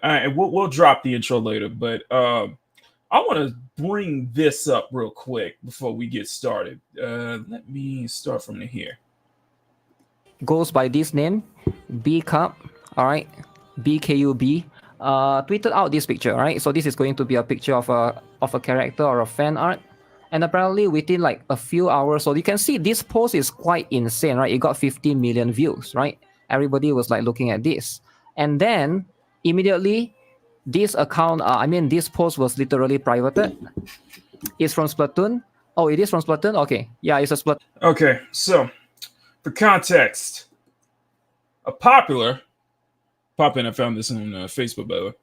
And we'll drop the intro later, but I want to bring this up real quick before we get started. Let me start from here. Goes by this name, B Cup. All right, BKUB. Tweeted out this picture. Right, so this is going to be a picture of a character or a fan art. And apparently within like a few hours, so you can see this post is quite insane, right? It got 15 million views, right? Everybody was like looking at this. And then immediately this account, this post was literally privated. It's from Splatoon. Oh, it is from Splatoon? Okay. Yeah, it's a Splatoon. Okay, so for context, a popular pop in, I found this on Facebook, by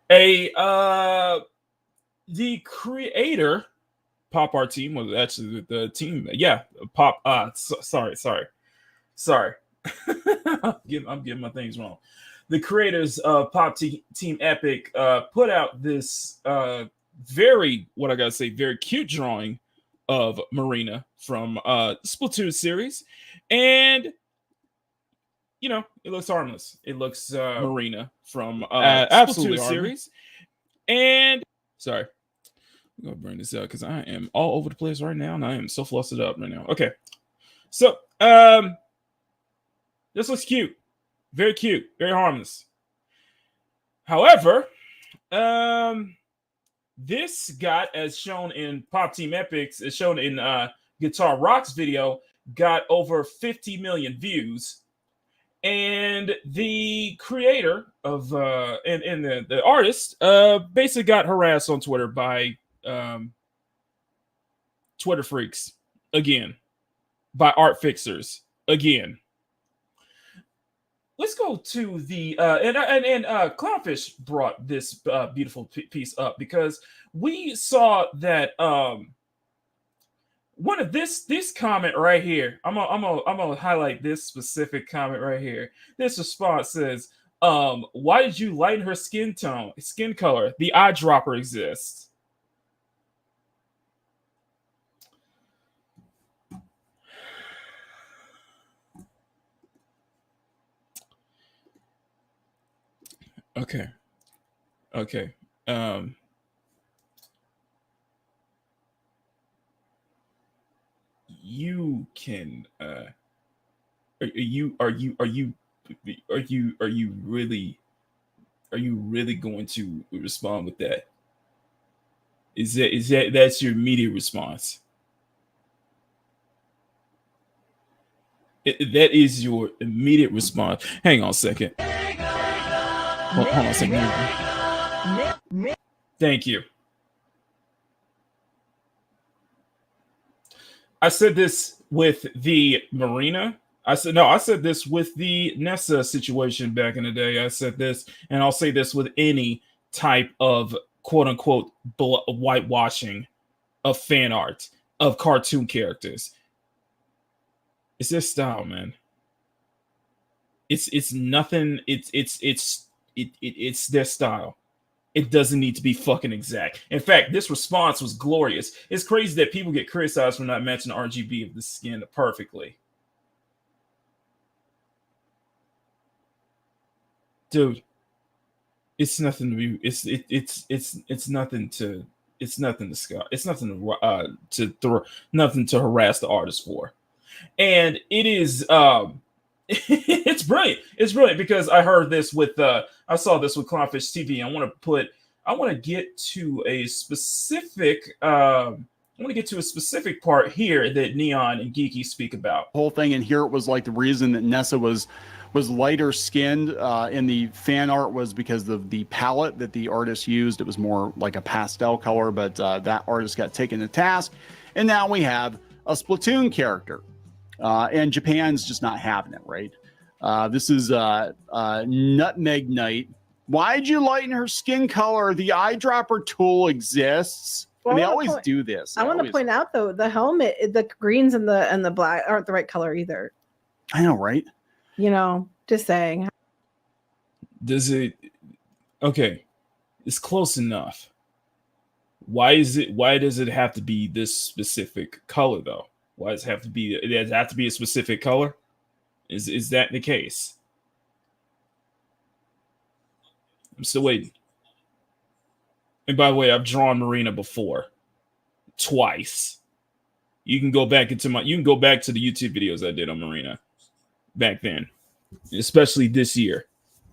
the way. The creator pop art team was actually the team. Yeah, pop. Sorry. I'm getting my things wrong. The creators of Team Epic put out this very cute drawing of Marina from Splatoon series, and it looks harmless. It looks Marina from Splatoon series, and sorry. I'm gonna bring this out because I am all over the place right now, and I am so flustered up right now. Okay, so this looks cute, very harmless. However, this got, as shown in Pop Team Epics, as shown in Guitar Rock's video, got over 50 million views, and the creator of and the artist basically got harassed on Twitter by Twitter freaks again, by art fixers again. Let's go to the and Clownfish brought this beautiful piece up because we saw that one of this comment right here. I'm gonna highlight this specific comment right here. This response says, "Why did you lighten her skin color? The eyedropper exists." Okay. You can are you really going to respond with that? That's your immediate response? That is your immediate response. Hang on a second. Hold on a second. Thank you. I said this with the Marina. I said this with the Nessa situation back in the day. I said this, and I'll say this with any type of quote unquote whitewashing of fan art of cartoon characters. It's their style, man. It's nothing. It's their style. It doesn't need to be fucking exact. In fact, this response was glorious. It's crazy that people get criticized for not matching the RGB of the skin perfectly. Dude, it's nothing to be. It's nothing to. It's nothing to Scott. It's nothing nothing to harass the artist for, and it is. It's brilliant. It's brilliant because I heard this with I saw this with Clownfish TV. I want to get to a specific part here that Neon and Geeky speak about. Whole thing, and here it was like the reason that Nessa was lighter skinned in the fan art was because of the palette that the artist used. It was more like a pastel color, but that artist got taken to task, and now we have a Splatoon character. And Japan's just not having it, right? This is Nutmeg Knight. Why'd you lighten her skin color? The eyedropper tool exists. Well, they always do this. I want to point out though, the helmet, the greens and the black aren't the right color either. I know, right? Just saying. Does it? Okay, it's close enough. Why does it have to be this specific color though? Why does it have to be? It does have to be a specific color. Is that the case? I'm still waiting. And by the way, I've drawn Marina before, twice. You can go back to the YouTube videos I did on Marina back then, especially this year.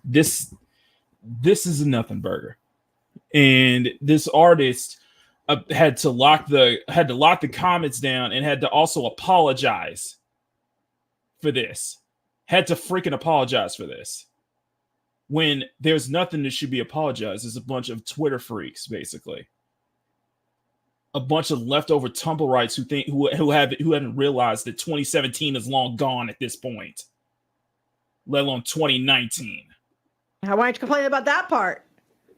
This is a nothing burger, and this artist had to lock the comments down and had to also apologize for this. Had to freaking apologize for this. When there's nothing that should be apologized. There's a bunch of Twitter freaks, basically. A bunch of leftover Tumblrights who haven't realized that 2017 is long gone at this point, let alone 2019. Why aren't you complaining about that part?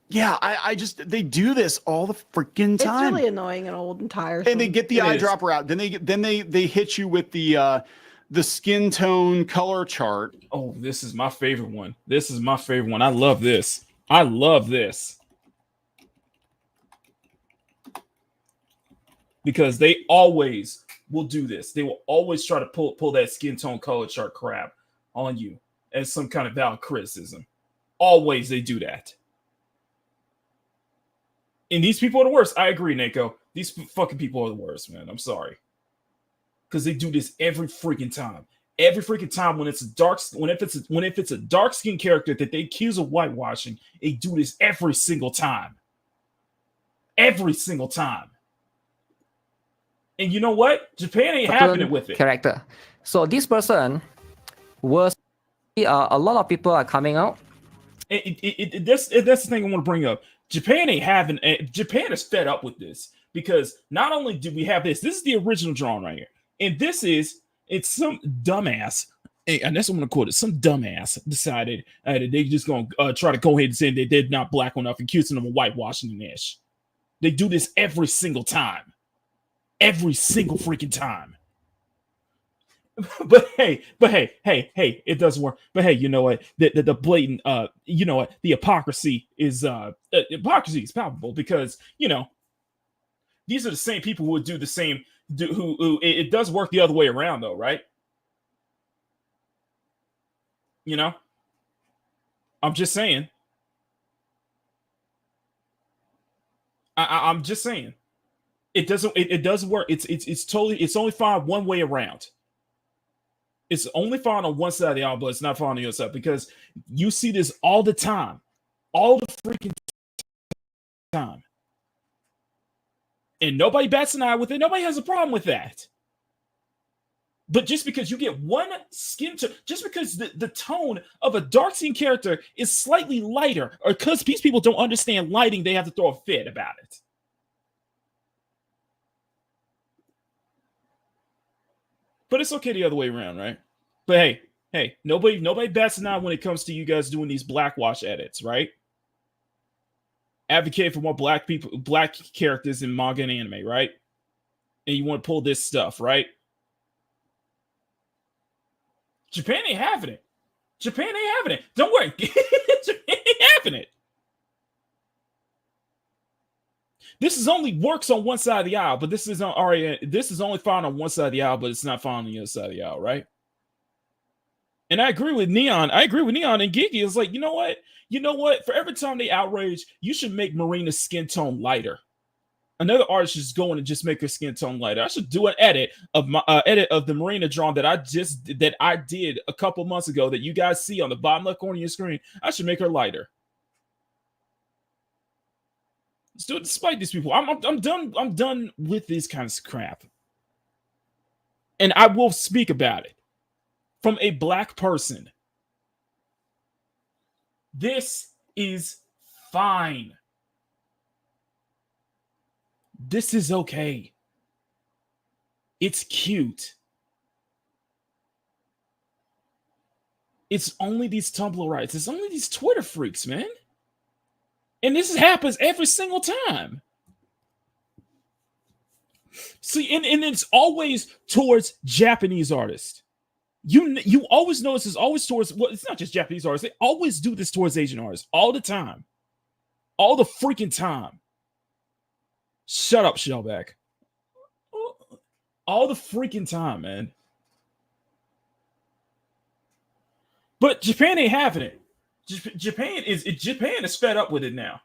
Yeah, I just they do this all the freaking time. It's really annoying and old and tiresome. And they get the eyedropper out. Then they hit you with the skin tone color chart. Oh, this is my favorite one. This is my favorite one. I love this. I love this. Because they always will do this. They will always try to pull that skin tone color chart crap on you as some kind of valid criticism. Always they do that. And these people are the worst. I agree, Neko. These fucking people are the worst, man. I'm sorry. Because they do this every freaking time. Every freaking time when it's a dark skinned character that they accuse of whitewashing, they do this every single time. Every single time. And you know what? Japan ain't having it with it. Character. So this person was a lot of people are coming out. That's the thing I want to bring up. Japan ain't having. Japan is fed up with this because not only do we have this is the original drawing right here, and it's some dumbass. And that's what I'm gonna quote it. Some dumbass decided that they just gonna try to go ahead and say that they're not black enough, accusing them of whitewashing and ish. They do this every single time. Every single freaking time. But hey, it doesn't work. But hey, you know what? The blatant, you know what? The hypocrisy is palpable because these are the same people who would do the same. Who it does work the other way around though, right? I'm just saying. I'm just saying. It doesn't work. It's only fine one way around. It's only fine on one side of the aisle, but it's not fine on the other side because you see this all the time. All the freaking time. And nobody bats an eye with it. Nobody has a problem with that. But just because you get one skin tone, just because the tone of a dark skin character is slightly lighter, or because these people don't understand lighting, they have to throw a fit about it. But it's okay the other way around, right? But hey, nobody bats an eye when it comes to you guys doing these blackwash edits, right? Advocate for more black characters in manga and anime, right? And you want to pull this stuff, right? Japan ain't having it. Don't worry. Japan ain't having it. This is only works on one side of the aisle, but this is only fine on one side of the aisle, but it's not fine on the other side of the aisle, right? And I agree with Neon. And Gigi is like, you know what? For every time they outrage, you should make Marina's skin tone lighter. Another artist should just go in and just make her skin tone lighter. I should do an edit of the Marina drawing that I did a couple months ago that you guys see on the bottom left corner of your screen. I should make her lighter. Let's do it despite these people. I'm done with this kind of crap. And I will speak about it from a black person. This is fine. This is okay. It's cute. It's only these Tumblrights. It's only these Twitter freaks, man. And this happens every single time. See, and it's always towards Japanese artists. You always notice it's always towards, well, it's not just Japanese artists. They always do this towards Asian artists all the time. All the freaking time. Shut up, Shellback. All the freaking time, man. But Japan ain't having it. Japan is fed up with it now.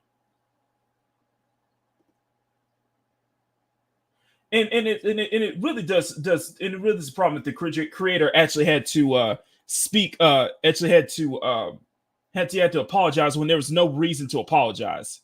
And it really does and it really is a problem that the creator actually had to speak actually had to apologize when there was no reason to apologize.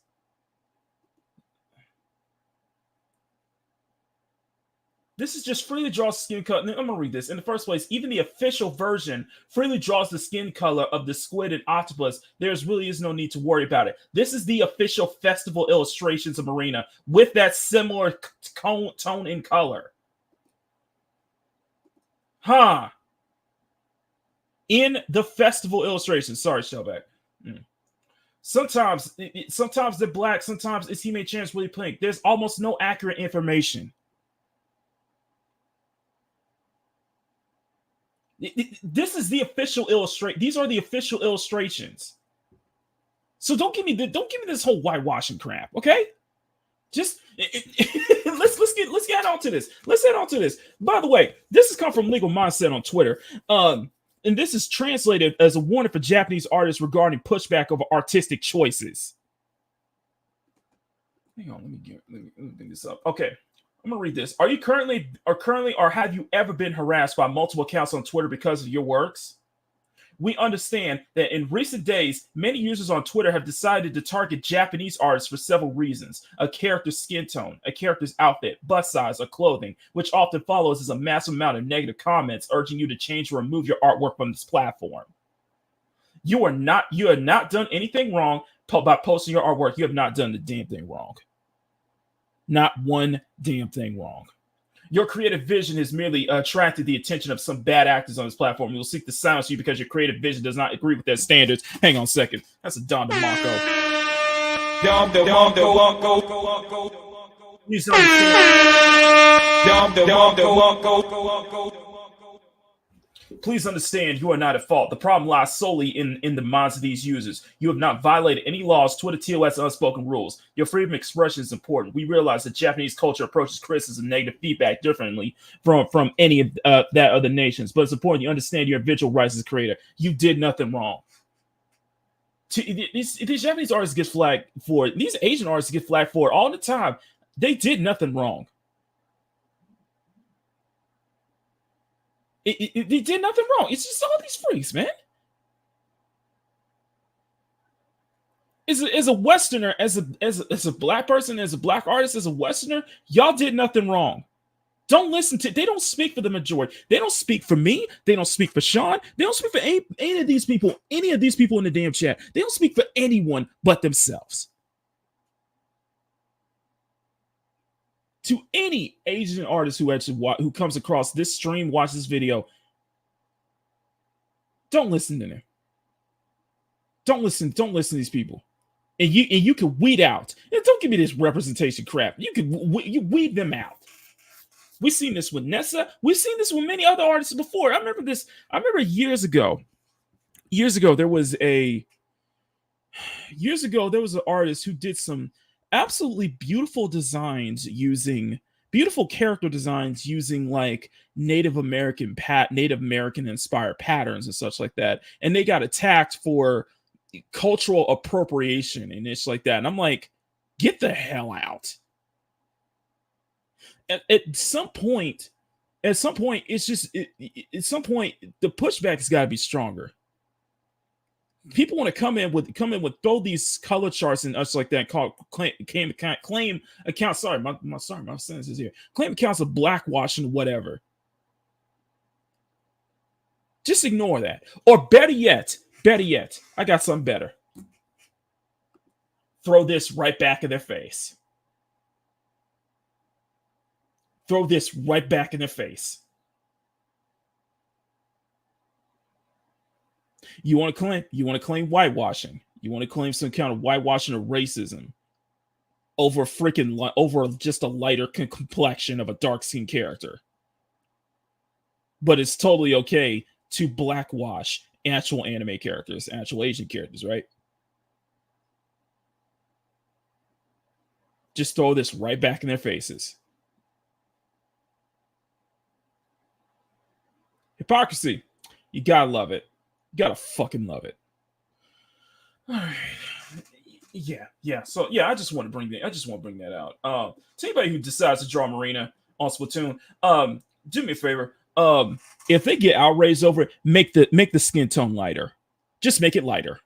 This is just freely draws the skin color. I'm gonna read this. In the first place, even the official version freely draws the skin color of the squid and octopus. There's really is no need to worry about it. This is the official festival illustrations of Marina with that similar tone and color. Huh. In the festival illustrations. Sorry, Shellback. Sometimes they're black, sometimes it's Hime Chance really pink. There's almost no accurate information. This is the official illustration. These are the official illustrations. So don't give me this whole whitewashing crap, okay? Just let's get on to this. Let's head on to this. By the way, this has come from Legal Mindset on Twitter. And this is translated as a warning for Japanese artists regarding pushback over artistic choices. Hang on, let me bring this up. Okay. I'm gonna read this. Are you currently or have you ever been harassed by multiple accounts on Twitter because of your works? We understand that in recent days, many users on Twitter have decided to target Japanese artists for several reasons: a character's skin tone, a character's outfit, bust size, or clothing, which often follows as a massive amount of negative comments urging you to change or remove your artwork from this platform. You have not done anything wrong by posting your artwork. You have not done the damn thing wrong. Not one damn thing wrong. Your creative vision has merely attracted the attention of some bad actors on this platform who will seek to silence you because your creative vision does not agree with their standards. Hang on a second. That's a Don DeMarco. Please Please understand, you are not at fault. The problem lies solely in the minds of these users. You have not violated any laws, Twitter TOS, unspoken rules. Your freedom of expression is important. We realize that Japanese culture approaches criticism and negative feedback differently from any of that other nations. But it's important you understand your individual rights as a creator. You did nothing wrong. These Japanese artists get flagged for it. These Asian artists get flagged for it all the time. They did nothing wrong. They did nothing wrong. It's just all these freaks, man. As a Westerner, as a black person, as a black artist, as a Westerner, y'all did nothing wrong. Don't listen to. They don't speak for the majority. They don't speak for me. They don't speak for Sean. They don't speak for any of these people. Any of these people in the damn chat. They don't speak for anyone but themselves. To any Asian artist who comes across this stream, watch this video, don't listen to them. Don't listen to these people, and you can weed out. And don't give me this representation crap. You weed them out. We've seen this with Nessa. We've seen this with many other artists before. I remember years ago. There was an artist who did some absolutely beautiful character designs using like Native American inspired patterns and such like that, and they got attacked for cultural appropriation and it's like that. And I'm like, get the hell out. At some point, the pushback has got to be stronger. People want to come in with throw these color charts and us like that. Claim accounts. Sorry, my sentence is here. Claim accounts of blackwashing, whatever. Just ignore that. Or better yet, I got something better. Throw this right back in their face. Throw this right back in their face. You want to claim whitewashing. You want to claim some kind of whitewashing of racism over just a lighter complexion of a dark-skinned character. But it's totally okay to blackwash actual anime characters, actual Asian characters, right? Just throw this right back in their faces. Hypocrisy. You gotta love it. You gotta fucking love it. All right. Yeah. So yeah, I just want to bring that out. To anybody who decides to draw Marina on Splatoon, do me a favor. If they get outraged over it, make the skin tone lighter. Just make it lighter.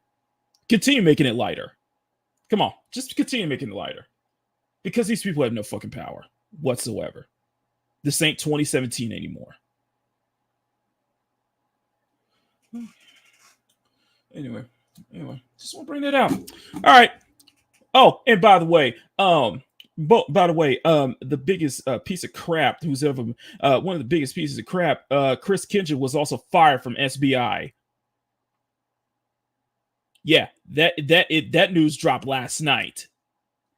Continue making it lighter. Come on, just continue making it lighter. Because these people have no fucking power whatsoever. This ain't 2017 anymore. Anyway, just want to bring that out. All right. Oh, and by the way, the biggest piece of crap who's ever one of the biggest pieces of crap, Chris Kindred was also fired from SBI. Yeah, that news dropped last night.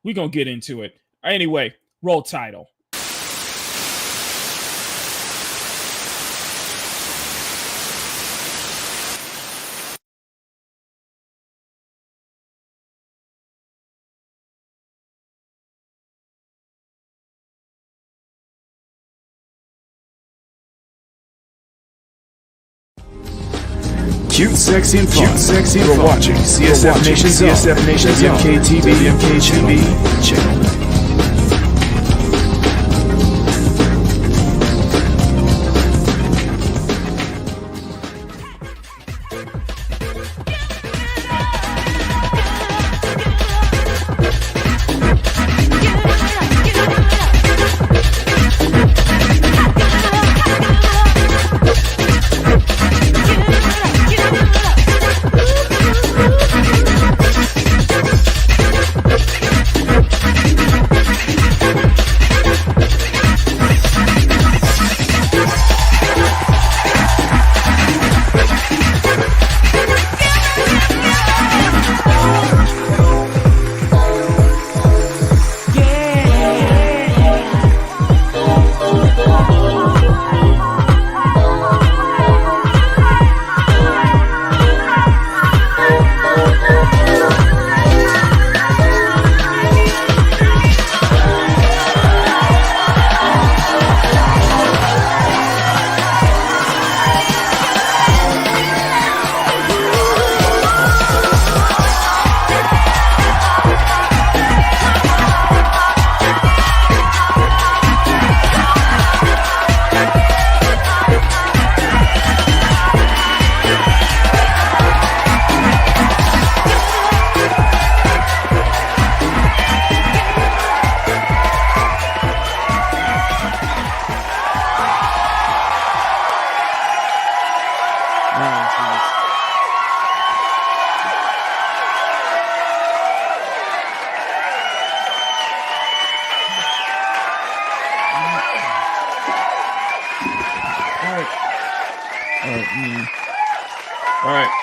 We're gonna get into it. Anyway, roll title. Cute, sexy, and fun. You're watching CSF Nation Zone. WMKTV channel.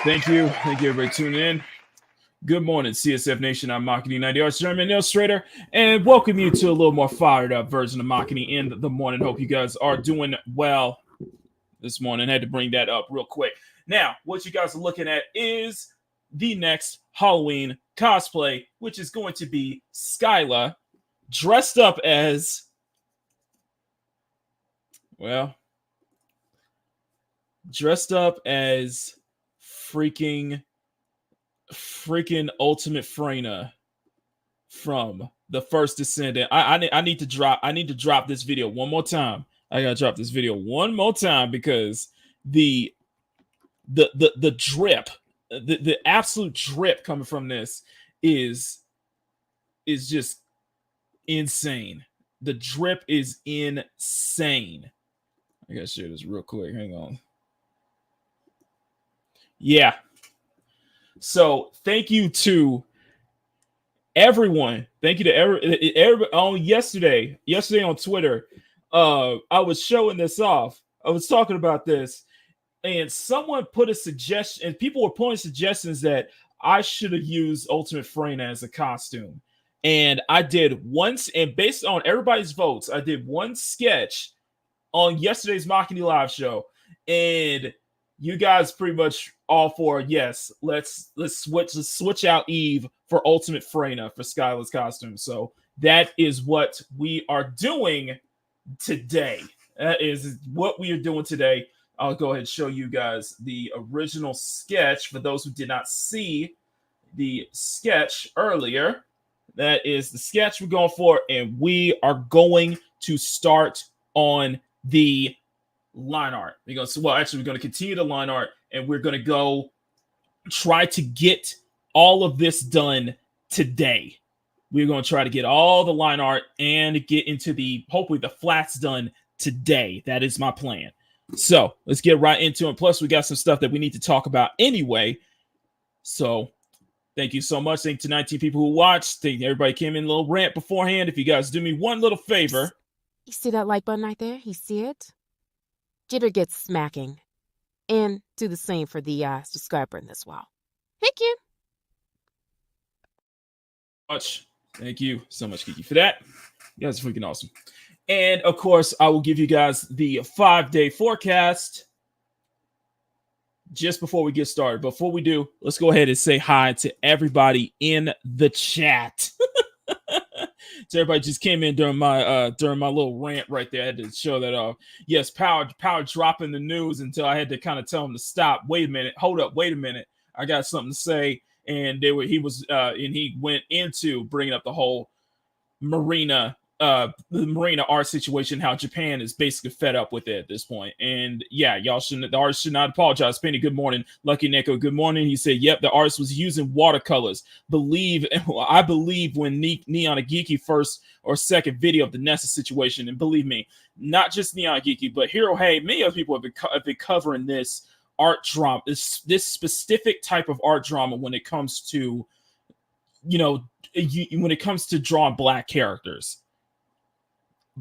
Thank you, everybody tuning in. Good morning, CSF Nation. I'm Makini, 90 Arts German illustrator, and welcome you to a little more fired up version of Makini in the morning. Hope you guys are doing well this morning. I had to bring that up real quick. Now, what you guys are looking at is the next Halloween cosplay, which is going to be Skyla dressed up as, freaking ultimate Freyna from the First Descendant. I need to drop this video one more time. I gotta drop this video one more time because the drip, the absolute drip coming from this is just insane. The drip is insane. I gotta share this real quick. Hang on. Yeah. So thank you to everyone. Thank you to everybody on yesterday on Twitter. I was showing this off. I was talking about this, and someone put a suggestion, and people were putting suggestions that I should have used Ultimate Freyna as a costume. And I did once, and based on everybody's votes, I did one sketch on yesterday's Makini live show, and you guys pretty much all for yes. Let's switch out Eve for Ultimate Freyna for Skyla's costume. So that is what we are doing today. That is what we are doing today. I'll go ahead and show you guys the original sketch for those who did not see the sketch earlier. That is the sketch we're going for, and we are going to start on the line art. We're going to continue the line art, and we're going to go try to get all of this done today. We're going to try to get all the line art and get into hopefully the flats done today. That is my plan. So let's get right into it. Plus, we got some stuff that we need to talk about anyway. So thank you so much. Thank you to 19 people who watched. Thank everybody came in a little rant beforehand. If you guys do me one little favor. You see that like button right there? You see it? Jitter gets smacking. And do the same for the subscribe button as well. Thank you. Thank you so much, Kiki, for that. You guys are freaking awesome. And of course, I will give you guys the 5-day forecast just before we get started. Before we do, let's go ahead and say hi to everybody in the chat. So everybody just came in during my little rant right there. I had to show that off. Yes, Power dropping the news until I had to kind of tell him to stop. Wait a minute, hold up, wait a minute. I got something to say. And he went into bringing up the whole Marina art situation, how Japan is basically fed up with it at this point. And yeah, the artist should not apologize. Penny, good morning. Lucky Neko, good morning. He said, yep, the artist was using watercolors. I believe when Neon Geeky first or second video of the Nessa situation, and believe me, not just Neon Geeky, but Hero Hey, many other people have been covering this art drama, this specific type of art drama when it comes to, when it comes to drawing black characters.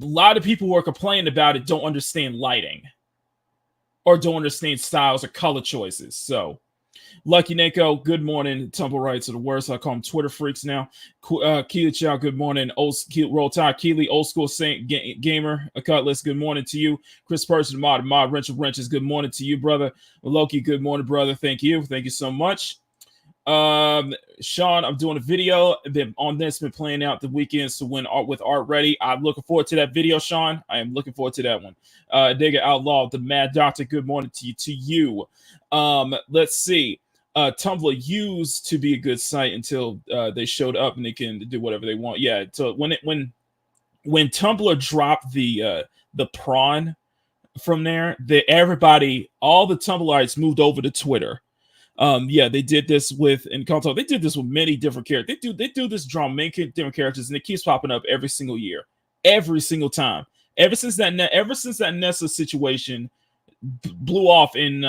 A lot of people who are complaining about it don't understand lighting or don't understand styles or color choices. So Lucky Neko, good morning. Tumble Rights are the worst. I call them Twitter freaks now. Keely Chow, good morning. Roll Tide Keely, old school Saint gamer. A Cutlass, good morning to you. Chris Person, mod Wrench of Wrenches, good morning to you, brother. Loki, good morning, brother. Thank you so much. Sean, I'm doing a video on this. Been playing out the weekends to win art with Art Ready. I'm looking forward to that video, Sean. I am looking forward to that one. Digga Outlaw, the Mad Doctor, good morning to you. Let's see. Tumblr used to be a good site until they showed up and they can do whatever they want. Yeah, so when Tumblr dropped the prawn from there, all the Tumblrites moved over to Twitter. Yeah, they did this with they did this with many different characters. They do this drama, many different characters, and it keeps popping up every single year, every single time. Ever since that Nessa situation blew off in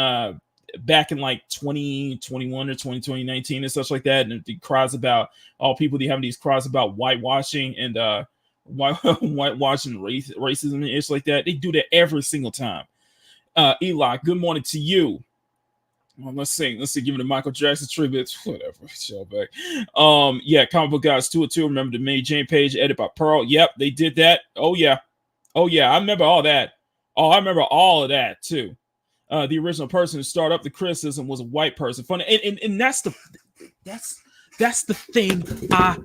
back in like 2021 or 2019 and such like that, and the cries about all people having these cries about whitewashing and whitewashing racism and it's like that. They do that every single time. Eli, good morning to you. Well, let's see, give it a Michael Jackson tribute, whatever. Show back. Yeah, Comic Book Guys 202. Remember the Mary Jane page, edit by Pearl. Yep, they did that. Oh yeah, I remember all that. Oh, I remember all of that too. The original person who started up the criticism was a white person. Funny, and that's the thing I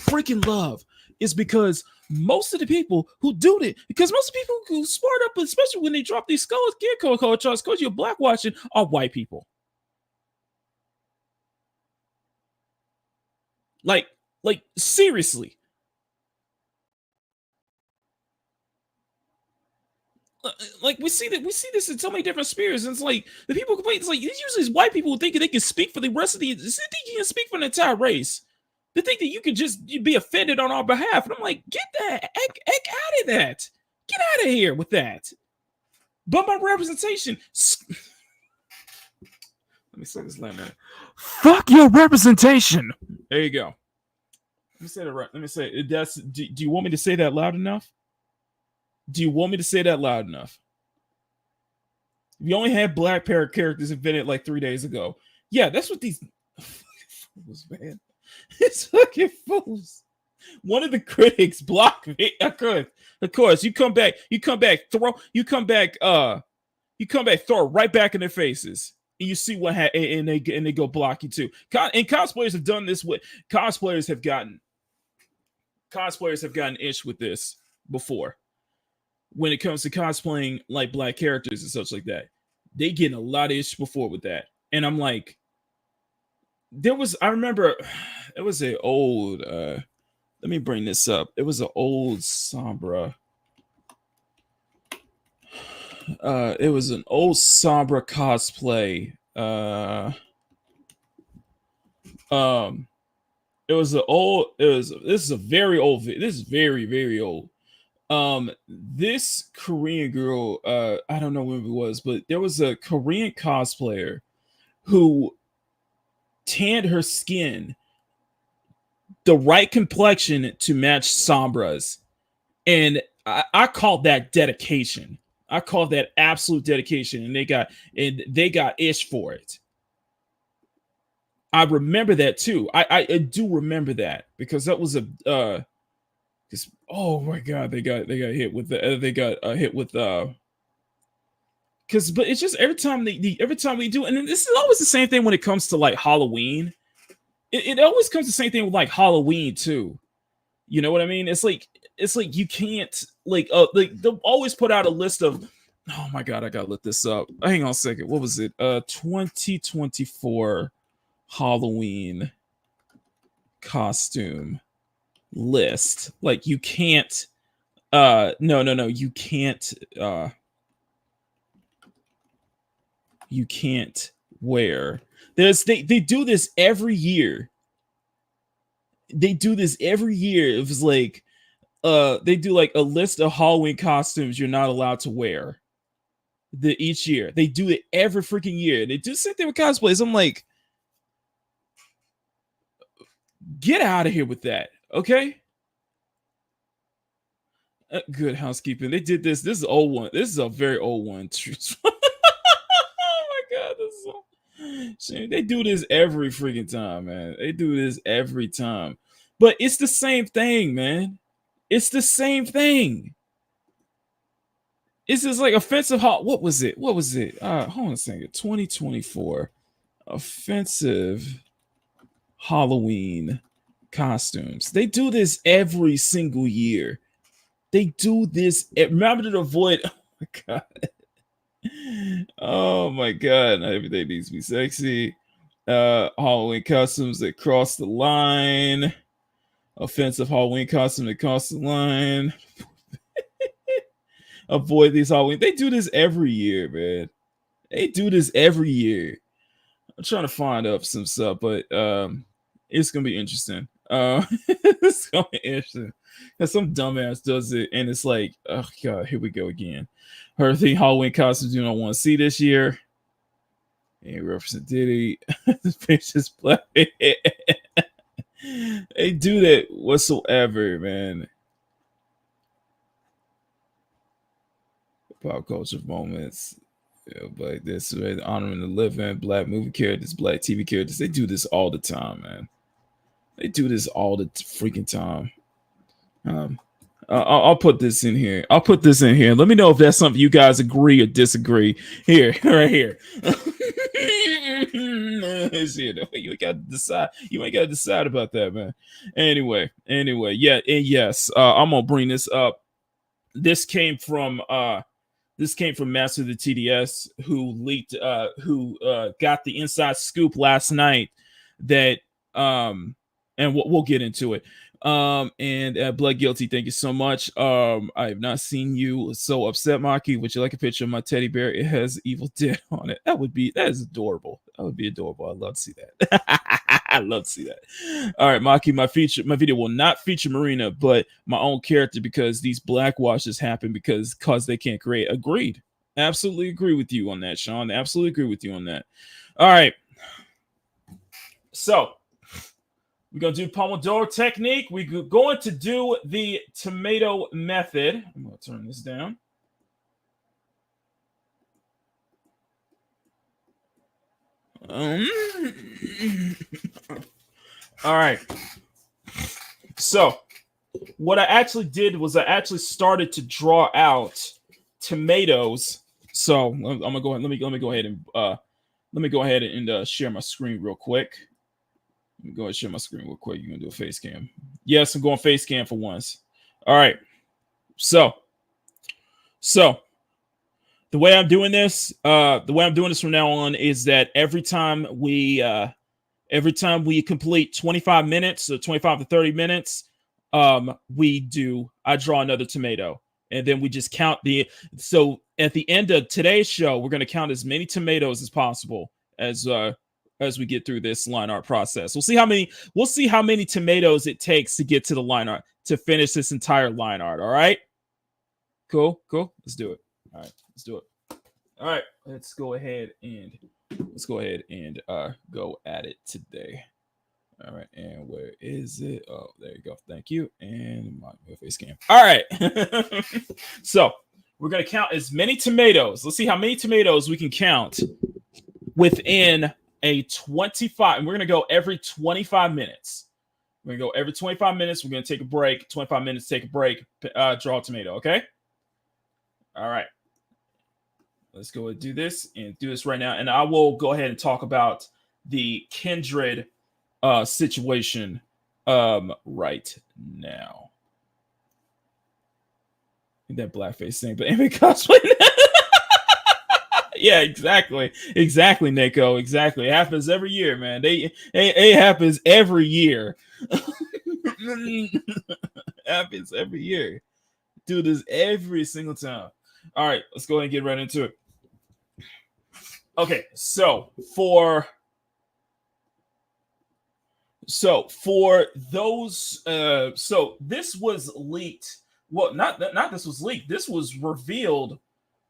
freaking love, is because most of the people who do it, because most of the people who smart up, especially when they drop these color charts, because you're black watching, are white people. Like seriously. Like we see this in so many different spheres, and it's like the people complain. It's like these usually white people who think they can speak for the rest of the. They think you can speak for the entire race. They think that you can just be offended on our behalf, and I'm like, get that heck out of that. Get out of here with that. But my representation. Let me say this line now. Fuck your representation. There you go. Let me say that right. Let me say that's. Do you want me to say that loud enough? Do you want me to say that loud enough? We only had black pair of characters invented like 3 days ago. Yeah, that's what these fools, man. It's fucking fools. One of the critics blocked me. Of course, you come back, throw it right back in their faces. And you see what and they go block you too. And cosplayers have done this with cosplayers have gotten itch with this before. When it comes to cosplaying like black characters and such like that, they get a lot of itch before with that. And I'm like, there was, I remember it was a old let me bring this up. It was an old Sombra. It was an old Sombra cosplay. It was an old. This is a very old. This is very very old. This Korean girl. I don't know when it was, but there was a Korean cosplayer who tanned her skin the right complexion to match Sombra's, and I called that dedication. I called that absolute dedication, and they got ish for it. I remember that too. I do remember that because that was a oh my god, they got hit with the hit with because but it's just every time every time we do, and then this is always the same thing when it comes to like Halloween. It always comes the same thing with like Halloween too. You know what I mean? It's like you can't like they'll always put out a list of, oh my god, I gotta look this up. Hang on a second. What was it? 2024 Halloween costume list. Like you can't no, you can't wear. They do this every year. They do this every year. It was like they do like a list of Halloween costumes you're not allowed to wear. Each year. They do it every freaking year. They do the same thing with cosplays. I'm like, get out of here with that, okay? Good housekeeping. They did this. This is an old one. This is a very old one. Oh my god, this is so... They do this every freaking time, man. They do this every time. But it's the same thing, man. It's the same thing. It's just like offensive. What was it? Hold on a second. 2024 offensive Halloween costumes. They do this every single year. They do this. Remember to avoid. Oh my god. Oh my god. Not everything needs to be sexy. Halloween costumes that cross the line. Offensive Halloween costume that cross the line. Avoid these Halloween. They do this every year, man. They do this every year. I'm trying to find up some stuff, but it's gonna be interesting. It's gonna be interesting. Because some dumbass does it, and it's like, oh god, here we go again. Her thing, Halloween costumes you don't want to see this year. Ain't represent Diddy. This bitch is black. They do that whatsoever, man. Pop culture moments. Yeah, like this, right? Honoring the living, black movie characters, black TV characters. They do this all the time, man. They do this all the freaking time. I'll put this in here. Let me know if that's something you guys agree or disagree. Here, right here. You gotta decide. You ain't gotta decide about that, man. Anyway, yeah, and yes, I'm gonna bring this up. This came from Master of the TDS, who leaked, who got the inside scoop last night that, and we'll get into it. And Blood Guilty, thank you so much. I have not seen you so upset, Maki. Would you like a picture of my teddy bear? It has Evil Dead on it. That is adorable. That would be adorable. I'd love to see that. I'd love to see that. All right, Maki, my video will not feature Marina, but my own character, because these black washes happen because they can't create. Agreed. Absolutely agree with you on that, Sean. Absolutely agree with you on that. All right. So we're going to do Pomodoro technique. We're going to do the tomato method. I'm going to turn this down. All right. So what I actually did was I actually started to draw out tomatoes. So I'm gonna go ahead. Let me go ahead and share my screen real quick. Let me go ahead and share my screen real quick. You're gonna do a face cam. Yes, I'm going face cam for once. All right. So the way I'm doing this from now on is that every time we Every time we complete 25 minutes, so 25 to 30 minutes, I draw another tomato. And then we just count so at the end of today's show, we're going to count as many tomatoes as possible as we get through this line art process. We'll see how many tomatoes it takes to get to the line art, to finish this entire line art. All right. Cool. Let's do it. All right. Let's do it. All right. Let's go ahead and go at it today. All right, and where is it? Oh, there you go. Thank you. And my face cam. All right. So we're going to count as many tomatoes. Let's see how many tomatoes we can count within a 25. And we're going to go every 25 minutes. We're going to go every 25 minutes. We're going to take a break. 25 minutes, take a break. Draw a tomato, okay? All right. Let's go and do this right now. And I will go ahead and talk about the Kindred situation right now. That blackface thing, but anime cosplay. Yeah, exactly, Nico, exactly. It happens every year, man. It happens every year. Happens every year. Do this every single time. All right, let's go ahead and get right into it. Okay, so for those, so this was leaked. Well, not this was leaked. This was revealed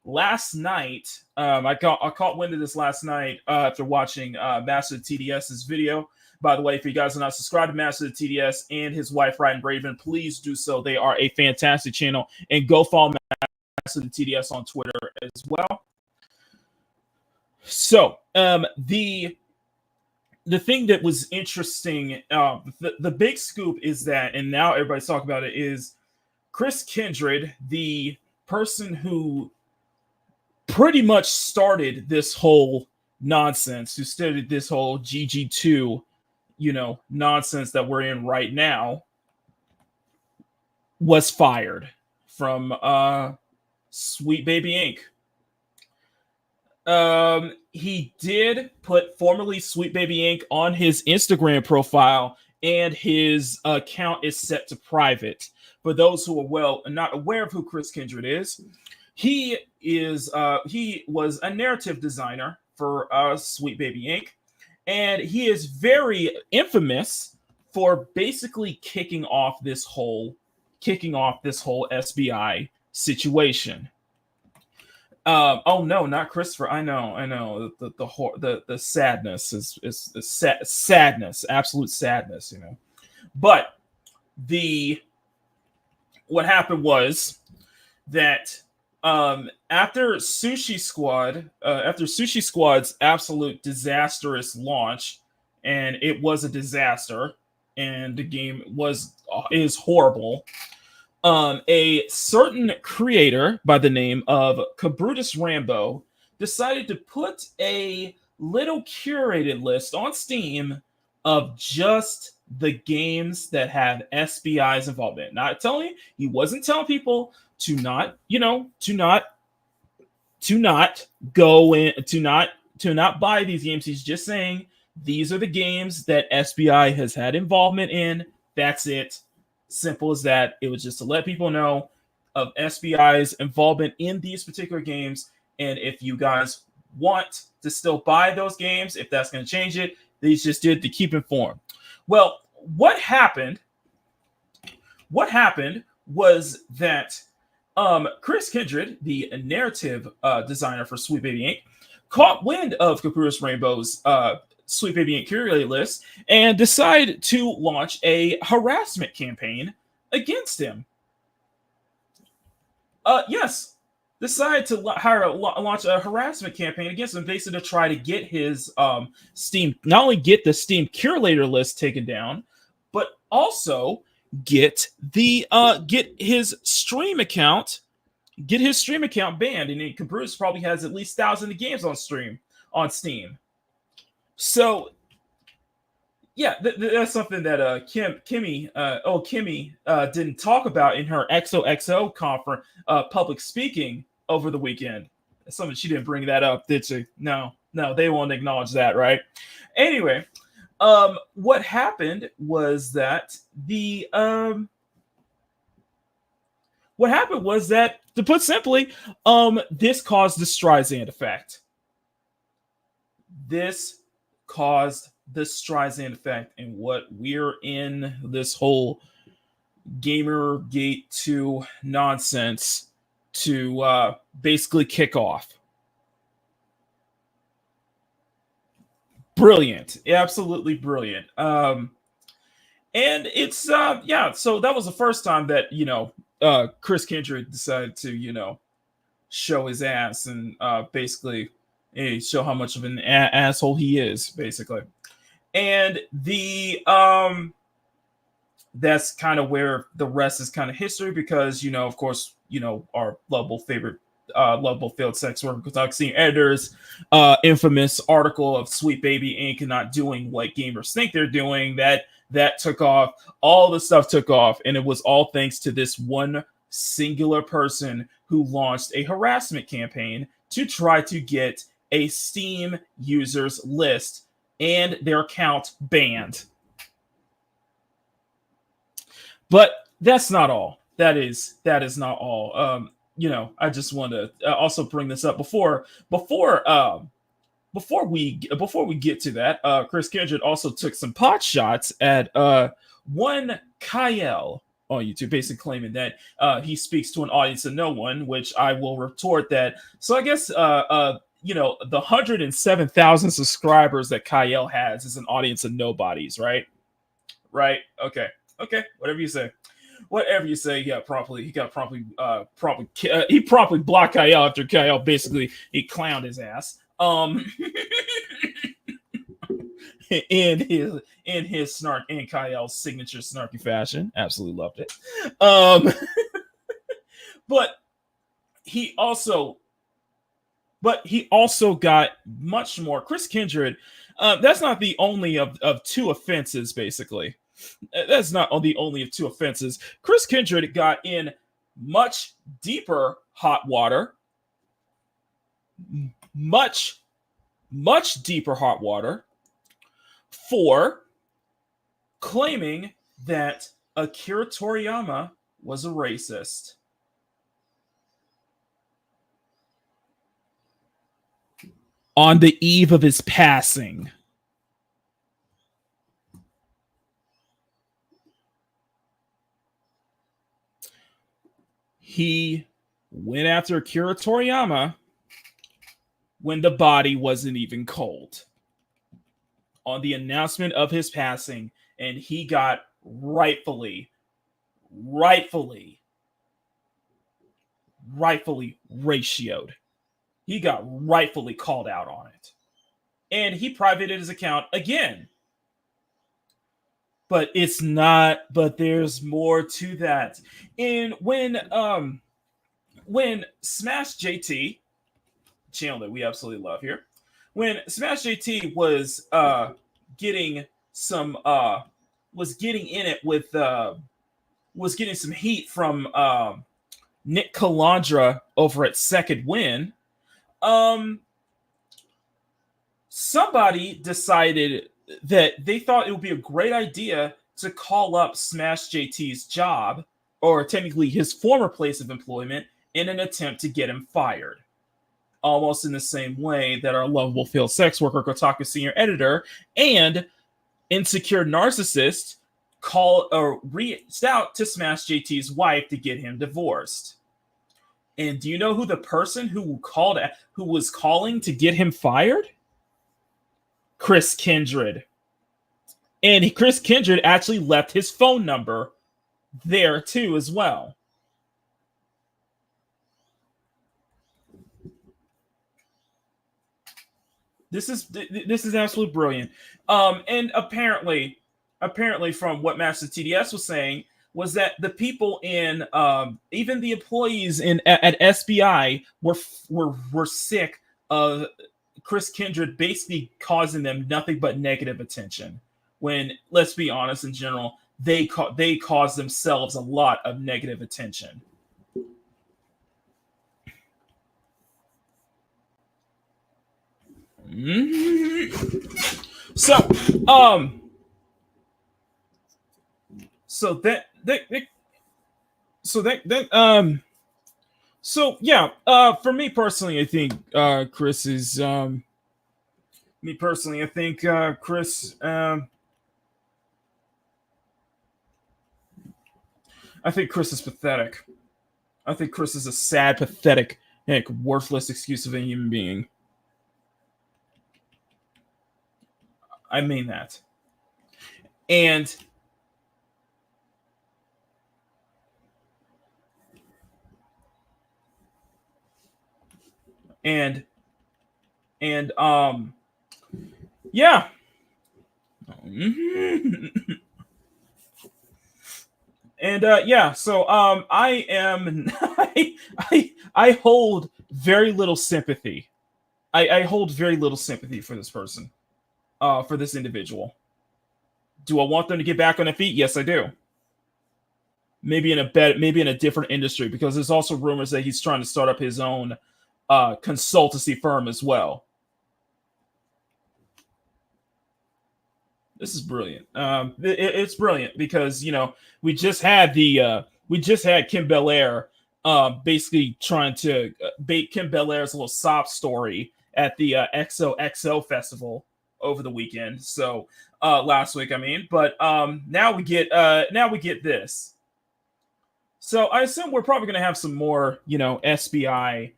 last night. I caught wind of this last night after watching Master of TDS's video. By the way, if you guys are not subscribed to Master of TDS and his wife Ryan Braven, please do so. They are a fantastic channel, and go follow Master of TDS on Twitter as well. So the thing that was interesting, the big scoop is that, and now everybody's talking about it, is Chris Kindred, the person who pretty much started this whole nonsense, who started this whole GG2, nonsense that we're in right now, was fired from Sweet Baby Inc. He did put formerly Sweet Baby Inc. on his Instagram profile, and his account is set to private. For those who are not aware of who Chris Kindred is, he was a narrative designer for Sweet Baby Inc. And he is very infamous for basically kicking off this whole SBI situation. Oh no, not Christopher. I know. The sadness is sadness, absolute sadness, But what happened was that after Sushi Squad's absolute disastrous launch, and it was a disaster, and the game is horrible. A certain creator by the name of Cabrutus Rambo decided to put a little curated list on Steam of just the games that have SBI's involvement. He wasn't telling people to not buy these games. He's just saying these are the games that SBI has had involvement in. That's it. Simple as that. It was just to let people know of SBI's involvement in these particular games. And if you guys want to still buy those games, if that's going to change it, they just did to keep informed. Well, what happened was that Chris Kindred, the narrative designer for Sweet Baby Inc., caught wind of Cabrutus Rainbow's Sweet Baby Inc. curated list and decided to launch a harassment campaign against him. Decided to launch a harassment campaign against him, basically to try to get his Steam, not only get the Steam curator list taken down, but also get his stream account banned. And Cabrutus probably has at least thousands of games on Steam. So, yeah, that's something that Kimmy didn't talk about in her XOXO conference, public speaking over the weekend. That's something she didn't bring that up, did she? No, they won't acknowledge that, right? Anyway, What happened was that to put simply, this caused the Streisand effect. This caused the Streisand effect, and what we're in this whole Gamergate 2 nonsense to basically kick off. Brilliant, absolutely brilliant. And it's so that was the first time that Chris Kindred decided to show his ass and basically show how much of an asshole he is, basically. And that's kind of where the rest is kind of history, because of course our lovable failed sex worker Senior Editor's infamous article of Sweet Baby Inc. not doing what gamers think they're doing, that took off. All the stuff took off, and it was all thanks to this one singular person who launched a harassment campaign to try to get a Steam users list and their account banned. But that's not all. That is not all. I just want to also bring this up before we get to that. Chris Kindred also took some pot shots at one Kyle on YouTube, basically claiming that he speaks to an audience of no one, which I will retort that. So I guess the 107,000 subscribers that Kyle has is an audience of nobodies, right? Right? Okay. Whatever you say. He promptly blocked Kyle after Kyle basically he clowned his ass. In his snark, in Kyle's signature snarky fashion. Absolutely loved it. But he also got much more. Chris Kindred, that's not the only of two offenses, basically. That's not the only of two offenses. Chris Kindred got in much deeper hot water. Much deeper hot water for claiming that Akira Toriyama was a racist. On the eve of his passing. He went after Akira Toriyama when the body wasn't even cold. On the announcement of his passing, and he got rightfully ratioed. He got rightfully called out on it. And he privated his account again. But there's more to that. And when Smash JT, channel that we absolutely love here, when Smash JT was getting some heat from Nick Calandra over at Second Win, somebody decided that they thought it would be a great idea to call up Smash JT's job, or technically his former place of employment, in an attempt to get him fired. Almost in the same way that our lovable failed sex worker, Kotaku Senior Editor, and insecure narcissist reached out to Smash JT's wife to get him divorced. And do you know who the person who was calling to get him fired? Chris Kindred. And Chris Kindred actually left his phone number there too as well. This is absolutely brilliant. And apparently from what Master TDS was saying, was that the people in even the employees at SBI were sick of Chris Kindred basically causing them nothing but negative attention. When, let's be honest, in general, they cause themselves a lot of negative attention. So, um, so so yeah. For me personally, I think Chris is me personally. I think Chris. I think Chris is pathetic. I think Chris is a sad, pathetic, heck, worthless excuse of a human being. I mean that. And and and yeah. And yeah, so I am I hold very little sympathy. I hold very little sympathy for this person, for this individual. Do I want them to get back on their feet? Yes, I do. Maybe in a different industry, because there's also rumors that he's trying to start up his own consultancy firm as well. This is brilliant. It's brilliant because we just had Kim Belair basically trying to bait Kim Belair's little sob story at the XOXO festival over the weekend. So last week, I mean, but now we get this. So I assume we're probably going to have some more, SBI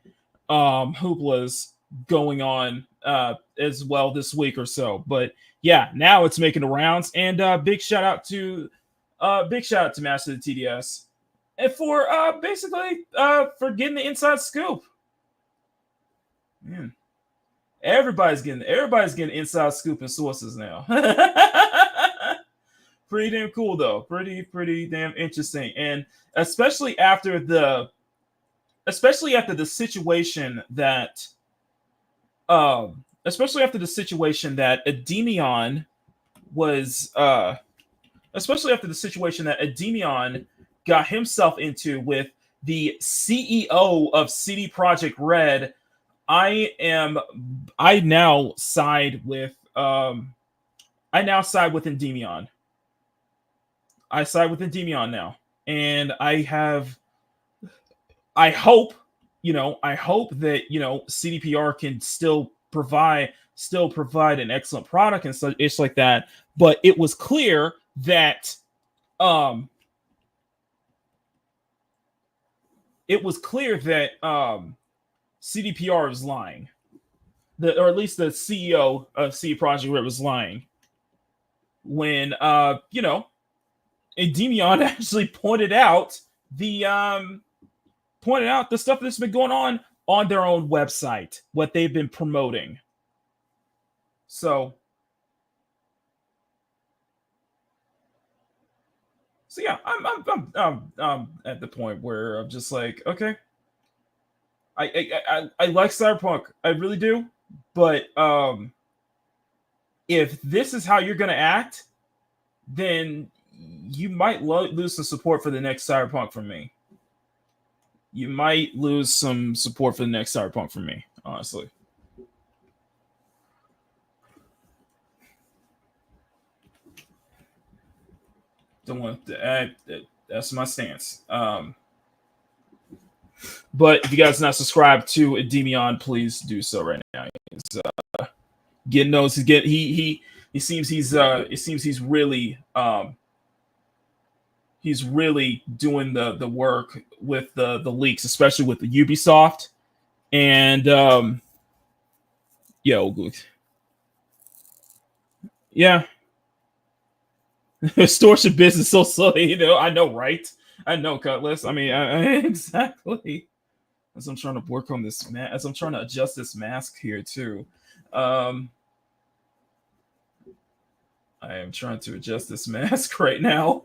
hooplas going on as well this week or so. But yeah, now it's making the rounds, and big shout out to Master of the TDS and for basically for getting the inside scoop. Man, everybody's getting inside scoop and sources now. Pretty damn cool though. Pretty damn interesting, and especially after the situation that Ademion was especially after the situation that Ademion got himself into with the CEO of CD Projekt Red. I now side with Endymion. I side with Endymion now. And I hope that, CDPR can still provide an excellent product and such it's like that. But it was clear that CDPR was lying. Or at least the CEO of CD Projekt Red was lying when Endymion actually pointed out the stuff that's been going on their own website, what they've been promoting. So yeah, I'm at the point where I'm just like, okay, I like Cyberpunk, I really do, but if this is how you're gonna act, then you might lose some support for the next Cyberpunk from me. You might lose some support for the next Cyberpunk from me, honestly. Don't want to add. That's my stance. But if you guys are not subscribed to Endymion, please do so right now. He's getting those. It seems he's really doing the work with the leaks, especially with the Ubisoft and yeah. Extortion business so silly, I know, right? I know, Cutlass. I mean, exactly. As I'm trying to work on this as I'm trying to adjust this mask here too. I am trying to adjust this mask right now.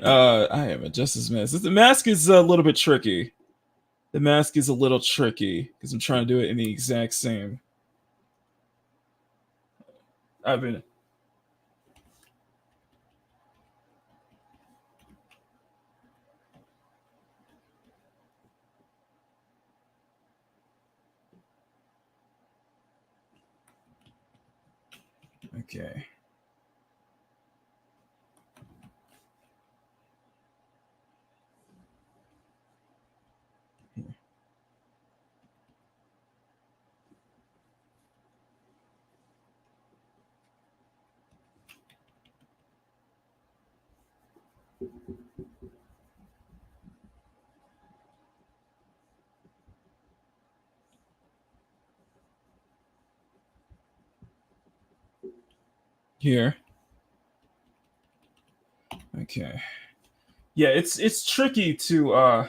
I am adjusting this mask. The mask is a little bit tricky. The mask is a little tricky because I'm trying to do it in the exact same. I've been. Okay. Here. Okay. Yeah, it's tricky to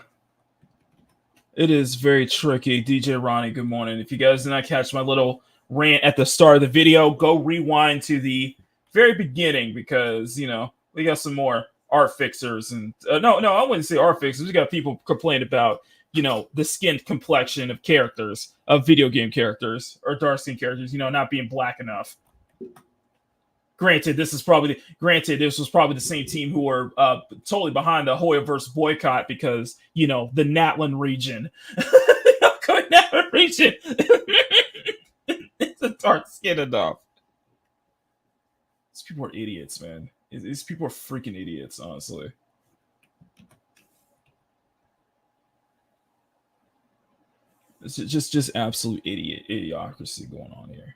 it is very tricky. DJ Ronnie, good morning. If you guys did not catch my little rant at the start of the video, go rewind to the very beginning because, you know, we got some more art fixers and no, I wouldn't say art fixers. We got people complaining about, you know, the skin complexion of characters, of video game characters or dark skin characters, you know, not being black enough. Granted, this was probably the same team who were totally behind the Hoyoverse boycott because, you know, the Natlan region. Natlan region. It's a dark skin enough. These people are idiots, man. These people are freaking idiots, honestly. It's just absolute idiocracy going on here.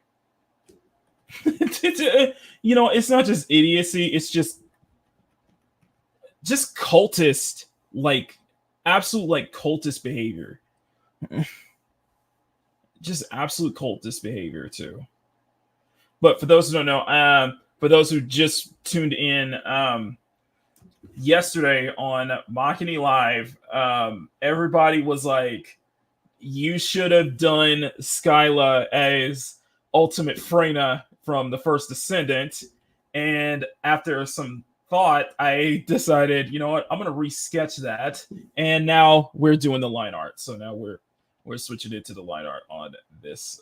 You know, it's not just idiocy, it's just cultist, like absolute like cultist behavior. Just absolute cultist behavior too. But for those who don't know, for those who just tuned in yesterday on Makini Live, everybody was like, you should have done Skyla as Ultimate Freyna from the First Descendant, and after some thought, I decided, you know what, I'm gonna resketch that, and now we're doing the line art. So now we're switching it to the line art on this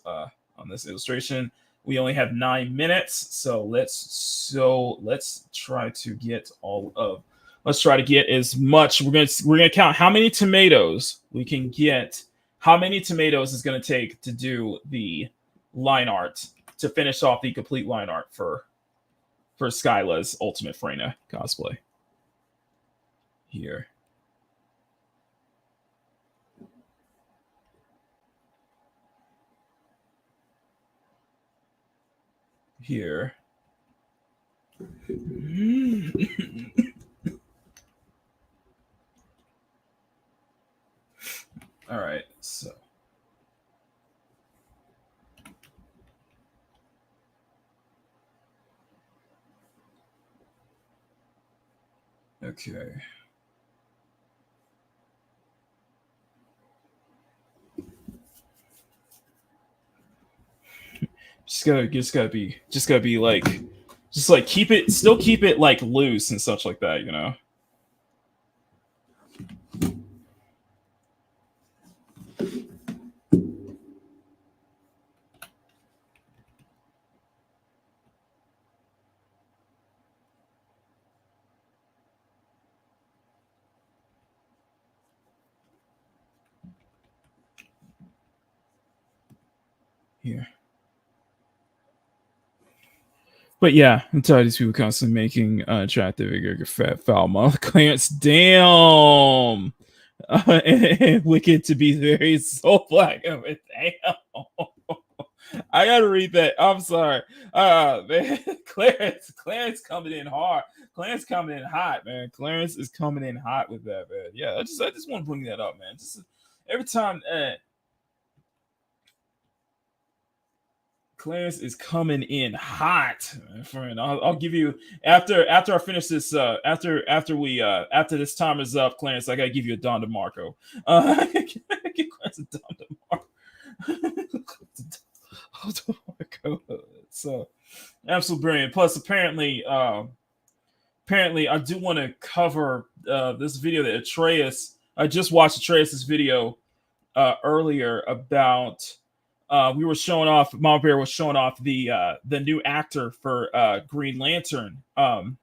illustration. We only have 9 minutes, so let's try to get as much. We're gonna count how many tomatoes we can get. How many tomatoes is gonna take to do the line art, to finish off the complete line art for Skyla's Ultimate Freyna cosplay. Here. Here. All right, so. Okay. Just gotta be like, keep it like loose and such like that, you know. Here. But yeah, I'm tired of these people constantly making attractive fat foul mouth Clarence. Damn. And Wicked to be very soul black of it. Damn. I gotta read that. I'm sorry. Man, Clarence coming in hard. Clarence coming in hot, man. Clarence is coming in hot with that, man. Yeah, I just want to bring that up, man. Just every time Clarence is coming in hot, my friend. I'll give you after I finish this. After this time is up, Clarence, I gotta give you a Don DeMarco. Give Clarence a Don DeMarco. So absolutely brilliant. Plus, apparently, I do want to cover this video that Atreus. I just watched Atreus's video earlier about. We were showing off. Mama Bear was showing off the new actor for Green Lantern, Aaron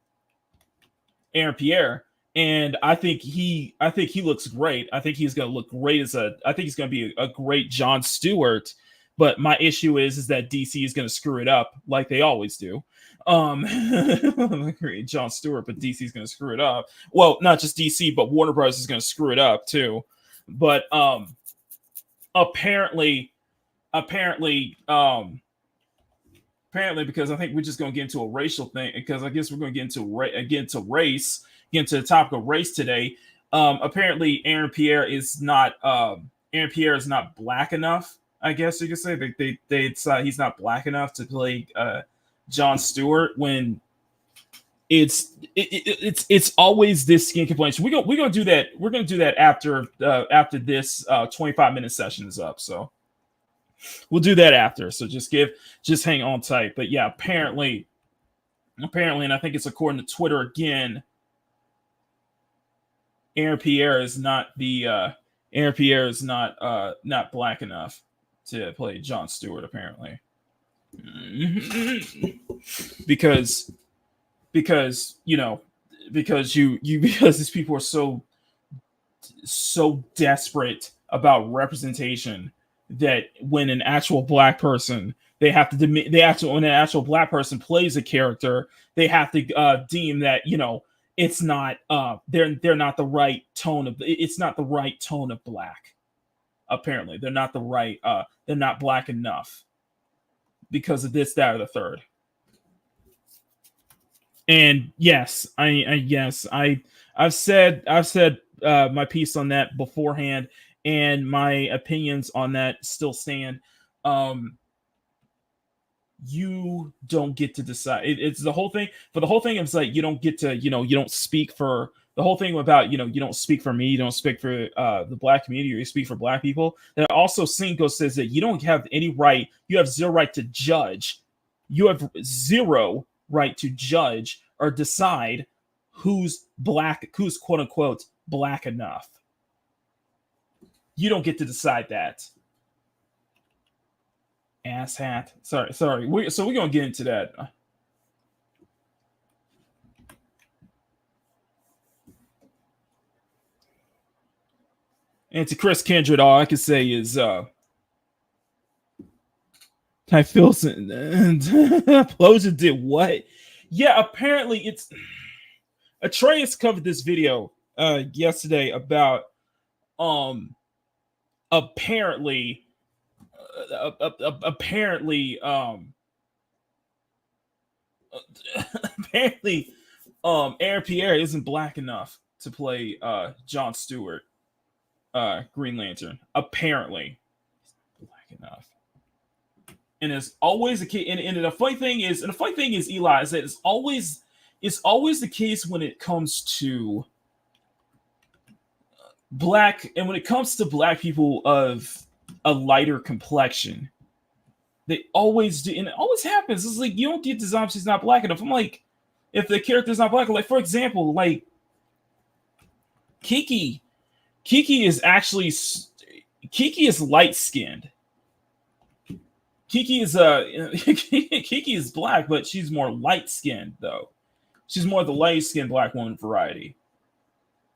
Pierre, and I think he looks great. I think he's going to look great I think he's going to be a great Jon Stewart, But my issue is that DC is going to screw it up like they always do. John Stewart, but DC is going to screw it up. Well, not just DC, but Warner Bros. Is going to screw it up too. But apparently, because I think we're just going to get into a racial thing, because I guess we're going to get into race, get into the topic of race today. Apparently, Aaron Pierre is not black enough. I guess you could say they decide he's not black enough to play John Stewart, when it's always this skin complaint. We're gonna do that. We're gonna do that after this 25-minute session is up. So we'll do that after. So just hang on tight. But yeah, apparently, and I think it's according to Twitter again, Aaron Pierre is not not black enough to play John Stewart, apparently. because these people are so desperate about representation that when an actual black person when an actual black person plays a character, they have to deem that it's not they're not the right tone of black. Apparently they're not black enough because of this, that, or the third. And yes, I've said my piece on that beforehand, and my opinions on that still stand. You don't get to decide. It's the whole thing. For the whole thing, it's like you don't get to, you don't speak for the whole thing about, you don't speak for me, you don't speak for the black community, or you speak for black people. That also Cinco says that you don't have any right, you have zero right to judge. You have zero right to judge or decide who's quote unquote black enough. You don't get to decide that. Asshat. Sorry. We're gonna get into that. And to Chris Kindred, all I can say is Ty Filson and Plosia did what? Yeah, apparently it's Atreus covered this video yesterday about apparently Aaron Pierre isn't black enough to play John Stewart, Green Lantern. Apparently black enough. And it's always the case. And the funny thing is, Eli, is that it's always the case when it comes to black, and when it comes to black people of a lighter complexion, they always do, and it always happens. It's like you don't get the she's not black enough. I'm like, if the character's not black, like for example, like Kiki is light skinned. Kiki is black, but she's more light skinned though. She's more the light skinned black woman variety.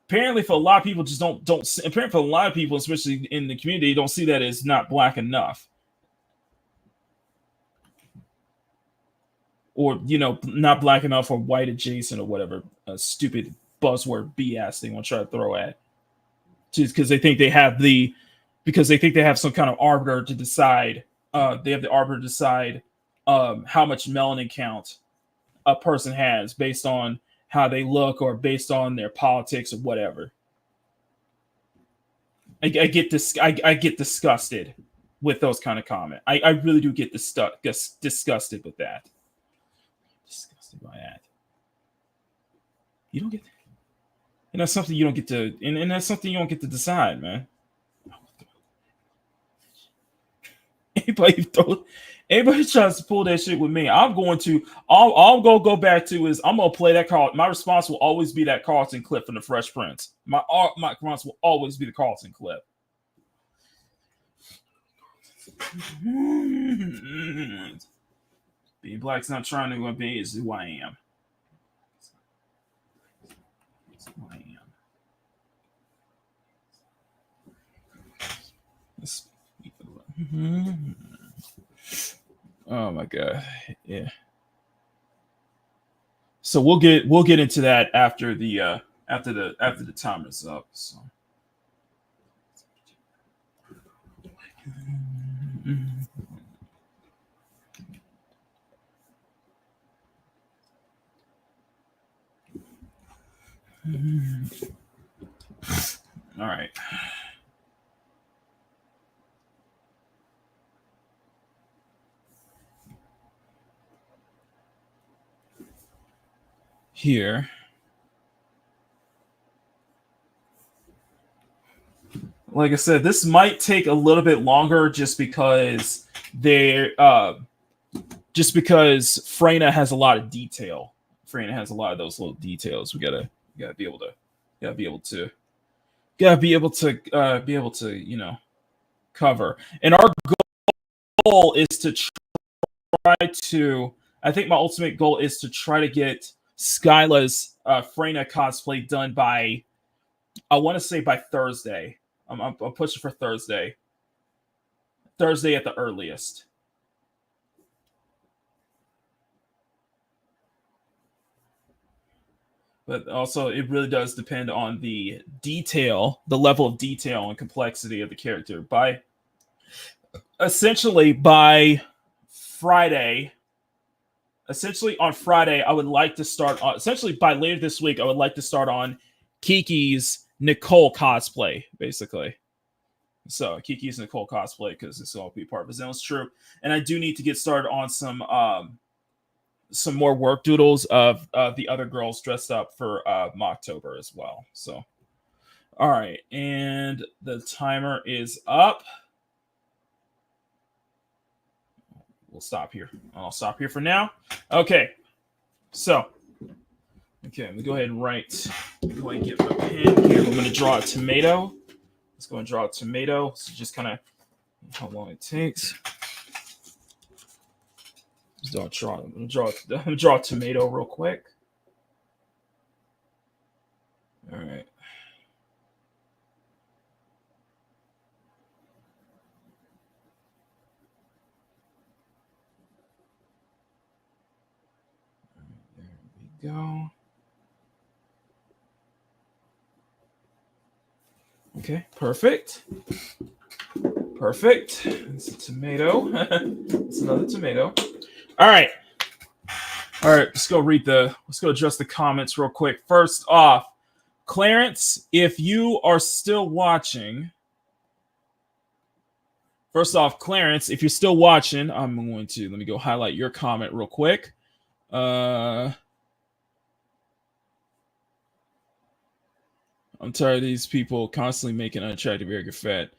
Apparently, for a lot of people, apparently for a lot of people, especially in the community, don't see that as not black enough, or not black enough, or white adjacent, or whatever stupid buzzword BS they want to try to throw at, just because they think they have some kind of arbiter to decide. They have the arbiter to decide how much melanin count a person has based on how they look, or based on their politics, or whatever. I get disgusted with those kind of comments. I really do get disgusted with that. Disgusted by that. You don't get, and that's something you don't get to, and that's something you don't get to decide, man. Anybody tries to pull that shit with me, I'm going to back to is I'm gonna play that card. My response will always be that Carlton clip from the Fresh Prince. My response will always be the Carlton clip. Being black's not trying to be, is who I am. It's who I am. Oh my god. Yeah. So we'll get into that after the timer's up. So. All right. Here. Like I said, this might take a little bit longer just because Freyna has a lot of detail. Freyna has a lot of those little details. We gotta be able to cover. And our goal is to try to. I think my ultimate goal is to try to get Skyla's Freyna cosplay done by. I want to say by Thursday. I'm pushing for Thursday. Thursday at the earliest. But also, it really does depend on the level of detail and complexity of the character. By Friday, on Friday, I would like to start on. Essentially, by later this week, I would like to start on Kiki's Nicole cosplay, basically. So Kiki's Nicole cosplay, because this will all be part of Bazel's troop, and I do need to get started on some more work doodles of the other girls dressed up for Mocktober as well. So, all right, and the timer is up. We'll stop here. I'll stop here for now. Okay, so. Okay, let me go ahead and write. Go ahead and get my pen here. I'm going to draw a tomato. Let's go and draw a tomato. So just kind of how long it takes. I'm going to draw a tomato real quick. All right. There we go. Okay, perfect. It's a tomato. It's another tomato. All right. Let's go address the comments real quick. First off, Clarence, if you are still watching. If you're still watching, let me go highlight your comment real quick. I'm tired of these people constantly making unattractive Erica fat,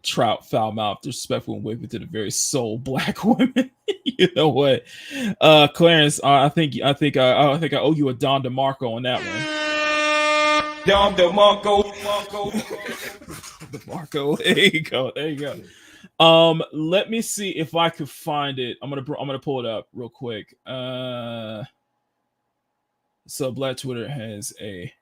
trout, foul mouth, disrespectful, and whipping to the very soul black women. You know what, Clarence? I think I owe you a Don DeMarco on that one. Don DeMarco. DeMarco. There you go. Let me see if I could find it. I'm gonna pull it up real quick. So Black Twitter has a.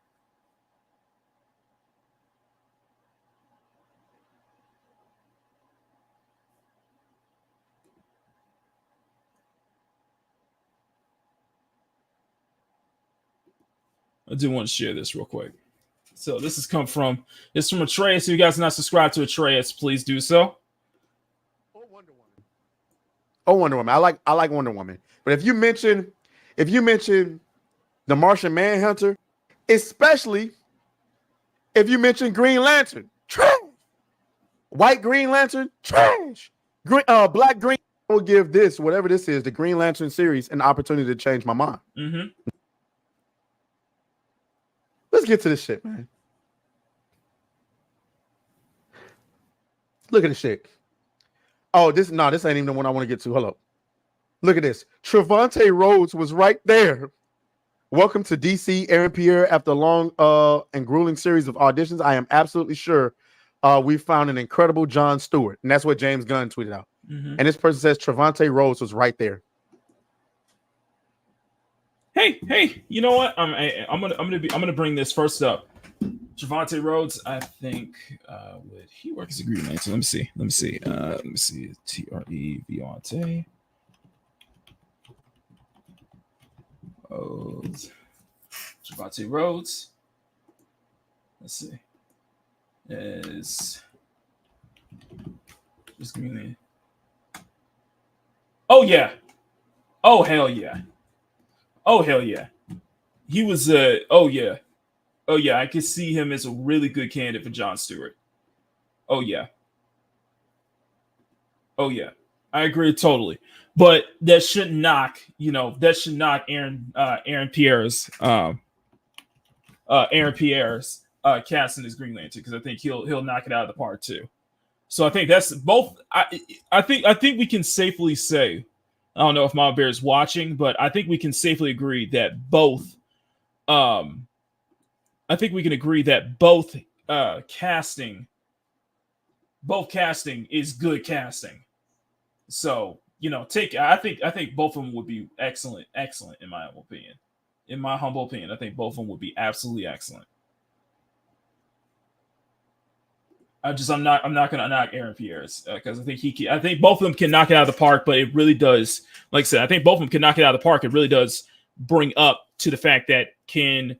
I do want to share this real quick. So this is from Atreus. If you guys are not subscribed to Atreus, please do so. Wonder Woman. I like Wonder Woman. But if you mention the Martian Manhunter, especially if you mention Green Lantern, trash. White Green Lantern, trash. Black Green. I will give this, whatever this is, the Green Lantern series, an opportunity to change my mind. Mm-hmm. Let's get to this shit, man. Look at this shit. Oh, this ain't even the one I want to get to. Hold up. Look at this. Trevante Rhodes was right there. Welcome to DC, Aaron Pierre. After a long and grueling series of auditions, I am absolutely sure we found an incredible Jon Stewart. And that's what James Gunn tweeted out. Mm-hmm. And this person says Trevante Rhodes was right there. Hey, you know what? I'm gonna bring this first up. Trevante Rhodes, I think would he work as a Green Lantern? Let me see. Trevante. Rhodes. Javante Rhodes. Let's see. Is just give me. Oh yeah. Oh hell yeah. Oh hell yeah. He was oh yeah. Oh yeah, I could see him as a really good candidate for Jon Stewart. Oh yeah. Oh yeah. I agree totally. But that shouldn't knock, Aaron Pierre's casting as Green Lantern, because I think he'll knock it out of the park too. So I think that's both. I think we can safely say, I don't know if Mama Bear is watching, but I think we can safely agree that both. I think we can agree that both casting is good casting. So I think both of them would be excellent in my opinion. In my humble opinion, I think both of them would be absolutely excellent. I'm not gonna knock Aaron Pierre's because I think both of them can knock it out of the park, but it really does, like I said, I think both of them can knock it out of the park. It really does bring up to the fact that is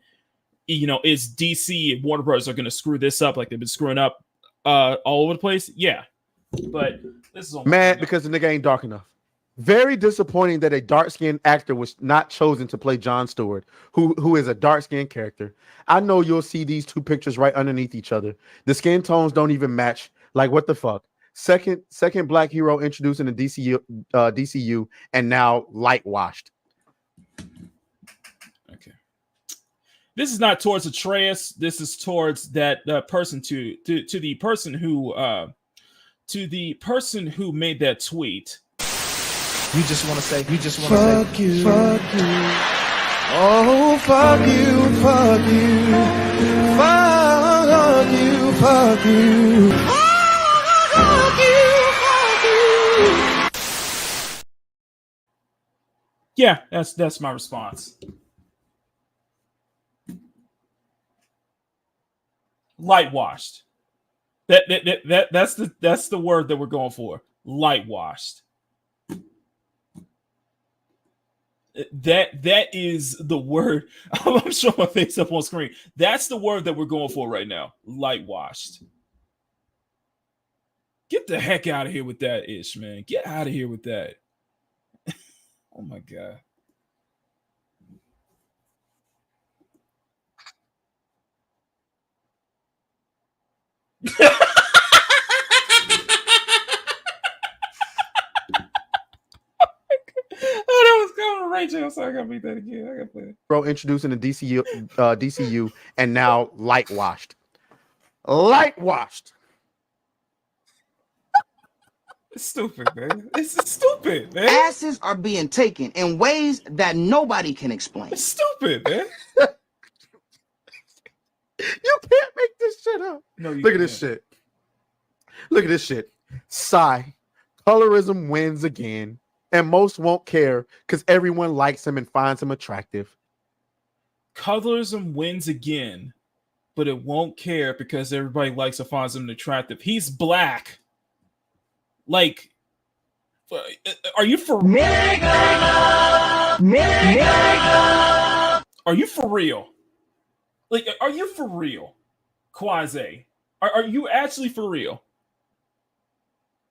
DC and Warner Bros. Are going to screw this up like they've been screwing up all over the place? Yeah, but this is mad because the nigga ain't dark enough. Very disappointing that a dark-skinned actor was not chosen to play Jon Stewart, who is a dark-skinned character. I know you'll see these two pictures right underneath each other. The skin tones don't even match. Like, what the fuck? Second black hero introduced in the DCU and now lightwashed. Okay. This is not towards Atreus. This is towards that person to the person who made that tweet. You just want to say, fuck you, fuck you. Oh, fuck you, fuck you. Fuck you, fuck you. Fuck you, fuck you. Yeah, that's my response. Lightwashed. That's the word that we're going for. Lightwashed. That is the word. I'm showing my face up on screen. That's the word that we're going for right now. Lightwashed. Get the heck out of here with that ish, man. Get out of here with that. Oh my god. Oh, that was going to Rachel. So I gotta beat that again. I gotta play it. Bro, introduced in the DCU and now lightwashed. Lightwashed. It's stupid, man. It's stupid, man. Asses are being taken in ways that nobody can explain. It's stupid, man. You can't make this shit up. No, you Look at this shit. Look at this shit. Sigh. Colorism wins again. And most won't care because everyone likes him and finds him attractive. Colorism wins again, but it won't care because everybody likes and finds him attractive. He's black. Like, are you for real? Are you for real? Like, are you for real? Quasi. Are you actually for real?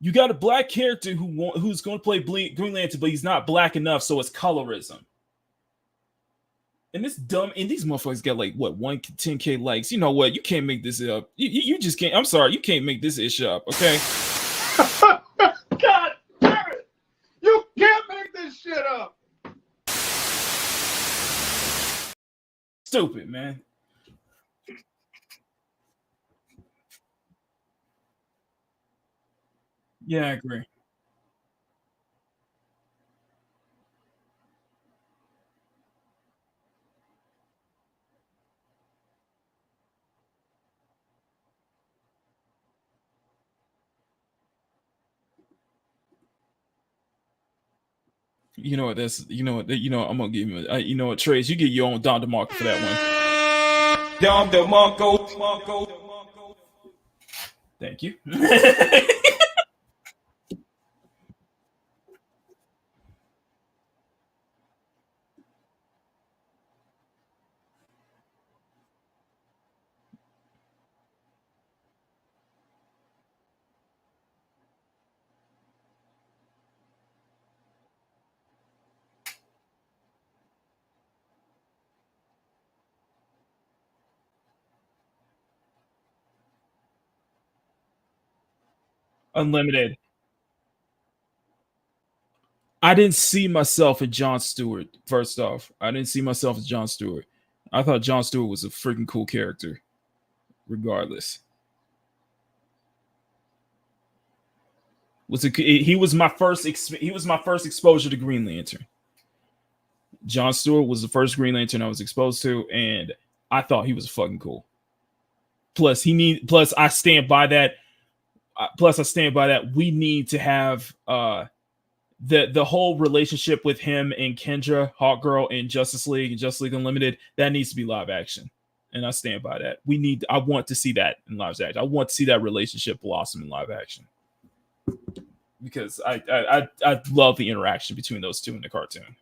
You got a black character who's going to play Green Lantern, but he's not black enough, so it's colorism. And these motherfuckers got like what 10K likes. You know what? You can't make this up. You just can't. I'm sorry, you can't make this ish up. Okay. God damn it! You can't make this shit up. Stupid, man. Yeah, I agree. You know what? I'm gonna give him. You know what, Trace? You get your own Don DeMarco for that one. Don DeMarco. Thank you. Unlimited. I didn't see myself in Jon Stewart. First off, I didn't see myself as Jon Stewart. I thought Jon Stewart was a freaking cool character, regardless. He was my first exposure to Green Lantern. Jon Stewart was the first Green Lantern I was exposed to, and I thought he was fucking cool. Plus, I stand by that. We need to have the whole relationship with him and Kendra, Hawkgirl, and Justice League Unlimited. That needs to be live action, and I stand by that. I want to see that in live action. I want to see that relationship blossom in live action because I love the interaction between those two in the cartoon.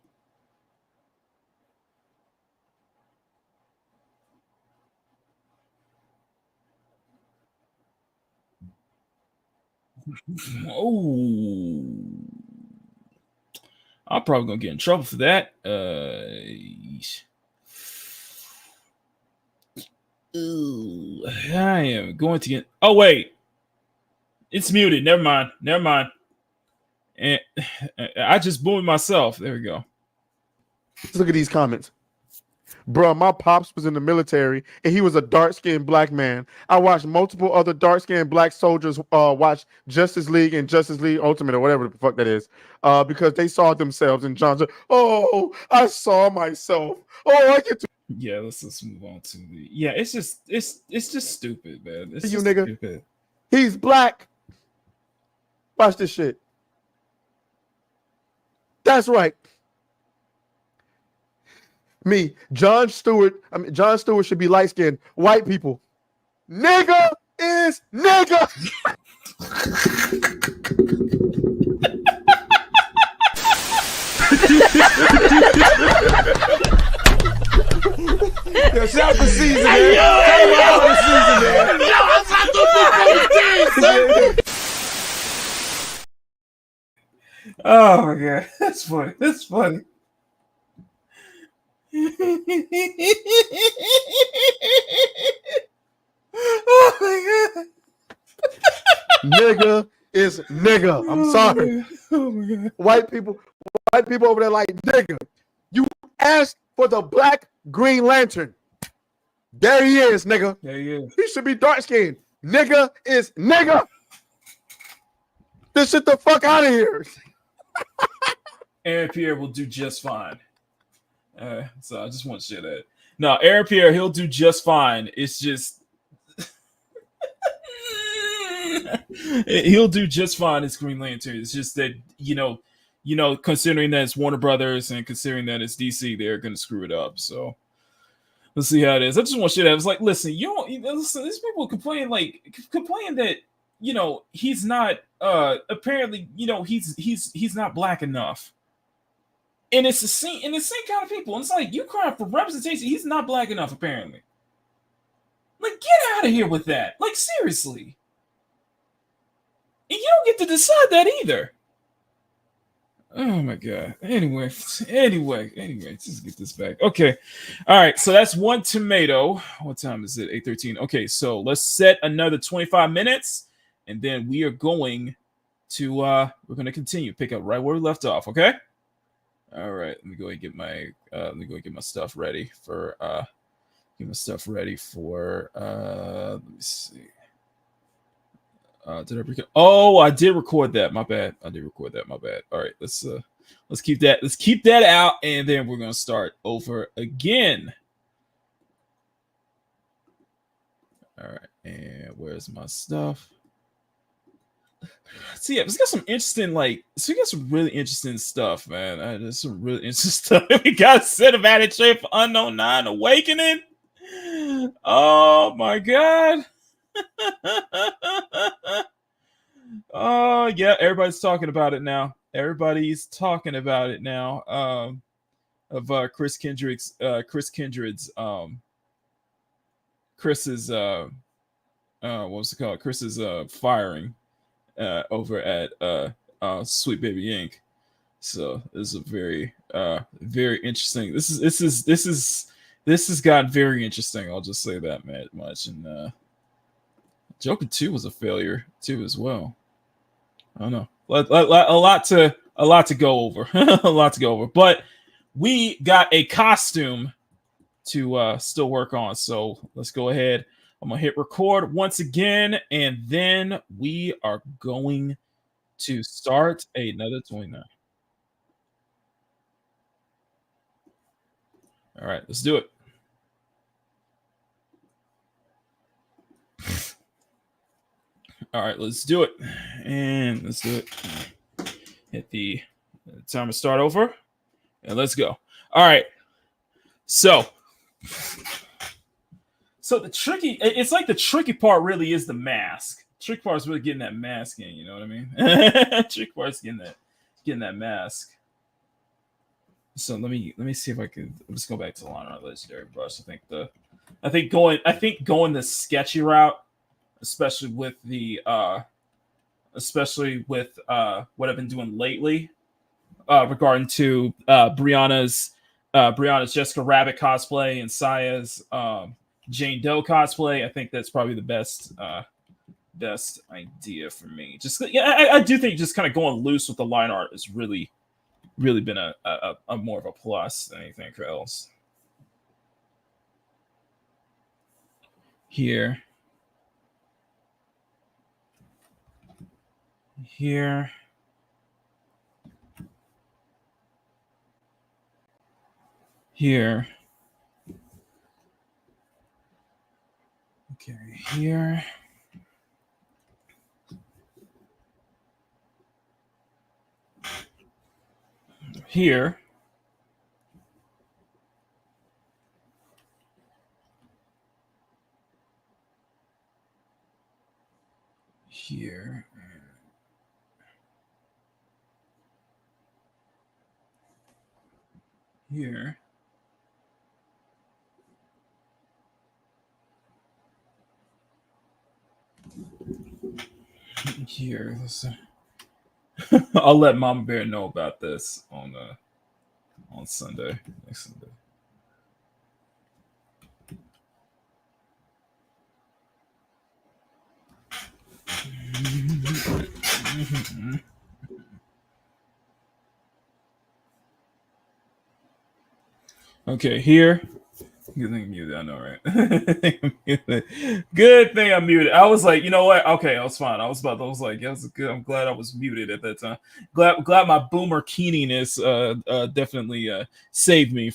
Oh, I'm probably gonna get in trouble for that. I am going to get. Oh wait, it's muted. Never mind. And I just boomed myself. There we go. Let's look at these comments. Bro, my pops was in the military and he was a dark-skinned black man. I watched multiple other dark-skinned black soldiers watch Justice League and Justice League Ultimate or whatever the fuck that is because they saw themselves in John. Oh, I saw myself. Oh, I get to. Yeah, let's move on to the. Yeah, it's just stupid, man. It's you just nigga. Stupid. He's black. Watch this shit. That's right. Jon Stewart should be light skinned. White people. Nigga is nigga. Yo, shout out to Season, man. Shout out to Season, man. Yo, I'm about to Oh my god, that's funny. That's funny. Oh my god. Nigga is nigga. I'm sorry. Oh my god. White people over there like nigga. You asked for the black Green Lantern. There he is, nigga. There he is. He should be dark skinned. Nigga is nigga. This shit the fuck out of here. Aaron Pierre will do just fine. So I just want to share that. No, Aaron Pierre, he'll do just fine. It's just he'll do just fine as Green Lantern. It's just that you know, considering that it's Warner Brothers and considering that it's DC, they're gonna screw it up. So let's see how it is. I just want to share that. It's like, listen, listen. These people complain that he's not apparently he's not black enough. And it's the same kind of people. And it's like, you crying for representation. He's not black enough, apparently. Like, get out of here with that. Like, seriously. And you don't get to decide that either. Oh my god. Anyway, let's get this back. Okay. All right. So that's 1 tomato. What time is it? 8:13. Okay, so let's set another 25 minutes, and then we are going to we're gonna continue. Pick up right where we left off, okay? All right, let me go and get my stuff ready for let me see. Did I record? Oh, I did record that. My bad. All right, let's keep that out, and then we're gonna start over again. All right, and where's my stuff? So yeah, we got some really interesting stuff, man. There's some really interesting stuff. We got cinematic trailer for Unknown 9 Awakening. Oh my god. Oh yeah, everybody's talking about it now. Of Chris's Chris's firing over at Sweet Baby Inc. So this is a very very interesting. This has gotten very interesting. I'll just say that much. And Joker 2 was a failure too as well. I don't know. A lot to go over. A lot to go over. But we got a costume to still work on. So let's go ahead. I'm gonna hit record once again, and then we are going to start another 29. All right, let's do it. All right, let's do it. And let's do it. Hit the time to start over. And let's go. All right. So it's like the tricky part really is the mask. Tricky part is really getting that mask in, you know what I mean? Tricky part is getting that mask. So let me see if I can. Let's go back to the line art legendary brush. I think going the sketchy route, especially with what I've been doing lately, regarding to Brianna's Jessica Rabbit cosplay and Saya's Jane Doe cosplay. I think that's probably the best idea for me. I do think just kind of going loose with the line art has really been a more of a plus than anything else. Here. Here. Okay, here. Here. Here. Here. Here. I'll let Mama Bear know about this on Sunday. Next Sunday. Okay, here. Good thing I'm muted. I know, right? Good thing I'm muted. I was like, you know what? Okay, I was fine. I was like, yeah, was good. I'm glad I was muted at that time. Glad my boomer keeniness definitely saved me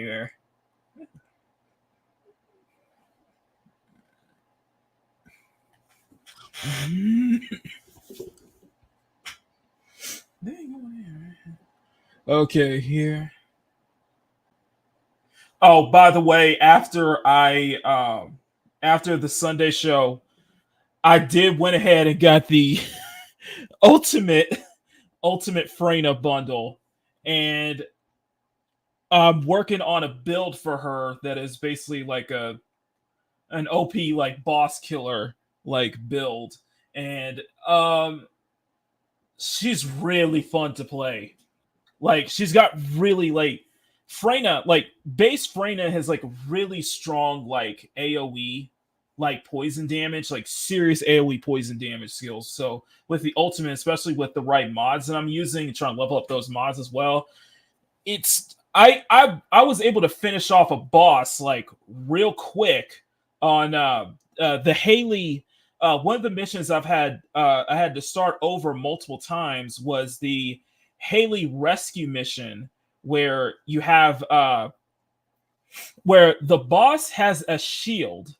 there. Okay, here. Oh, by the way, after the Sunday show, I went ahead and got the ultimate Freyna bundle, and I'm working on a build for her that is basically like an OP like boss killer like build, and she's really fun to play. Like she's got really like Freyna, like base Freyna has like really strong like AoE like poison damage, like serious AoE poison damage skills. So with the ultimate, especially with the right mods that I'm using and trying to level up those mods as well, it's I was able to finish off a boss like real quick on the Haley. One of the missions I had to start over multiple times was the Haley rescue mission, where you have where the boss has a shield.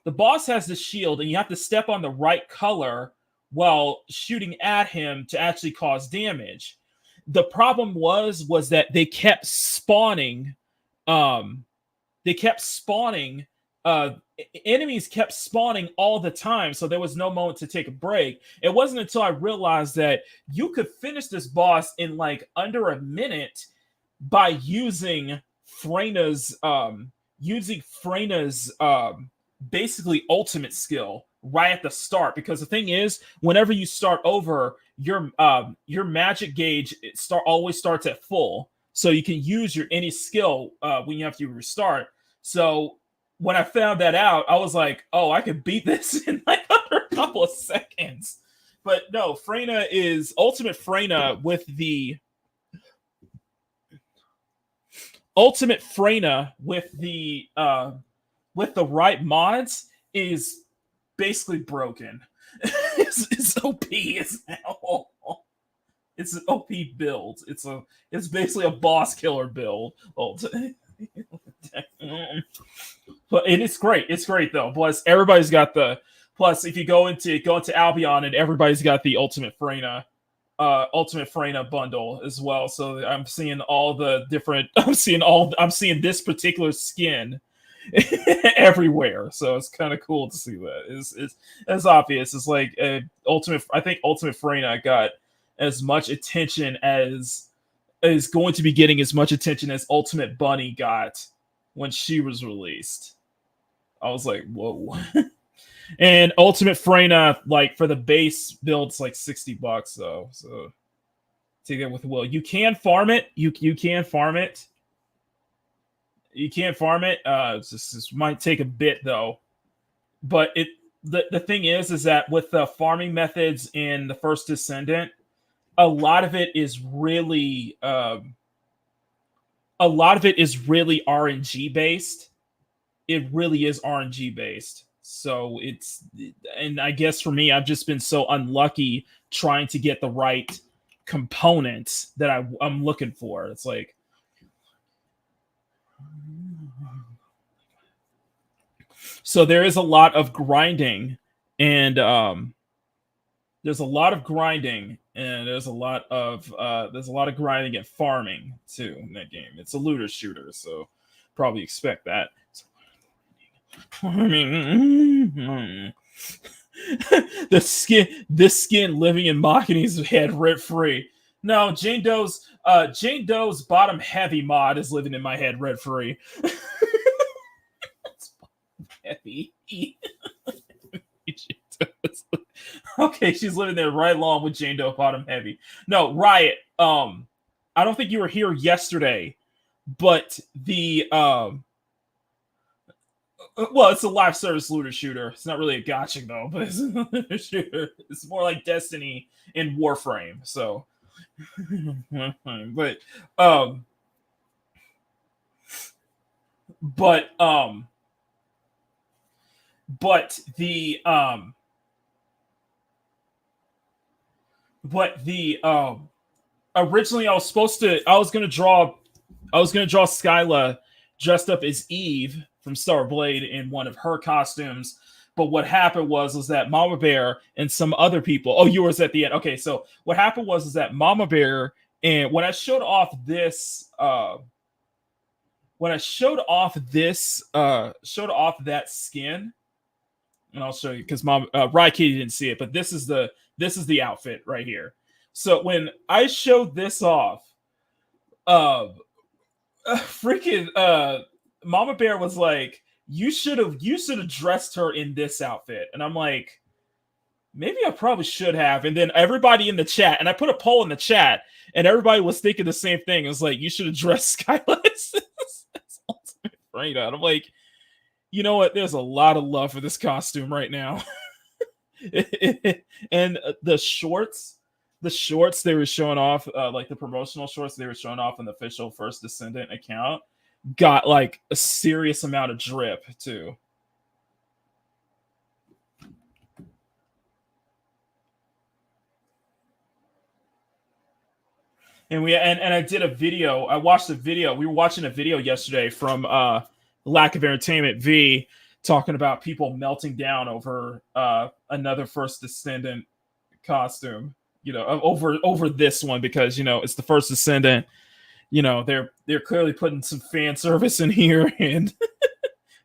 The boss has the shield, and you have to step on the right color while shooting at him to actually cause damage. The problem was that they kept spawning. Enemies kept spawning all the time, so there was no moment to take a break. It wasn't until I realized that you could finish this boss in like under a minute by using Freyna's basically ultimate skill right at the start. Because the thing is, whenever you start over, your magic gauge always starts at full, so you can use your any skill when you have to restart. So when I found that out, I was like, oh, I could beat this in like under a couple of seconds. But no, Freyna is Ultimate Freyna with the right mods is basically broken. It's OP as hell. It's an OP build. It's basically a boss killer build. But it's great. It's great though. Plus everybody's got the if you go into Albion and everybody's got the Ultimate Freyna bundle as well. So I'm seeing all the different I'm seeing this particular skin everywhere. So it's kind of cool to see that. It's obvious. It's like I think Ultimate Freyna got as much attention as is going to be getting as much attention as Ultimate Bunny got when she was released. I was like, whoa. And Ultimate Freyna, like for the base build, it's like $60 though. So take that with a will. You can farm it. You can farm it. You can't farm it. This might take a bit though. But the thing is that with the farming methods in the First Descendant, a lot of it is really RNG based. It really is RNG based. So and I guess for me, I've just been so unlucky trying to get the right components that I'm looking for. It's like, so there is a lot of grinding, and there's a lot of grinding and farming too in that game. It's a looter shooter, so probably expect that. This skin living in Makini's head rent free. No, Jane Doe's bottom heavy mod is living in my head rent free. Heavy. Okay, she's living there right along with Jane Doe bottom heavy. No, Riot. I don't think you were here yesterday, but the well, it's a live service looter shooter. It's not really a gacha though, but it's a looter shooter. It's more like Destiny in Warframe. So, but originally I was gonna draw Skyla dressed up as Eve from Starblade in one of her costumes. But what happened was that Mama Bear and some other people. Oh, you were at the end. Okay, so what happened was that Mama Bear, and when I showed off that skin, and I'll show you because Rye Kitty didn't see it, but this is the outfit right here. So when I showed this off, Mama Bear was like, you should have dressed her in this outfit. And I'm like, maybe I probably should have. And then everybody in the chat, and I put a poll in the chat, and everybody was thinking the same thing. It was like, you should have dressed Skyla as Ultimate Freyna. And I'm like, you know what? There's a lot of love for this costume right now. And the shorts they were showing off, like the promotional shorts they were showing off on the official First Descendant account, got like a serious amount of drip too. And I did a video. I watched a video. We were watching a video yesterday from Lack of Entertainment V talking about people melting down over another First Descendant costume. You know, over this one because it's the First Descendant. They're clearly putting some fan service in here, and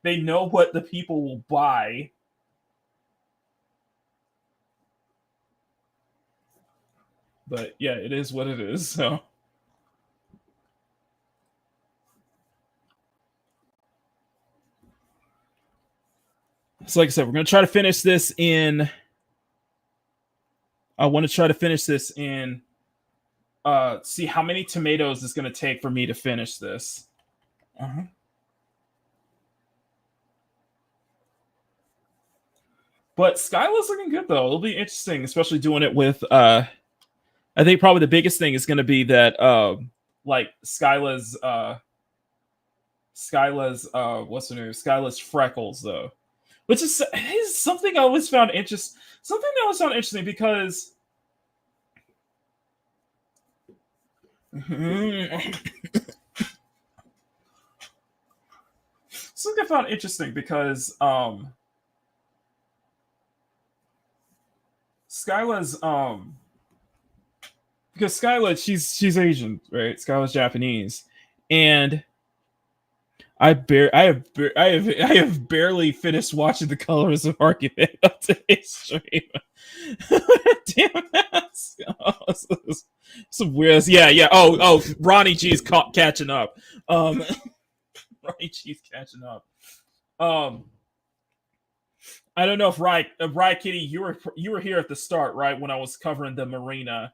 they know what the people will buy. But yeah, it is what it is. So like I said, we're gonna try to finish this in. I want to try to finish this in. See how many tomatoes it's going to take for me to finish this. But Skyla's looking good though. It'll be interesting, especially doing it with I think probably the biggest thing is gonna be that like Skyla's what's her name? Skyla's freckles though. Which is something I always found interesting because something I found interesting because Skyla's because Skyla she's Asian, right? Skyla's Japanese, and I have barely finished watching the Colors of Argument up to his stream. Damn that's some weird. Yeah. Oh, Ronnie G's catching up. Ronnie G's catching up. I don't know if Right Kitty, you were here at the start, right, when I was covering the Marina.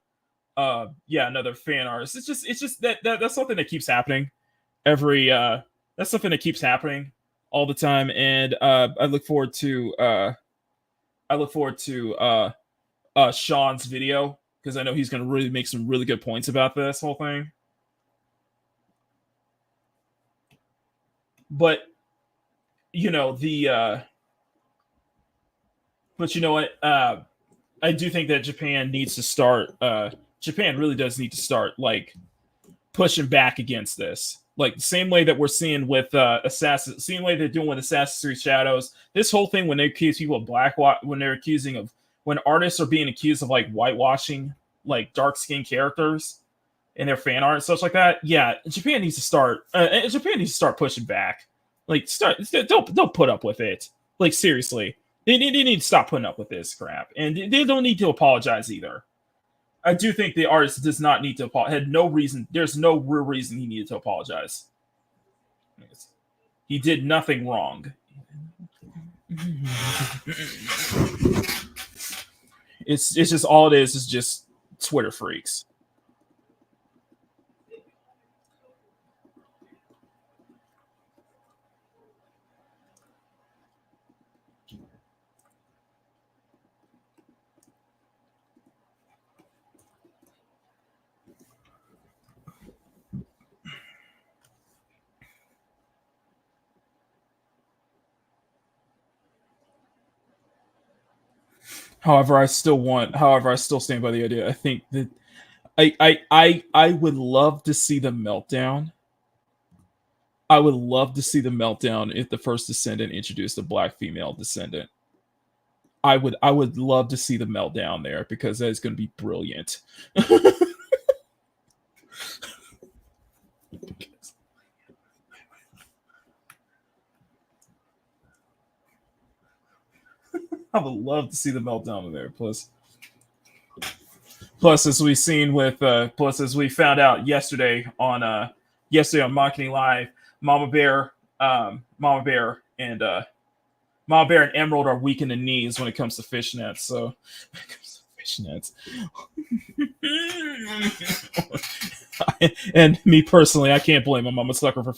Another fan artist. It's just that's something that keeps happening that's something that keeps happening all the time, and I look forward to Sean's video because I know he's going to really make some really good points about this whole thing. But you know but you know what? I do think that Japan needs to start. Japan really does need to start like pushing back against this. Like the same way that we're seeing with same way they're doing with Assassin's Creed Shadows. This whole thing when they accuse people of when artists are being accused of like whitewashing like dark skinned characters in their fan art and such like that. Yeah, Japan needs to start. Japan needs to start pushing back. Like don't put up with it. Like seriously, they need to stop putting up with this crap, and they don't need to apologize either. I do think the artist does not need to apologize. Had no reason. There's no real reason he needed to apologize. He did nothing wrong. It's just all it is just Twitter freaks. However, I still stand by the idea. I think that I would love to see the meltdown. I would love to see the meltdown if the First Descendant introduced a black female descendant. I would love to see the meltdown there because that is going to be brilliant. I would love to see the meltdown in there. Plus, as we seen with, as we found out yesterday on Makini Live, Mama Bear and Emerald are weak in the knees when it comes to fishnets. So, fishnets. And me personally, I can't blame them. I'm a sucker for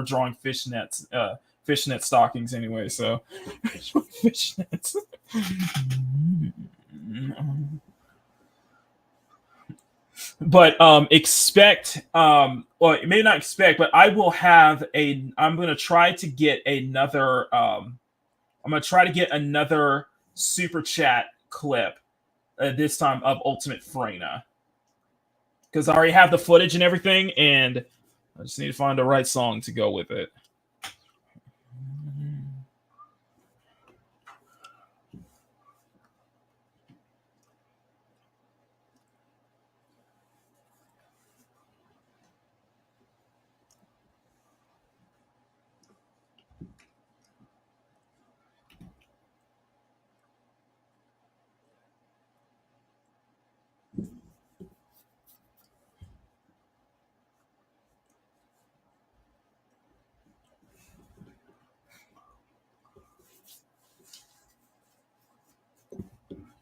drawing fishnets. Fishnet stockings anyway, so fishnets. But expect well, maybe not expect, but I'm gonna try to get another super chat clip this time of Ultimate Freyna. Because I already have the footage and everything, and I just need to find the right song to go with it.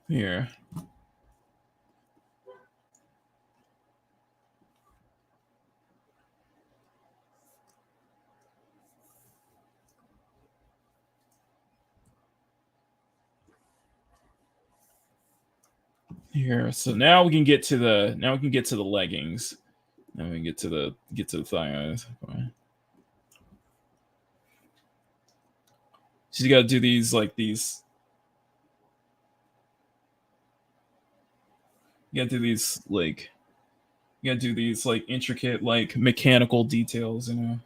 Here. Here, so now we can get to the leggings. Now we can get to the thighs. So you got to do these like these. You got to do these like. You got to do these like intricate like mechanical details, you know.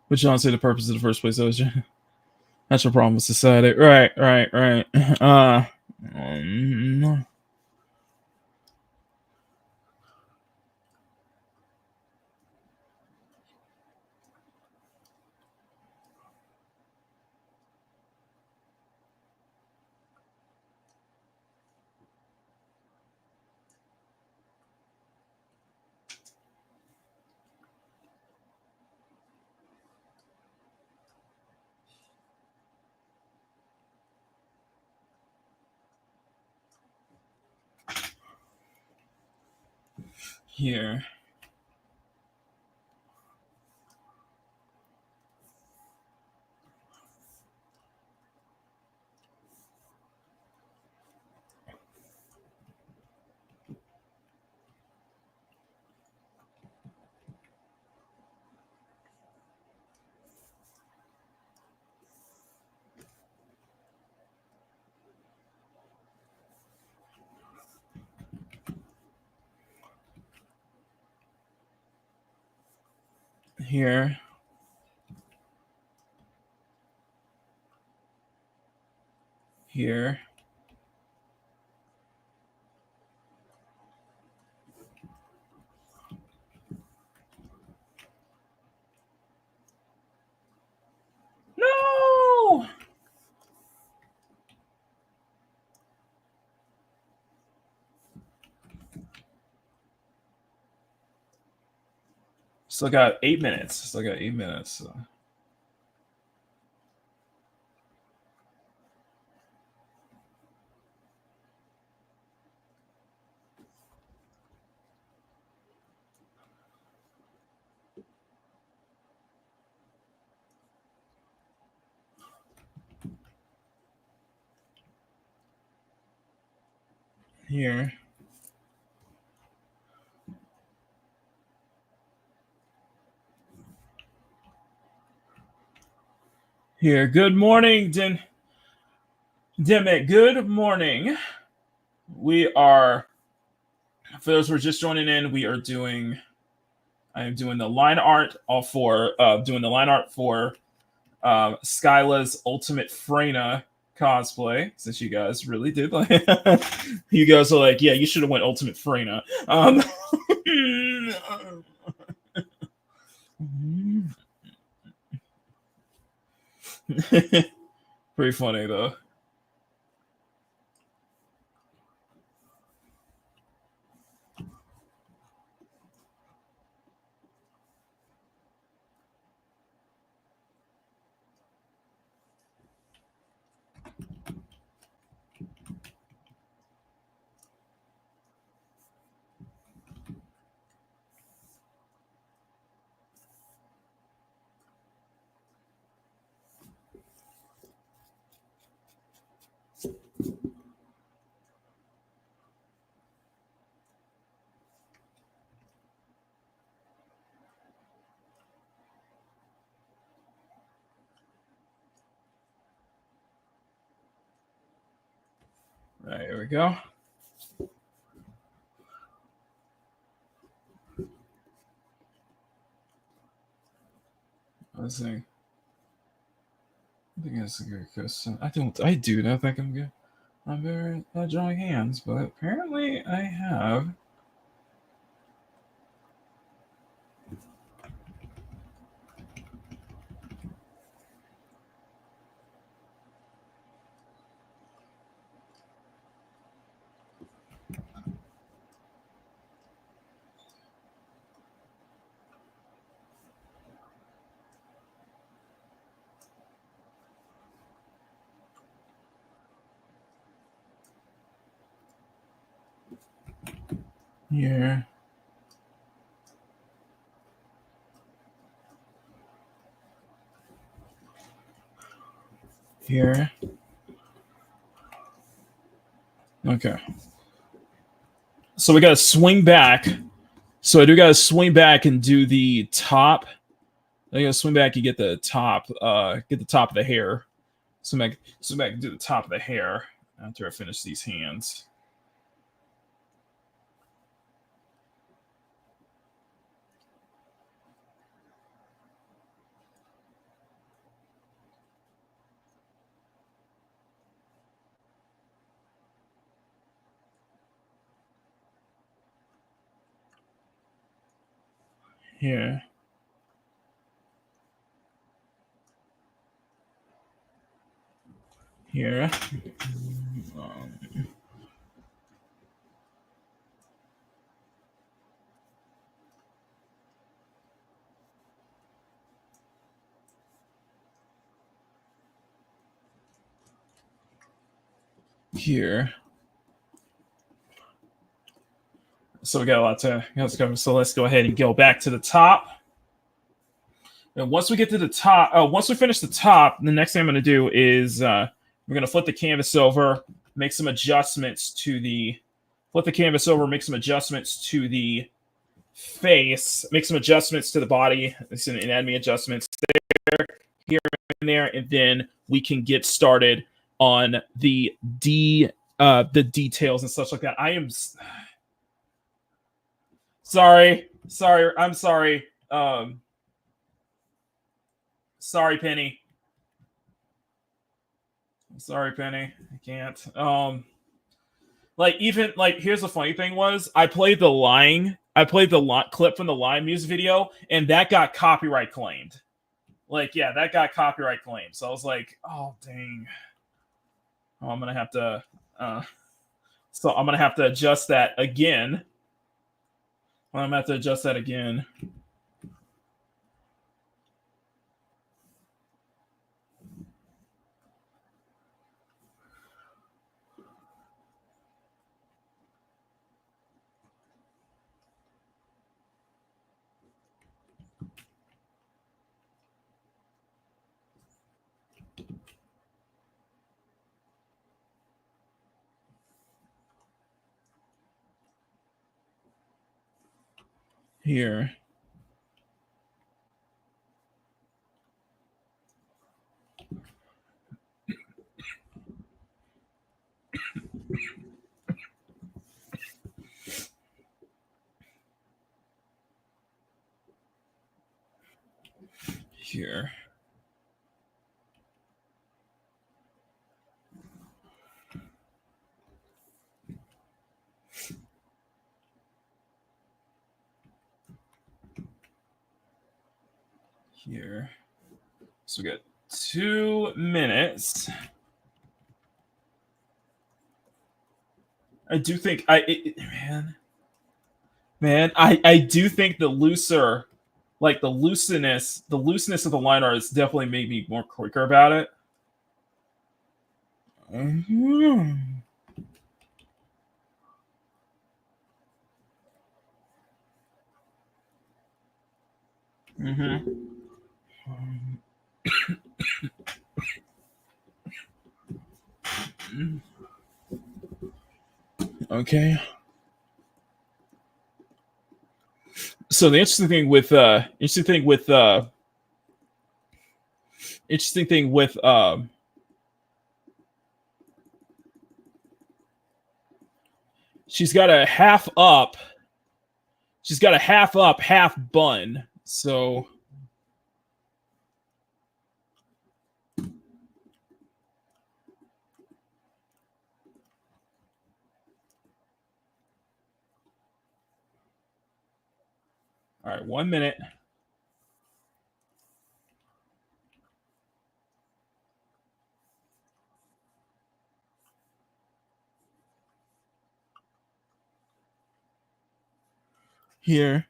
But you don't say the purpose of the first place, though. That's your problem with society. Right. Here. Here. Here. No. Still got 8 minutes. So. Here. Here. Good morning, Dimmick. Good morning. We are, for those who are just joining in, I am doing the line art for Skyla's Ultimate Freyna cosplay, since you guys really did like you guys are like, yeah, you should have went Ultimate Freyna. Pretty funny though. Right, here we go. Let's see. I think that's a good question. I do not think I'm good. I'm very at drawing hands, but apparently I have. Here. Here. Okay. So we gotta swing back. So I do gotta swing back and do the top. I gotta swing back and get the top of the hair. Swing back and do the top of the hair after I finish these hands. Here. Here. Here. So we got a lot to cover. So let's go ahead and go back to the top. And once we get to the top, once we finish the top, the next thing I'm going to do is we're going to flip the canvas over, make some adjustments to the face, make some adjustments to the body, some anatomy adjustments there, here, and there, and then we can get started on the details and such like that. I am sorry. I'm sorry. Sorry, Penny. Sorry, Penny. I can't. Here's the funny thing was I played the clip from the Line music video, and that got copyright claimed. That got copyright claimed. So I was like, oh dang. Oh, I'm gonna have to adjust that again. I'm gonna have to adjust that again. Here. Here. Here. So we got 2 minutes. I do think I do think the looseness of the line art has definitely made me more quicker about it. Mm-hmm. Okay. So the interesting thing with she's got a half up, half bun. So all right, 1 minute. Here.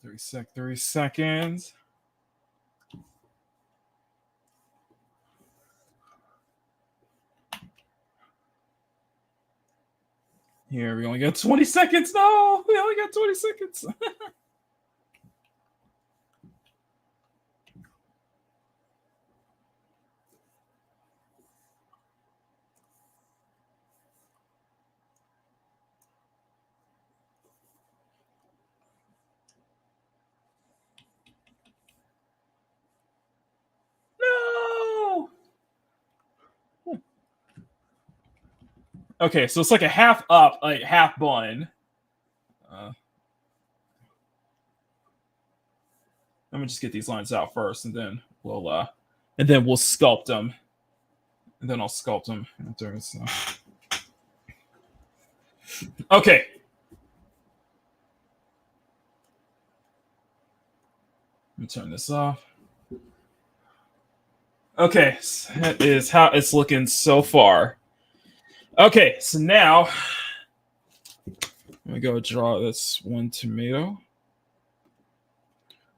3 seconds. Here, we only got 20 seconds. No, we only got 20 seconds. No. Okay, so it's like a half up, like half bun. Let me just get these lines out first, and then we'll sculpt them. And then I'll sculpt them. Okay. Let me turn this off. Okay, so that is how it's looking so far. Okay, so now let me go draw this one tomato.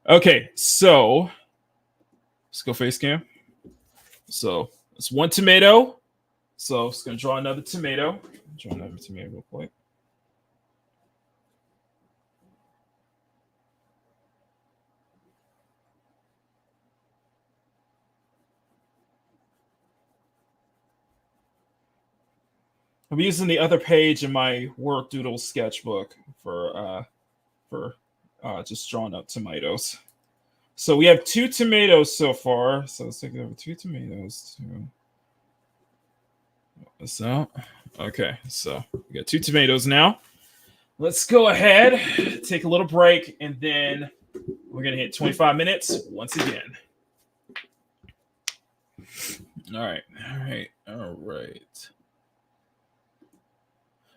Okay, so let's go face cam. So it's one tomato. So I'm just gonna draw another tomato. Draw another tomato real quick. I'm using the other page in my work doodle sketchbook for just drawing up tomatoes. So we have 2 tomatoes so far. So let's take over 2 tomatoes to this out. Okay, so we got 2 tomatoes now. Let's go ahead, take a little break, and then we're gonna hit 25 minutes once again. All right.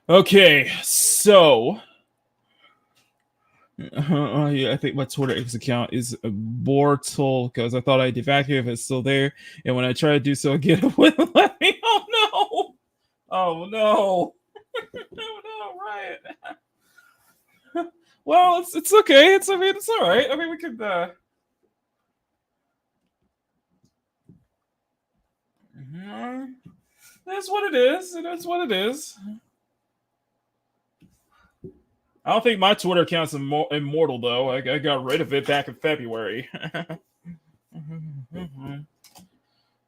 Okay, so yeah, I think my Twitter X account is mortal because I thought I deactivated it. It's still there, and when I try to do so again, it wouldn't let me. Oh no! Oh no! Oh no! Right. Well, it's okay. It's all right. I mean, we could. That's what it is. It is what it is. I don't think my Twitter account's immortal though. I got rid of it back in February.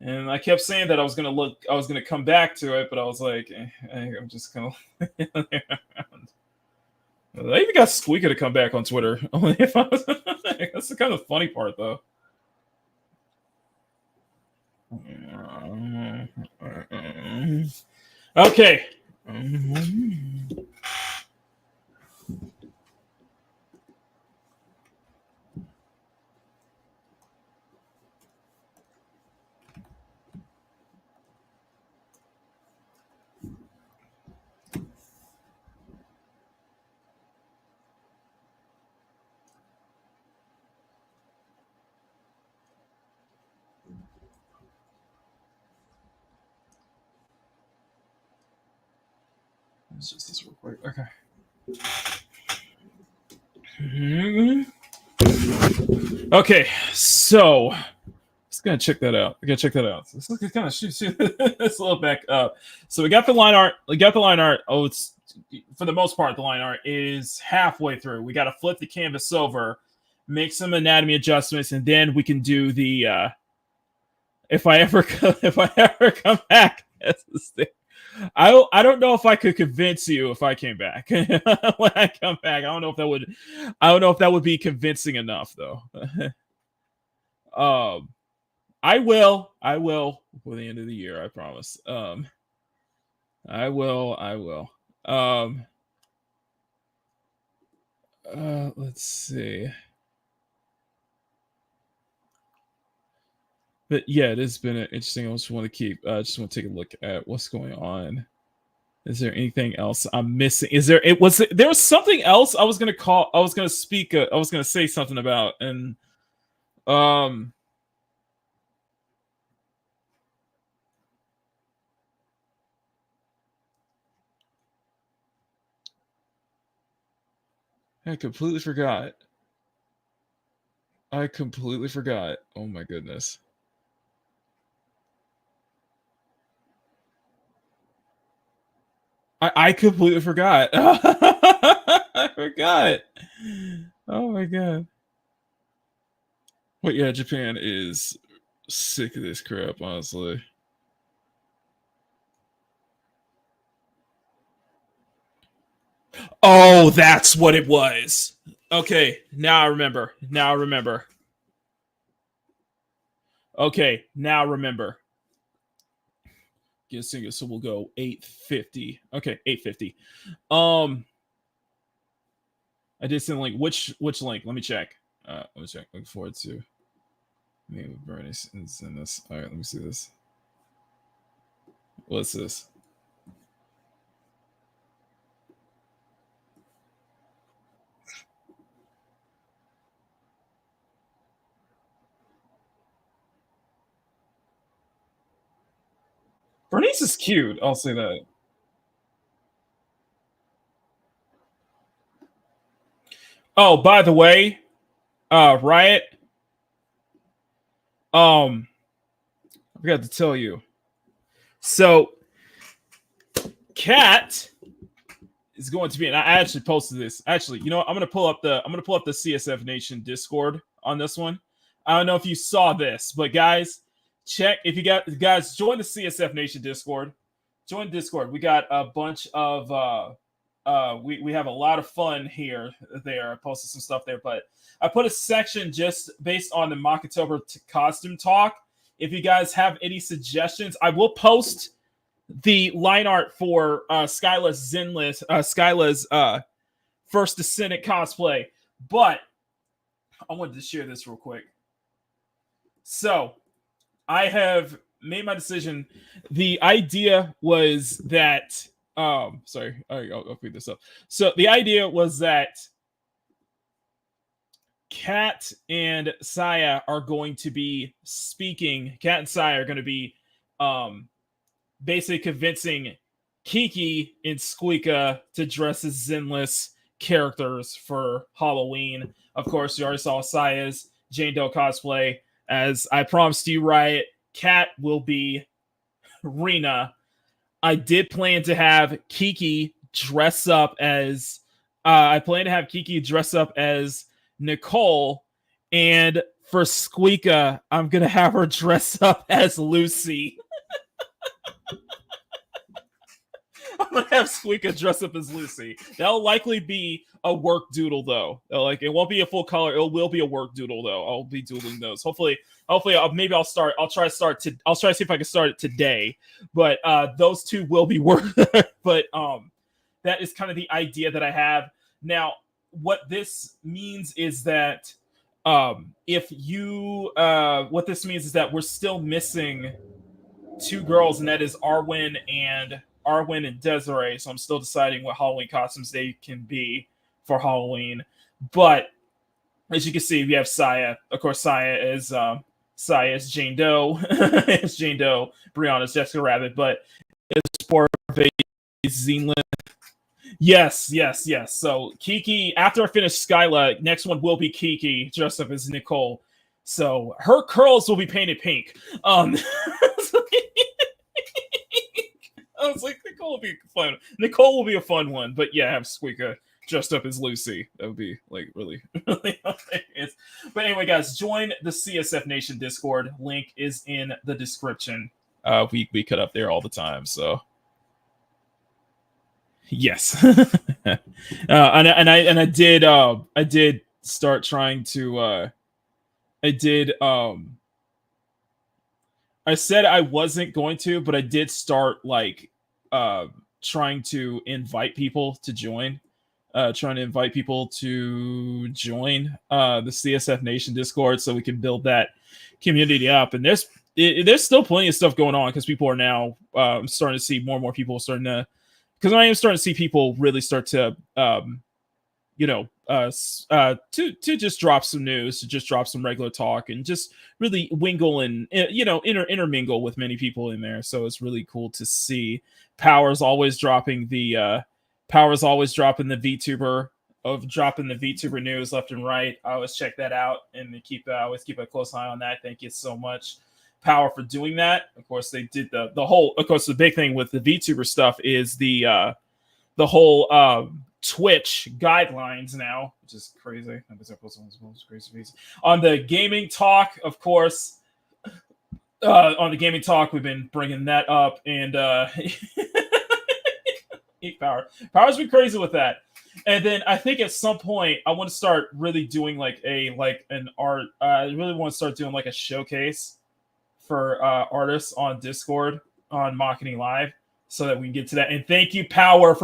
And I kept saying that I was gonna come back to it, but I was like, I'm just gonna. I even got Squeaker to come back on Twitter. Only if I was. That's the kind of funny part, though. Okay. Let's just this real quick. Okay. Okay, so just gonna check that out. I gotta check that out. Let's look at kind of shoot this a little back up. So we got the line art. Oh, it's for the most part the line art is halfway through. We got to flip the canvas over, make some anatomy adjustments, and then we can do the. If I ever come back, I don't know if I could convince you if I came back. When I come back, I don't know if that would be convincing enough though. I will before the end of the year, I promise. I will. Let's see. But yeah, it has been interesting. I just want to take a look at what's going on. Is there anything else I'm missing? There was something else I was gonna say something about, and I completely forgot. I completely forgot. Oh my goodness. I completely forgot. I forgot. Oh my god. But yeah, Japan is sick of this crap, honestly. Oh, that's what it was. Okay, now I remember. Now I remember. Okay, now remember. Guessing it, so we'll go 850. Okay, 850. I did send a link. Which link? Let me check. Let me check. Looking forward to maybe Bernie send this. All right, let me see this. What's this? Bernice is cute. I'll say that. Oh, by the way, Riot. I forgot to tell you. So, Cat is going to be, and I actually posted this. Actually, you know what? I'm gonna pull up the CSF Nation Discord on this one. I don't know if you saw this, but guys, check if you got guys join the CSF Nation Discord. Join Discord. We got a bunch of we have a lot of fun here. There, I posted some stuff there, but I put a section just based on the Mocktober costume talk. If you guys have any suggestions, I will post the line art for Skyla's First Descendant cosplay. But I wanted to share this real quick. So I have made my decision. The idea was that sorry, I'll read this up. So the idea was that Kat and Saya are going to be speaking. Kat and Saya are going to be basically convincing Kiki and Squeaka to dress as Zenless characters for Halloween. Of course, you already saw Saya's Jane Doe cosplay. As I promised you, Riot, Kat will be Rena. I did plan to have Kiki dress up as Nicole, and for Squeaka, I'm gonna have her dress up as Lucy. I'm gonna have Squeaka dress up as Lucy. That'll likely be a work doodle though. Like, it won't be a full color. It will be a work doodle though. I'll be doodling those. Hopefully, I'll try to see if I can start it today. But those two will be work. But that is kind of the idea that I have now. What this means is that what this means is that we're still missing two girls, and that is Arwen and Desiree. So I'm still deciding what Halloween costumes they can be for Halloween. But as you can see, we have Saya. Of course, Saya is Jane Doe. It's Jane Doe. Brianna's Jessica Rabbit. But it's for Zenless. Yes. So Kiki, after I finish Skyla, next one will be Kiki dressed up as Nicole. So her curls will be painted pink. I was like, Nicole will be fun. Nicole will be a fun one, but yeah, have Squeaka dressed up as Lucy. That would be like really, really hilarious. But anyway, guys, join the CSF Nation Discord. Link is in the description. We cut up there all the time, so yes. And I did start trying to I said I wasn't going to, but I did start like trying to invite people to join. The CSF Nation Discord so we can build that community up. And there's still plenty of stuff going on because people are now starting to see more and more people starting to, because I am starting to see people really start to to just drop some news, to just drop some regular talk, and just really wingle and intermingle with many people in there. So it's really cool to see. Power's always dropping the VTuber dropping the VTuber news left and right. I always check that out and always keep a close eye on that. Thank you so much, Power, for doing that. Of course, they did the whole. Of course, the big thing with the VTuber stuff is the whole Twitch guidelines now, which is crazy. On the gaming talk, of course. On the gaming talk, we've been bringing that up, and Power's been crazy with that. And then I think at some point I want to start really doing like an art. I really want to start doing like a showcase for artists on Discord on Makini Live, so that we can get to that. And thank you, Power,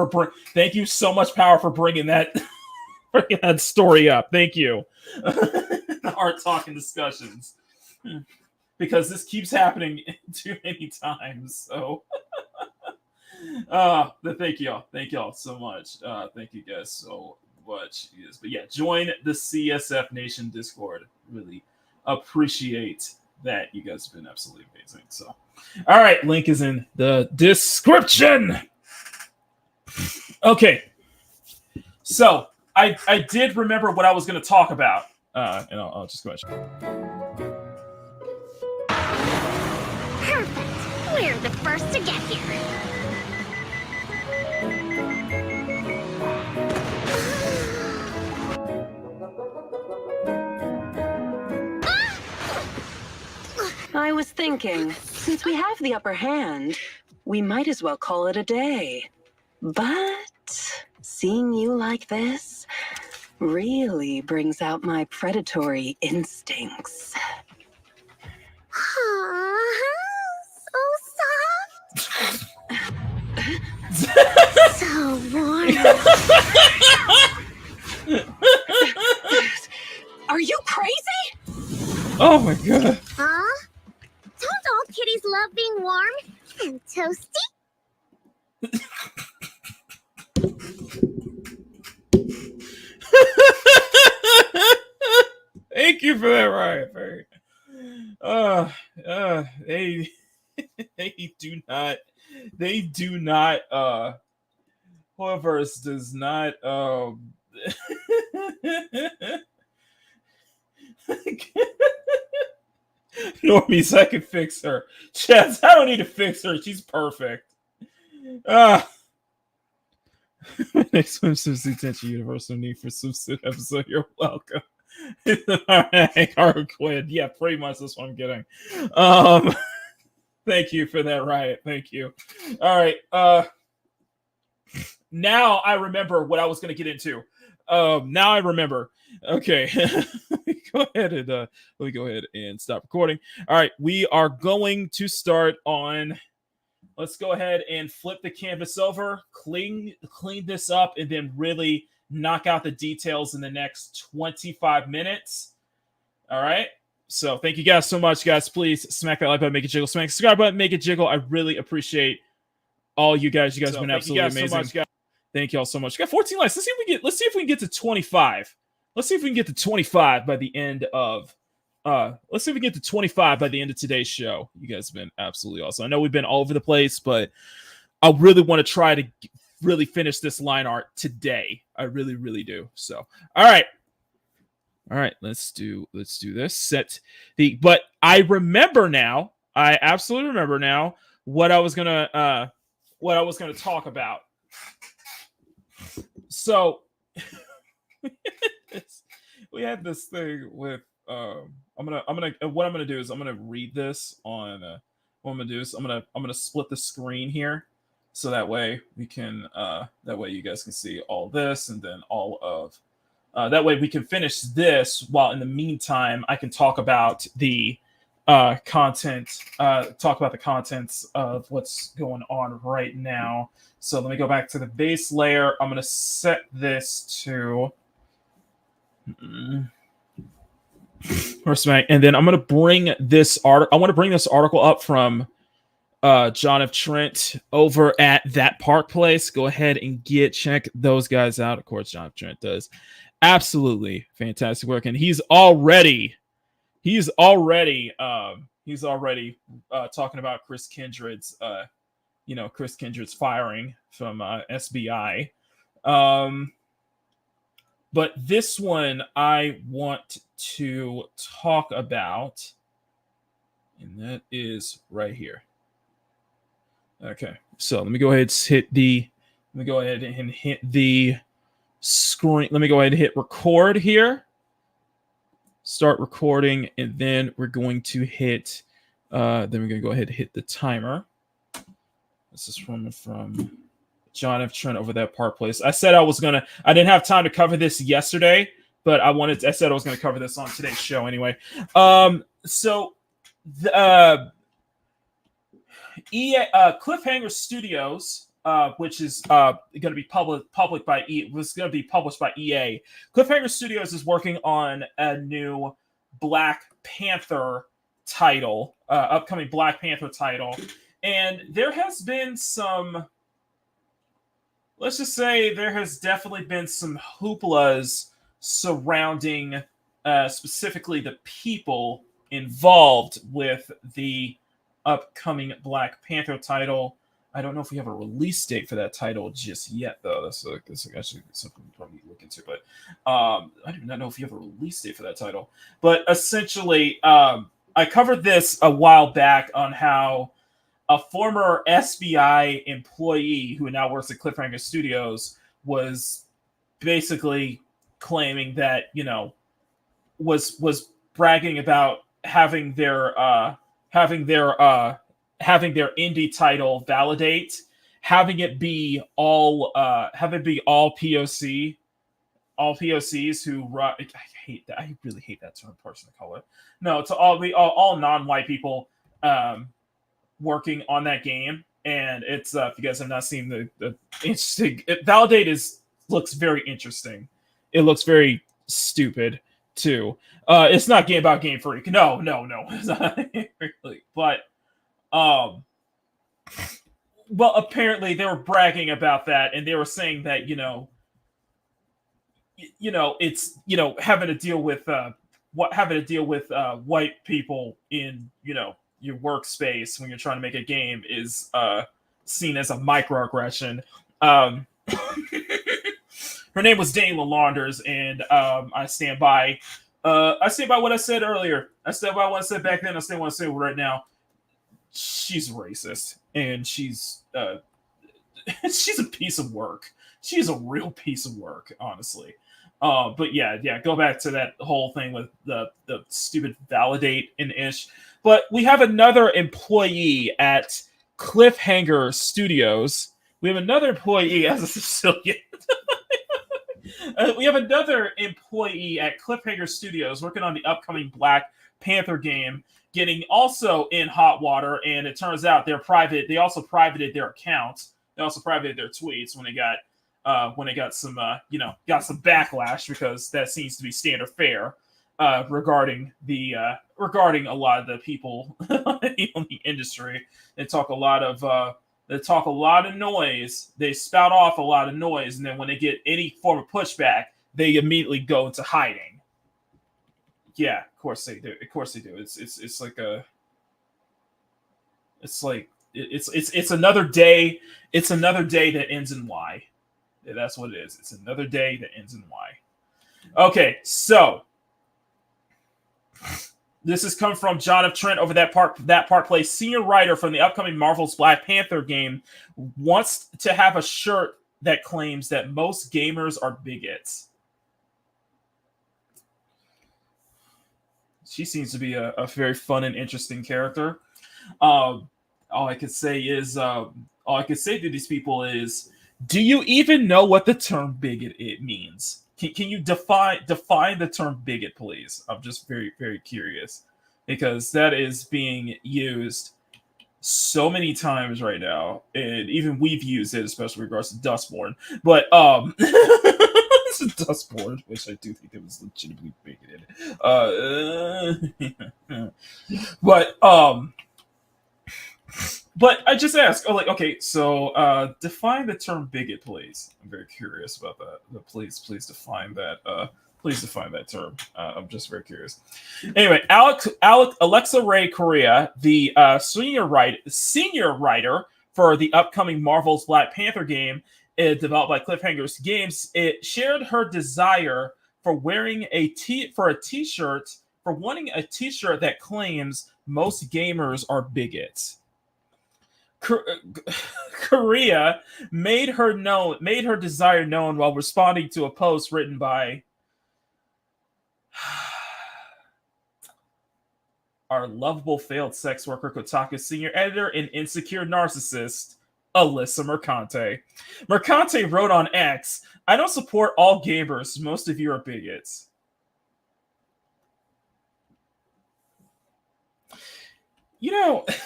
thank you so much, Power, for bringing that story up. Thank you. Art talk and discussions. Because this keeps happening too many times. So thank y'all so much. Thank you guys so much. Yes, but yeah, join the CSF Nation Discord. Really appreciate that. You guys have been absolutely amazing. So all right, link is in the description. Okay, so I did remember what I was going to talk about, and I'll just go ahead. Perfect. We're the first to get here. I was thinking, since we have the upper hand, we might as well call it a day. But seeing you like this really brings out my predatory instincts. So soft. So warm. Are you crazy? Oh my god. Huh? Don't all kitties love being warm and toasty? Thank you for that, Ryan. They do not Whoever's does not Normies, I can fix her. Chaz, I don't need to fix her. She's perfect. Next swimsuit attention universal need for swimsuit episode. You're welcome. Harlequin. Yeah, pretty much that's what I'm getting. Thank you for that, Riot. Thank you. All right. Now I remember what I was going to get into. Now I remember. Okay. Let me go ahead and stop recording. All right, we are going to start on. Let's go ahead and flip the canvas over, clean this up, and then really knock out the details in the next 25 minutes. All right. So thank you guys so much, guys. Please smack that like button, make it jiggle. Smack the subscribe button, make it jiggle. I really appreciate all you guys. You guys have been absolutely amazing. So much, guys. Thank you all so much. We got 14 likes. Let's see if we can get to 25. Let's see if we can get to 25 by the end of let's see if we can get to 25 by the end of today's show. You guys have been absolutely awesome. I know we've been all over the place, but I really want to try to really finish this line art today. I really, really do. So, all right, let's do this. But I remember now. I absolutely remember now what I was gonna talk about. So we had this thing with what I'm gonna do is I'm gonna read this on what I'm gonna do is I'm gonna split the screen here so that way we can that way you guys can see all this, and then all of that way we can finish this while in the meantime I can talk about the contents of what's going on right now. So let me go back to the base layer. I'm gonna set this to and then I'm gonna bring this art. I want to bring this article up from John F. Trent over at That Park Place. Go ahead and check those guys out. Of course, John F. Trent does absolutely fantastic work, and he's already talking about Chris Kindred's firing from SBI. But this one I want to talk about, and that is right here. Okay, so let me go ahead and hit the. Let me go ahead and hit the screen. Let me go ahead and hit record here. Start recording, and then we're going to hit. Then we're going to go ahead and hit the timer. This is from John F. Trent over that Park Place. I said I didn't have time to cover this yesterday, but I said I was gonna cover this on today's show anyway. So the Cliffhanger Studios, which is going to be published by EA. Cliffhanger Studios is working on a new Black Panther title, upcoming Black Panther title, and there has been some. Let's just say there has definitely been some hooplas surrounding specifically the people involved with the upcoming Black Panther title. I don't know if we have a release date for that title just yet, though. That's actually something we probably look into. But I do not know if you have a release date for that title. But essentially, I covered this a while back on how a former SBI employee who now works at Cliffhanger Studios was basically claiming that, was bragging about having their indie title validate, having it be all POCs who run. I hate that. I really hate that term, person of color. No, to all non-white people working on that game. And it's if you guys have not seen the interesting, validate looks very interesting. It looks very stupid too. It's not game about Game Freak. No, it's not really. But well, apparently they were bragging about that, and they were saying that it's having to deal with white people in your workspace when you're trying to make a game is seen as a microaggression. Her name was Dane Lalanders, and I stand by what I said earlier. I stand by what I said back then. I stand by what I say right now. She's racist, and she's a piece of work. She's a real piece of work, honestly. But yeah, go back to that whole thing with the stupid validate and ish. But we have another employee at Cliffhanger Studios. We have another employee as a Sicilian. We have another employee at Cliffhanger Studios working on the upcoming Black Panther game, getting also in hot water. And it turns out they're private. They also privated their accounts. They also privated their tweets when they got some backlash, because that seems to be standard fare regarding a lot of the people in the industry. They talk a lot of noise. They spout off a lot of noise, and then when they get any form of pushback, they immediately go into hiding. Yeah, of course they do. It's another day. It's another day that ends in Y. Yeah, that's what it is. It's another day that ends in Y. Okay, so this has come from John F. Trent over that Park Place. Senior writer from the upcoming Marvel's Black Panther game wants to have a shirt that claims that most gamers are bigots. She seems to be a very fun and interesting character. All I could say to these people is, do you even know what the term bigot it means? Can you define the term bigot, please? I'm just very, very curious, because that is being used so many times right now, and even we've used it, especially in regards to Dustborn. But Dustborn, which I do think it was legitimately bigoted. But I just ask, okay, so define the term bigot, please. I'm very curious about that. Please define that. Please define that term. I'm just very curious. Anyway, Alexa Ray Correa, the senior writer for the upcoming Marvel's Black Panther game, developed by Cliffhanger's Games, it shared her desire for wearing a t-shirt, for wanting a t-shirt that claims most gamers are bigots. Korea made her desire known while responding to a post written by our lovable failed sex worker Kotaku senior editor and insecure narcissist, Alyssa Mercante. Mercante wrote on X, "I don't support all gamers. Most of you are bigots." You know, can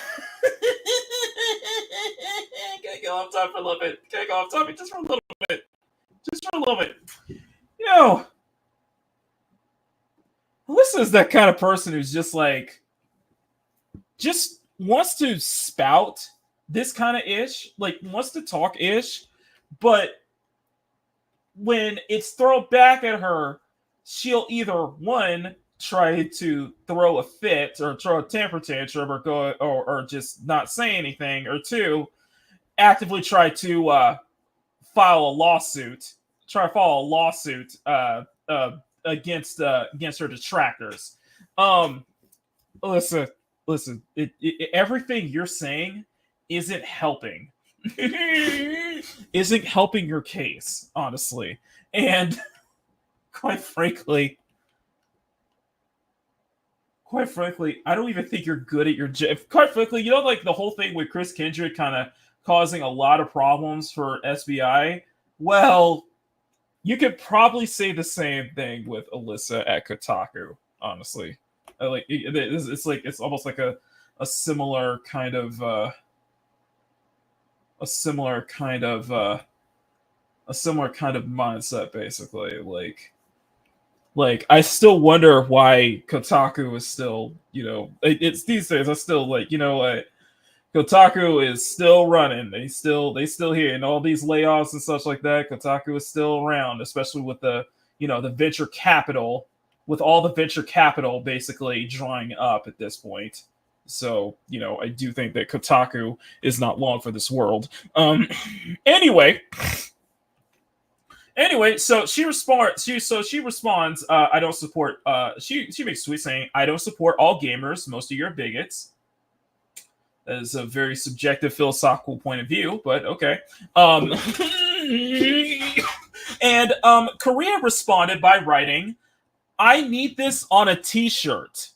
I go off topic for a little bit? Can I go off topic just for a little bit? Just for a little bit. You know, Alyssa is that kind of person who's just like, just wants to spout this kind of ish, like wants to talk ish, but when it's thrown back at her, she'll either one try to throw a fit or throw a temper tantrum or go or just not say anything, or two, actively try to file a lawsuit against her detractors. Listen, everything you're saying isn't helping. Isn't helping your case, honestly. And quite frankly, I don't even think you're good at your job. Quite frankly, you know, like the whole thing with Chris Kindred kind of causing a lot of problems for SBI. Well, you could probably say the same thing with Alyssa at Kotaku, honestly. Like it's almost like a similar kind of mindset, basically. Like I still wonder why Kotaku is still, you know, it's these days. I still like, you know, Kotaku is still running. They still here, and all these layoffs and such like that. Kotaku is still around, especially with the, you know, the venture capital, with all the venture capital basically drying up at this point. So, you know, I do think that Kotaku is not long for this world. Anyway, so she responds. I don't support. She makes a tweet saying, "I don't support all gamers. Most of you are bigots." That is a very subjective philosophical point of view, but okay. And Korea responded by writing, "I need this on a t-shirt."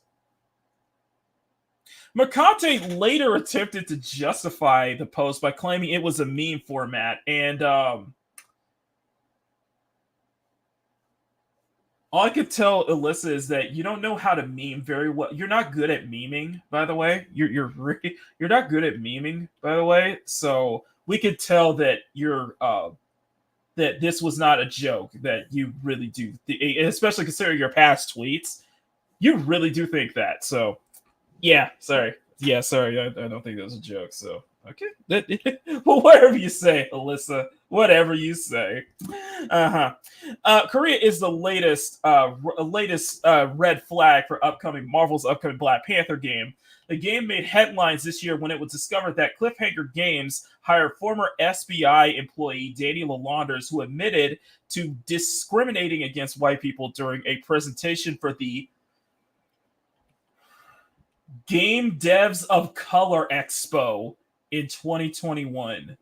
Mercante later attempted to justify the post by claiming it was a meme format, and all I could tell Alyssa is that you don't know how to meme very well. You're not good at memeing, by the way. You're not good at memeing, by the way. So we could tell that that this was not a joke. That you really do, especially considering your past tweets. You really do think that. So yeah, sorry. I don't think that was a joke. So okay, well, whatever you say, Alyssa. Whatever you say. Korea is the latest red flag for Marvel's upcoming Black Panther game. The game made headlines this year when it was discovered that Cliffhanger Games hired former SBI employee Danny Lalonders, who admitted to discriminating against white people during a presentation for the Game Devs of Color Expo in 2021.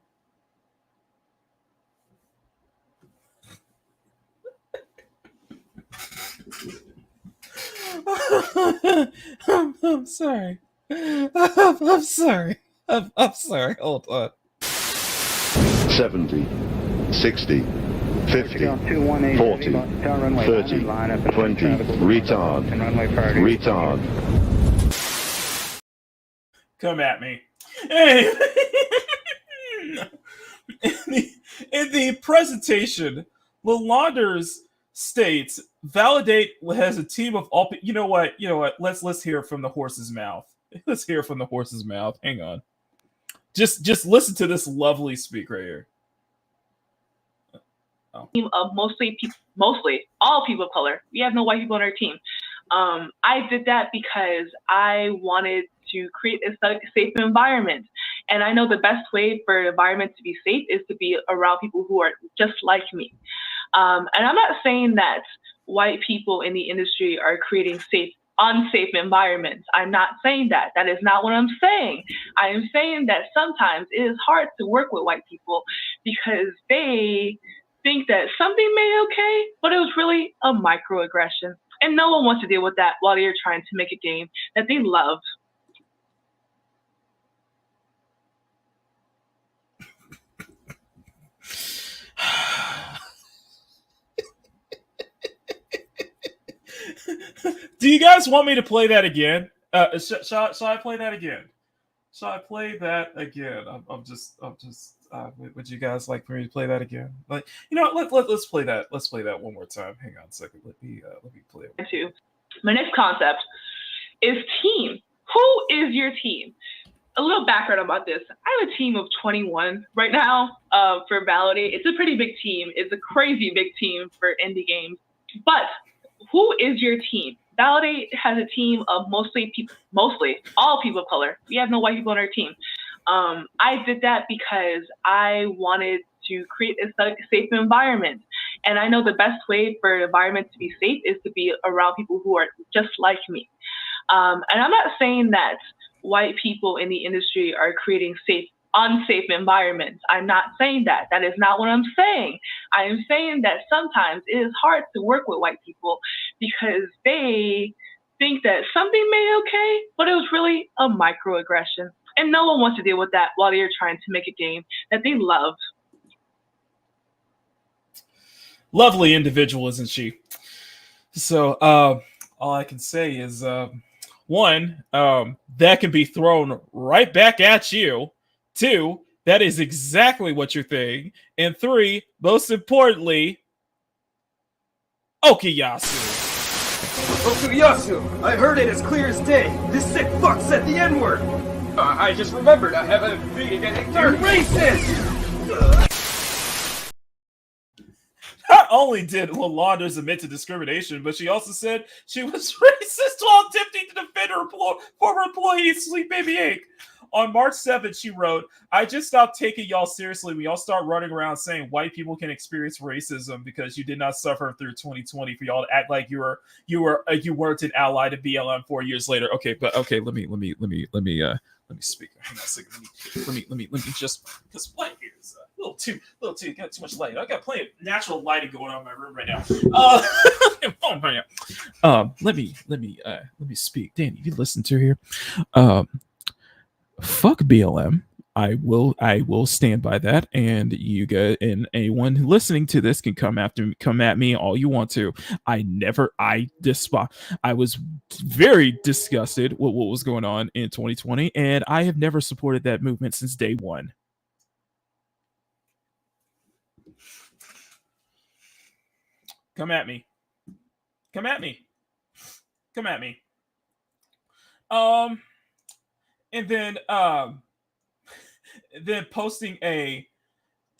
I'm sorry. I'm sorry. I'm sorry. Hold on. 70, 60, 50, 40, 30, 20, retard. Come at me. In the presentation, Lalonders states, "Validate has a team of all." You know what? Let's hear it from the horse's mouth. Let's hear it from the horse's mouth. Hang on. Just listen to this lovely speak right here. Team of mostly all people of color. We have no white people on our team. I did that because I wanted to create a safe environment. And I know the best way for an environment to be safe is to be around people who are just like me. And I'm not saying that white people in the industry are creating unsafe environments. I'm not saying that. That is not what I'm saying. I am saying that sometimes it is hard to work with white people because they think that something may be okay, but it was really a microaggression. And no one wants to deal with that while they're trying to make a game that they love. Do you guys want me to play that again? Shall I play that again? Shall I play that again? Would you guys like for me to play that again? Like, you know, let's play that. Let's play that one more time. Hang on a second. Let me play it. My next concept is team. Who is your team? A little background about this. I have a team of 21 right now for Validate. It's a pretty big team. It's a crazy big team for indie games. But who is your team? Validate has a team of mostly all people of color. We have no white people on our team. I did that because I wanted to create a safe environment. And I know the best way for an environment to be safe is to be around people who are just like me. And I'm not saying that white people in the industry are creating unsafe environments. I'm not saying that. That is not what I'm saying. I am saying that sometimes it is hard to work with white people because they think that something may be okay, but it was really a microaggression. And no one wants to deal with that while they're trying to make a game that they love. Lovely individual, isn't she? So all I can say is, one, that can be thrown right back at you. Two, that is exactly what you're thinking. And three, most importantly, Okuyasu. Okuyasu! I heard it as clear as day. This sick fuck said the N-word. I just remembered I have a meeting at 8:30. You're racist! Not only did Launders admit to discrimination, but she also said she was racist while attempting to defend her former employee, Sweet Baby Inc. On March 7th, she wrote, "I just stopped taking y'all seriously when y'all start running around saying white people can experience racism because you did not suffer through 2020 for y'all to act like you weren't an ally to BLM 4 years later." Okay, but okay, let me speak. Hang on a second. Let me just, because light here is a little too got too much light. I got plenty of natural lighting going on in my room right now. Let me speak. Danny, you listen to here. Fuck BLM. I will stand by that, and you guys and anyone listening to this can come at me all you want to. I was very disgusted with what was going on in 2020, and I have never supported that movement since day one. Come at me. And then posting a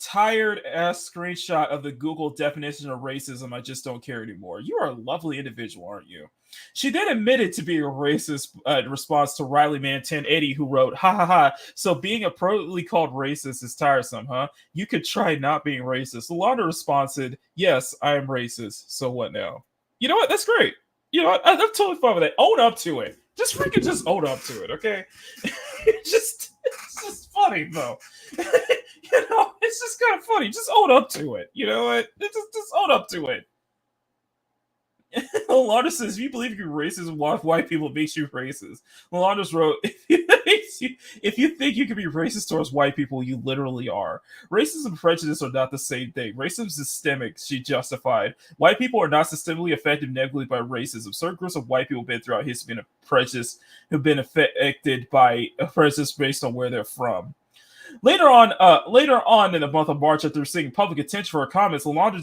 tired ass screenshot of the Google definition of racism. I just don't care anymore. You are a lovely individual, aren't you? She then admitted to being a racist in response to Riley Man 1080, who wrote, "Ha ha ha, so being appropriately called racist is tiresome, huh? You could try not being racist." Lolanda responded, "Yes, I am racist. So what now?" You know what? That's great. You know what? I'm totally fine with that. Own up to it. Just own up to it, okay? It's just funny, though. You know, it's just kind of funny. Just own up to it. You know what? Just own up to it. Lolanda says, "If you believe you're racist and white people, it makes you racist." Lolanda wrote, if you think you can be racist towards white people, you literally are. Racism and prejudice are not the same thing. Racism is systemic, she justified. White people are not systemically affected negatively by racism. Certain groups of white people have been throughout history have been affected by a prejudice based on where they're from. Later on in the month of March, after seeing public attention for her comments, Lolanda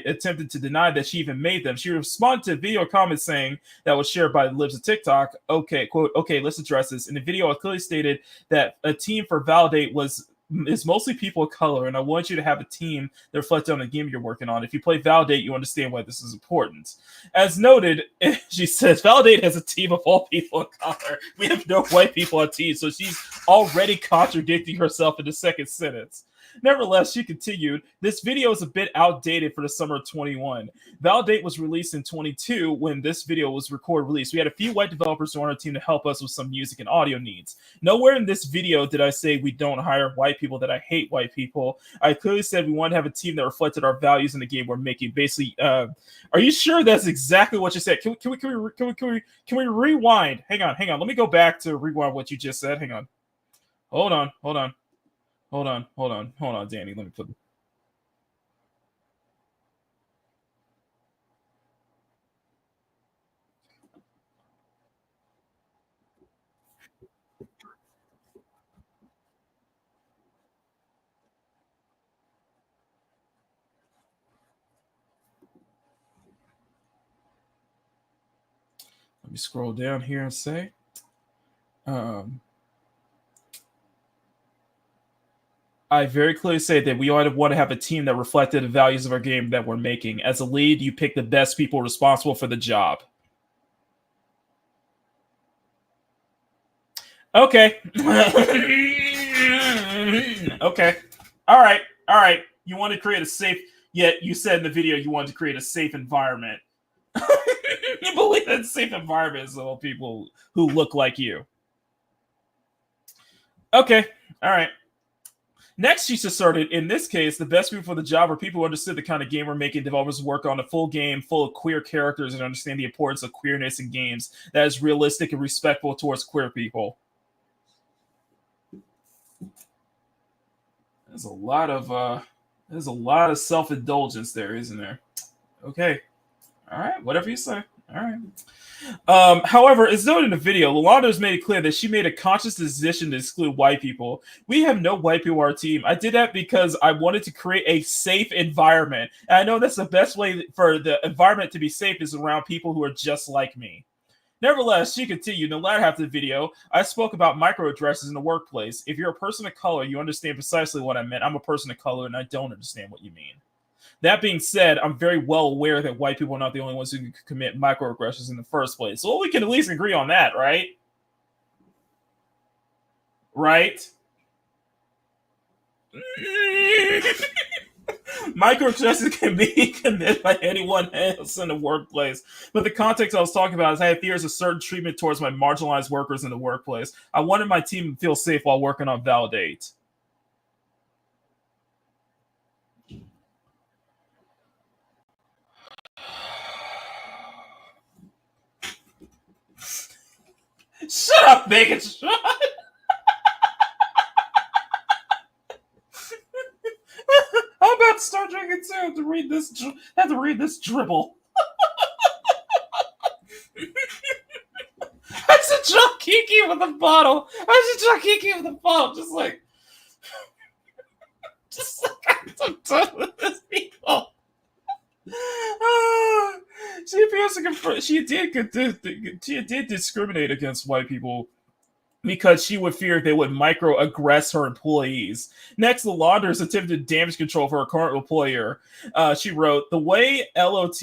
attempted to deny that she even made them. She responded to a video comment saying that was shared by the Libs of TikTok. Okay, quote, "Okay, let's address this." In the video, I clearly stated that a team for Validate was is mostly people of color, and I want you to have a team that reflects on the game you're working on. If you play Validate, you understand why this is important. As noted, she says, Validate has a team of all people of color. We have no white people on team, so she's already contradicting herself in the second sentence. Nevertheless, she continued, this video is a bit outdated for the summer of 21. Validate was released in 22 when this video was released. We had a few white developers on our team to help us with some music and audio needs. Nowhere in this video did I say we don't hire white people, that I hate white people. I clearly said we wanted to have a team that reflected our values in the game we're making. Basically, are you sure that's exactly what you said? Can we rewind? Hang on. Let me go back to rewind what you just said. Hang on. Hold on, Danny. Let me put. Let me scroll down here and say, I very clearly say that we ought to want to have a team that reflected the values of our game that we're making. As a lead, you pick the best people responsible for the job. Okay. Okay. All right. You want to create a safe, yet you said in the video you wanted to create a safe environment. You believe that safe environment is all people who look like you. Okay. All right. Next, she asserted, in this case, the best people for the job are people who understood the kind of game we're making. Developers work on a full game full of queer characters and understand the importance of queerness in games that is realistic and respectful towards queer people. There's a lot of self-indulgence there, isn't there? Okay. All right. Whatever you say. All right. However, as noted in the video, Lalonda's made it clear that she made a conscious decision to exclude white people. We have no white people on our team. I did that because I wanted to create a safe environment. And I know that's the best way for the environment to be safe is around people who are just like me. Nevertheless, she continued, in the latter half of the video, I spoke about microaggressions in the workplace. If you're a person of color, you understand precisely what I meant. I'm a person of color, and I don't understand what you mean. That being said, I'm very well aware that white people are not the only ones who can commit microaggressions in the first place. So we can at least agree on that, right? Right? Microaggressions can be committed by anyone else in the workplace. But the context I was talking about is I had fears of certain treatment towards my marginalized workers in the workplace. I wanted my team to feel safe while working on Validate. Shut up, Megan. Shut up. I'm about to start drinking too. I have to read this dribble. I should drunk Kiki with a bottle. Just like I'm done with this people. She appears to confront. She did discriminate against white people because she would fear they would microaggress her employees. Next, the Launders attempted damage control for her current employer. She wrote, the way LOT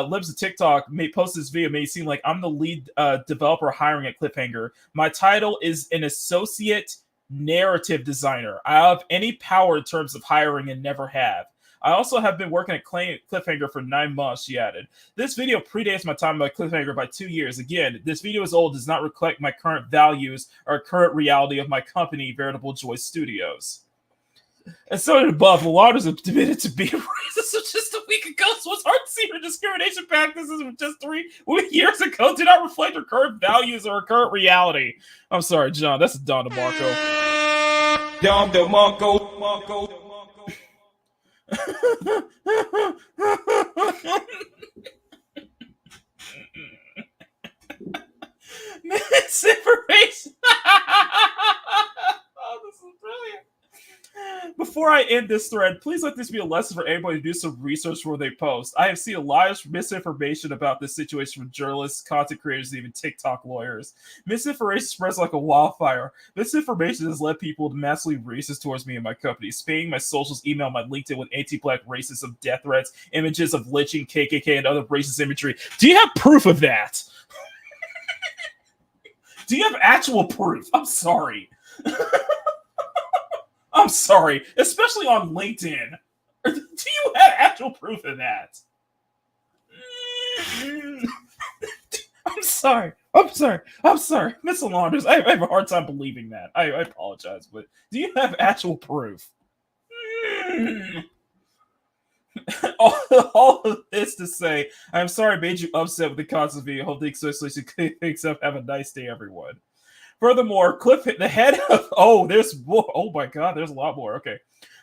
lives a TikTok post this video made it seem like I'm the lead developer hiring at Cliffhanger. My title is an associate narrative designer. I have any power in terms of hiring and never have. I also have been working at Cliffhanger for 9 months, she added. This video predates my time at Cliffhanger by 2 years. Again, this video is old, does not reflect my current values or current reality of my company, Veritable Joy Studios. And so above, the Lauders admitted to being racist just a week ago. So it's hard to see her discrimination practices from just 3 years ago do not reflect her current values or her current reality. I'm sorry, John. That's Don DeMarco. Don DeMarco. Misinformation. Oh, this is brilliant. Before I end this thread, please let this be a lesson for anybody to do some research before they post. I have seen a lot of misinformation about this situation from journalists, content creators, and even TikTok lawyers. Misinformation spreads like a wildfire. Misinformation has led people to massively racist towards me and my company, spamming my socials, email, my LinkedIn with anti-black racism, death threats, images of lynching, KKK, and other racist imagery. Do you have proof of that? Do you have actual proof? I'm sorry. I'm sorry, especially on LinkedIn. Do you have actual proof of that? I'm sorry. Miss Launders, I have a hard time believing that. I apologize, but do you have actual proof? All of this to say, I'm sorry I made you upset with the concept of video. Hope the association thinks up. Have a nice day, everyone. Furthermore, the head of there's more. Oh my god, there's a lot more. Okay.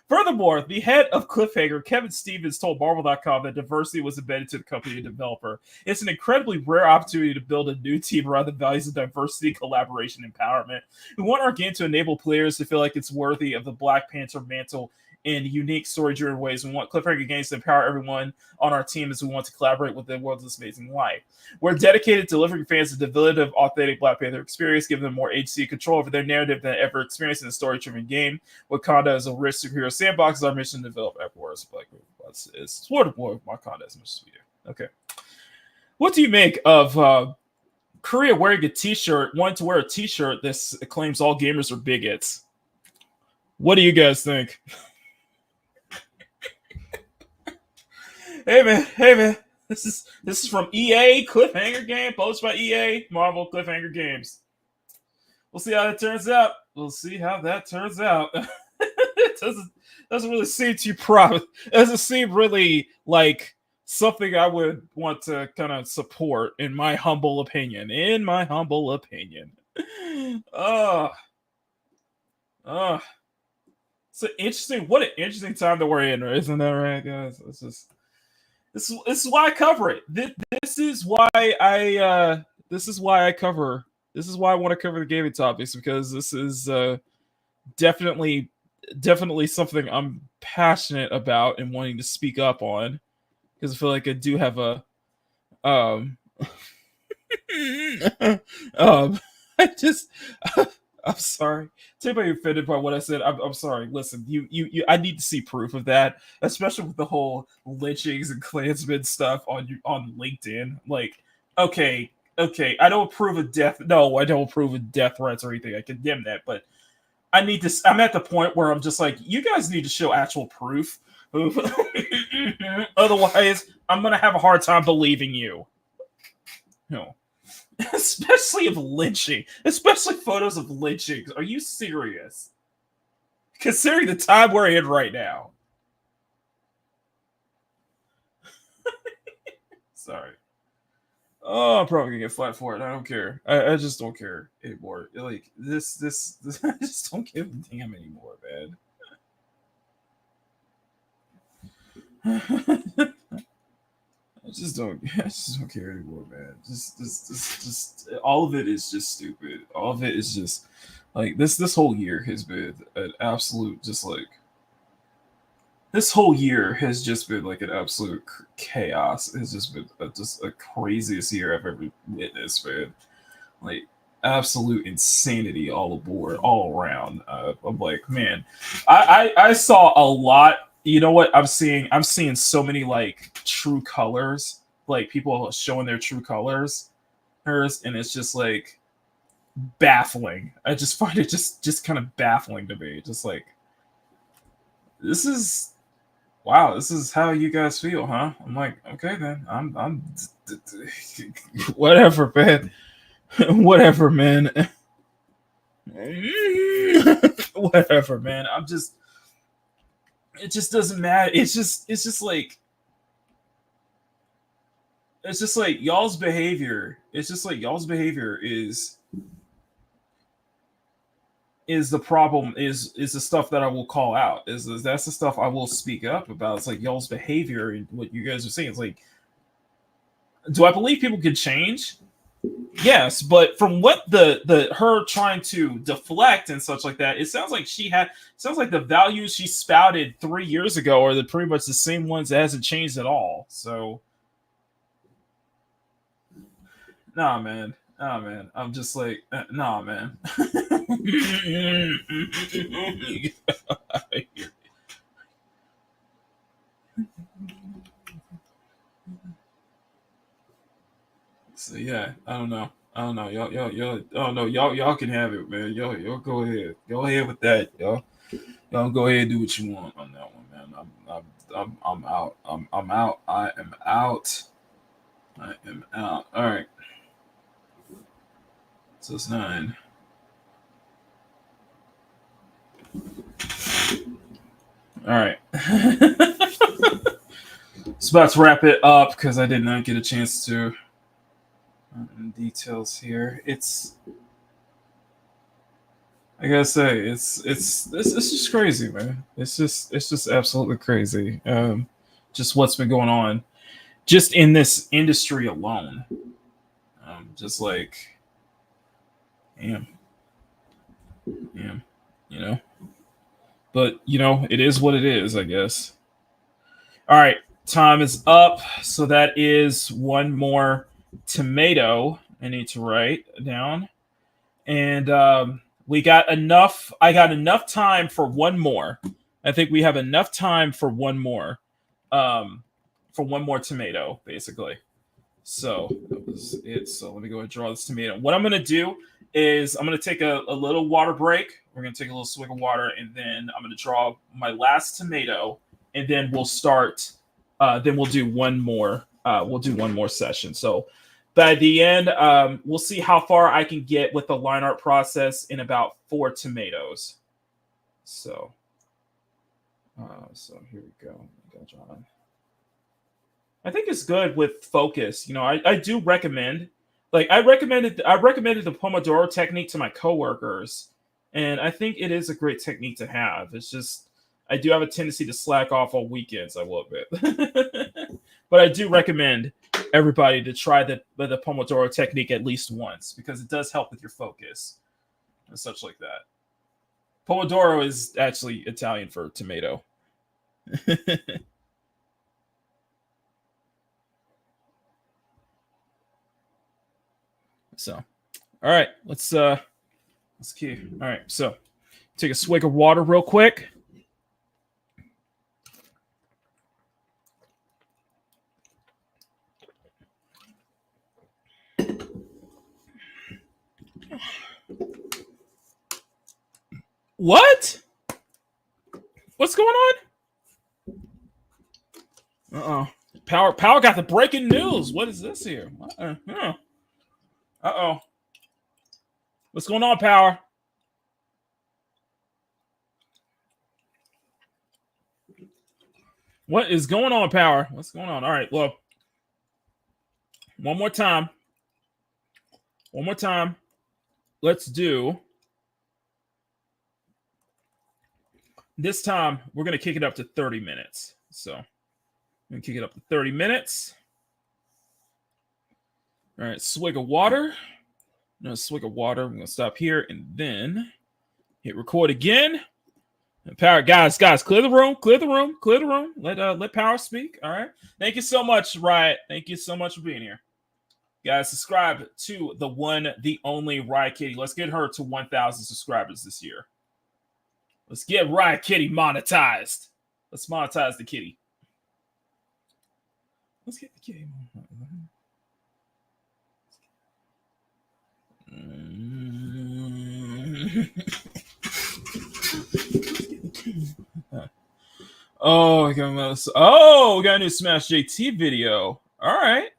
Furthermore, the head of Cliffhanger, Kevin Stevens, told Marvel.com that diversity was embedded to the company and developer. It's an incredibly rare opportunity to build a new team around the values of diversity, collaboration, and empowerment. We want our game to enable players to feel like it's worthy of the Black Panther mantle in unique story-driven ways. We want Cliffhanger Games to empower everyone on our team as we want to collaborate with the world's this amazing life. We're dedicated to delivering fans a definitive, authentic Black Panther experience, giving them more agency and control over their narrative than ever experienced in a story-driven game. Wakanda is a rich superhero sandbox. Is our mission to develop everywhere. It's sort of more Wakanda as much as we do. Okay. What do you make of Korea wearing a t-shirt, wanting to wear a t-shirt that claims all gamers are bigots? What do you guys think? Hey man, this is from EA Cliffhanger Game, posted by EA Marvel Cliffhanger Games. We'll see how that turns out. It doesn't really seem too It doesn't seem really like something I would want to kind of support, in my humble opinion. What an interesting time that we're in, isn't that right, guys? This is why I cover it. This is why I want to cover the gaming topics, because this is definitely something I'm passionate about and wanting to speak up on, because I feel like I do have a I'm sorry. To anybody offended by what I said, I'm sorry. Listen, you I need to see proof of that, especially with the whole lynchings and Klansmen stuff on LinkedIn. Like, okay, I don't approve of death. No, I don't approve of death threats or anything. I condemn that, but I'm at the point where I'm just like, you guys need to show actual proof. Otherwise, I'm gonna have a hard time believing you. No. Especially of lynching. Especially photos of lynchings. Are you serious? Considering the time we're in right now. Sorry. Oh, I'm probably gonna get flat for it. I don't care. I just don't care anymore. Like this I just don't give a damn anymore, man. I just don't care anymore, man. Just all of it is just stupid. All of it is just like this whole year has been an absolute this whole year has just been like an absolute chaos. It's just been just a craziest year I've ever witnessed, man. Like absolute insanity all around. I'm like, man, I saw a lot. You know what I'm seeing? I'm seeing so many like true colors, like people showing their true colors, and it's just like baffling. I just find it just kind of baffling to me. Just like, this is how you guys feel, huh? I'm like, okay then, I'm whatever, man. Whatever, man. Whatever, man. It just doesn't matter. It's just like y'all's behavior. It's just like y'all's behavior is the problem, is the stuff that I will call out. Is that's the stuff I will speak up about. It's like y'all's behavior and what you guys are saying. It's like, do I believe people can change? Yes, but from what the her trying to deflect and such like that, it sounds like the values she spouted 3 years ago are pretty much the same ones that hasn't changed at all. So nah, man. Oh man, I'm just like, nah, man. So yeah, I don't know. Y'all can have it, man. Y'all go ahead. Go ahead with that, y'all. Y'all go ahead and do what you want on that one, man. I'm out. I'm out. I am out. I am out. All right. So it's 9. All right. It's about to wrap it up because I did not get a chance to. Details here. I gotta say, it's just crazy, man. It's just absolutely crazy. Just what's been going on, just in this industry alone. Just like, damn, you know. But it is what it is, I guess. All right, time is up. So that is one more tomato I need to write down, and we got enough. I got enough time for one more. I think we have enough time for one more tomato, basically. So that was it. So let me go and draw this tomato. What I'm going to do is I'm going to take a little water break. We're going to take a little swig of water, and then I'm going to draw my last tomato, and then we'll start. Then we'll do one more. We'll do one more session. So by the end, we'll see how far I can get with the line art process in about 4 tomatoes. So, here we go. I think it's good with focus. I do recommend. I recommended the Pomodoro technique to my coworkers, and I think it is a great technique to have. It's just I do have a tendency to slack off on weekends. I will admit, but I do recommend everybody to try the Pomodoro technique at least once because it does help with your focus and such like that. Pomodoro is actually Italian for tomato. So, all right, let's key. All right, so take a swig of water real quick. What? What's going on? Uh-oh. Power got the breaking news. What is this here? Uh-oh. What's going on, Power? What is going on, Power? What's going on? All right, well, one more time. Let's do. This time, we're going to kick it up to 30 minutes. So, I'm going to kick it up to 30 minutes. All right, swig of water. I'm going to stop here and then hit record again. And Power, guys, clear the room. Let Power speak. All right. Thank you so much, Riot. Thank you so much for being here. Guys, subscribe to the one, the only Riot Kitty. Let's get her to 1,000 subscribers this year. Let's get Riot Kitty monetized. Let's monetize the kitty. Let's get the kitty. Oh, we got a new Smash JT video. All right.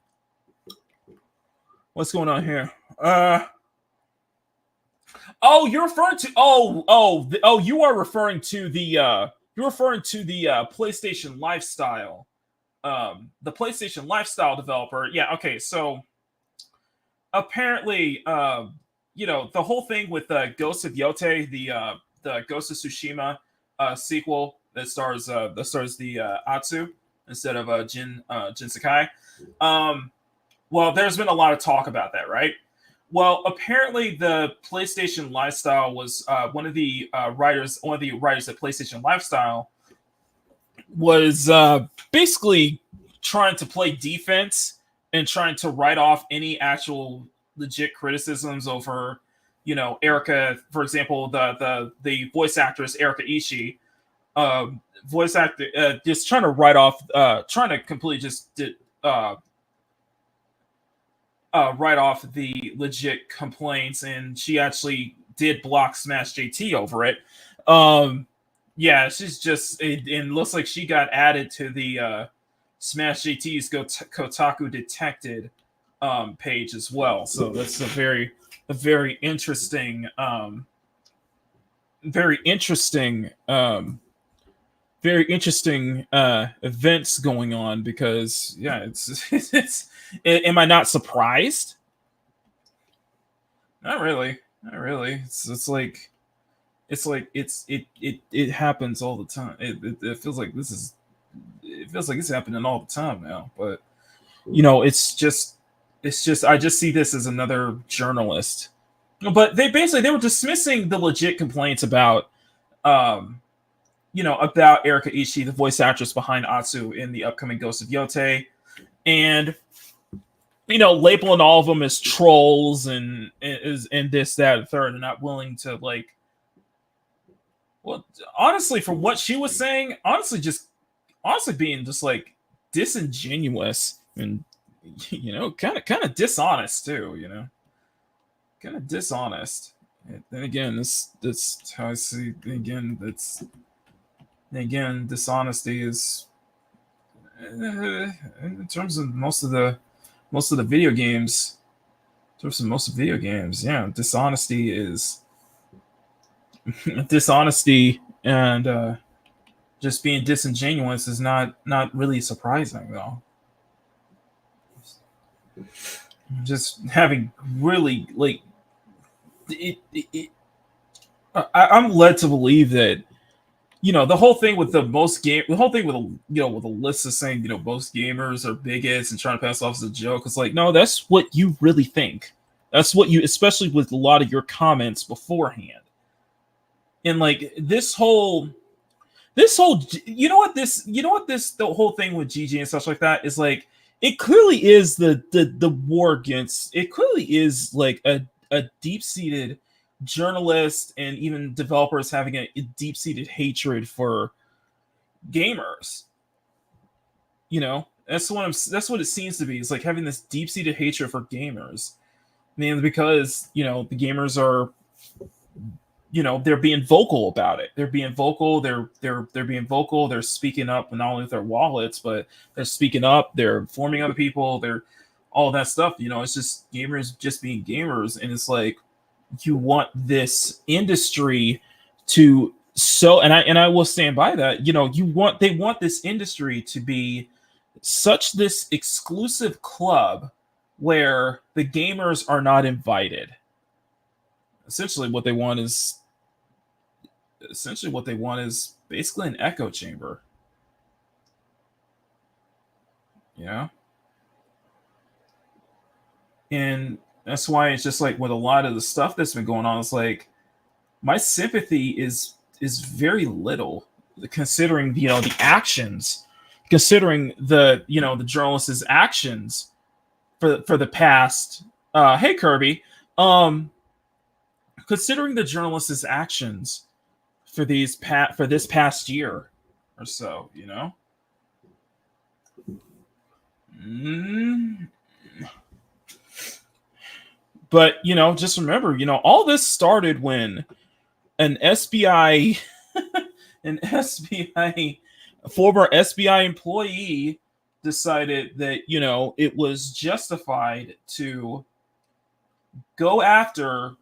What's going on here? Oh, you're referring to you are referring to the PlayStation Lifestyle. The PlayStation Lifestyle developer. Yeah, okay. So apparently the whole thing with Ghost of Yote, the Ghost of Tsushima sequel that stars the Atsu instead of Jin Sakai. Well, there's been a lot of talk about that, right? Well, apparently the PlayStation Lifestyle was one of the writers at PlayStation Lifestyle was basically trying to play defense and trying to write off any actual legit criticisms over, Erica, for example, the voice actress Erica Ishii, voice actor, just trying to write off, trying to completely just write off the legit complaints, and she actually did block Smash JT over it. Yeah, she's just it looks like she got added to the Smash JT's Kotaku Detected page as well. So that's a very interesting events going on, because it's am I not surprised? Not really. It happens all the time. It feels like it's happening all the time now. But it's just I just see this as another journalist. But they were dismissing the legit complaints about about Erika Ishii, the voice actress behind Atsu in the upcoming Ghost of Yote, and labeling all of them as trolls and this, that, and third, and not willing to honestly, from what she was saying, honestly being just disingenuous and kind of dishonest too, kind of dishonest. And then again, this how I see. Dishonesty is in terms of most of the video games. In terms of most video games, yeah, dishonesty is dishonesty, and just being disingenuous is not really surprising, though. Just having really I'm led to believe that the whole thing with with Alyssa saying most gamers are bigots and trying to pass off as a joke. It's no, that's what you really think. That's what you, especially with a lot of your comments beforehand. And this whole the whole thing with GG and stuff like that is it clearly is the war against. It clearly is a deep-seated journalist and even developers having a deep-seated hatred for gamers. That's what it seems to be. It's having this deep-seated hatred for gamers. Because the gamers are they're being vocal about it. They're being vocal. They're being vocal. They're speaking up, not only with their wallets, but they're speaking up. They're informing other people. They're all that stuff. It's just gamers just being gamers, and it's you want this industry to and I will stand by that. They want this industry to be such this exclusive club where the gamers are not invited. Essentially what they want is basically an echo chamber. Yeah. And that's why it's just with a lot of the stuff that's been going on, it's my sympathy is very little, considering the actions, considering the journalists' actions for the past. Hey Kirby, considering the journalists' actions for this past year or so, But just remember, all this started when an SBI, former SBI employee decided that it was justified to go after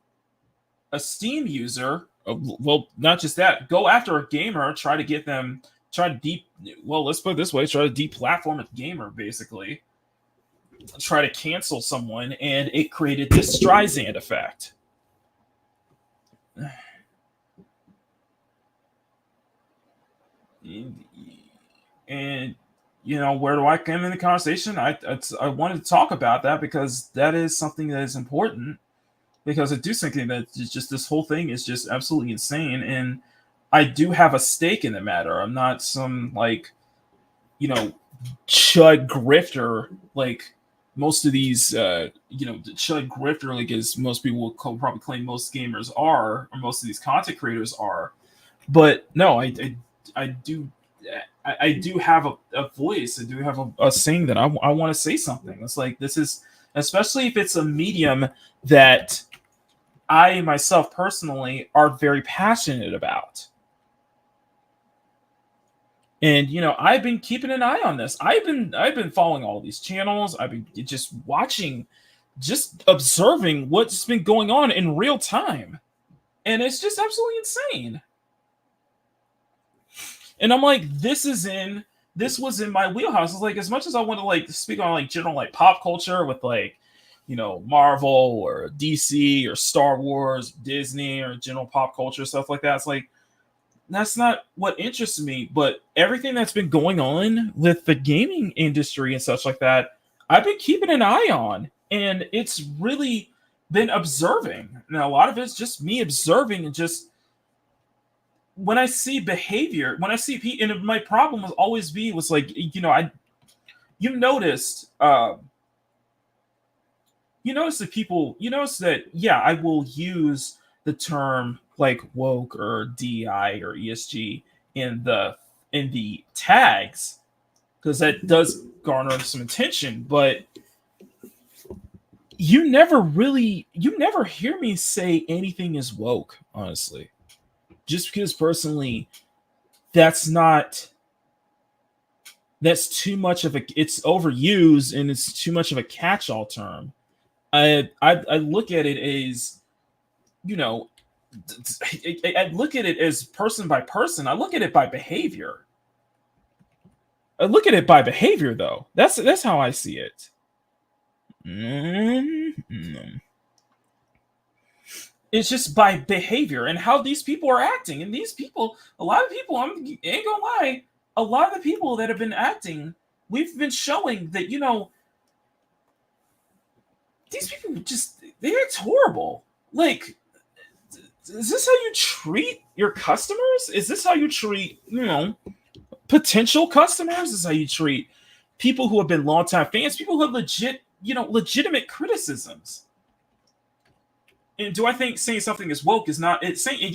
a Steam user. Well, not just that, go after a gamer, let's put it this way, try to deplatform a gamer, basically. Try to cancel someone, and it created this Streisand effect. And where do I come in the conversation? I wanted to talk about that because that is something that is important. Because I do think that just this whole thing is just absolutely insane, and I do have a stake in the matter. I'm not some chud grifter like most of these the chud grifter like as most people will probably claim most gamers are, or most of these content creators are. But no, I do have a voice. I do have a saying that I want to say something. It's like, this is, especially if it's a medium that I myself personally are very passionate about. And I've been keeping an eye on this. I've been following all these channels. I've been just watching, just observing what's been going on in real time. And it's just absolutely insane. And I'm like, this was in my wheelhouse. It's like, as much as I want to speak on general pop culture with Marvel or DC or Star Wars, Disney, or general pop culture, stuff like that. It's like, that's not what interests me. But everything that's been going on with the gaming industry and such like that, I've been keeping an eye on. And it's really been observing. Now, a lot of it's just me observing, and just when I see behavior, when I see people, and my problem was always you noticed that, yeah, I will use the term woke or DI or ESG in the tags, because that does garner some attention, but you never hear me say anything is woke, honestly. Just because personally, that's too much of it's overused, and it's too much of a catch-all term. I look at it as, I look at it as person by person. I look at it by behavior. Though. That's how I see it. It's just by behavior and how these people are acting. And these people, a lot of people, I ain't gonna lie, a lot of the people that have been acting, we've been showing that, these people they act horrible. Like, is this how you treat your customers? Is this how you treat, potential customers? Is this how you treat people who have been longtime fans, people who have legitimate criticisms? And do I think saying something is woke is not? Saying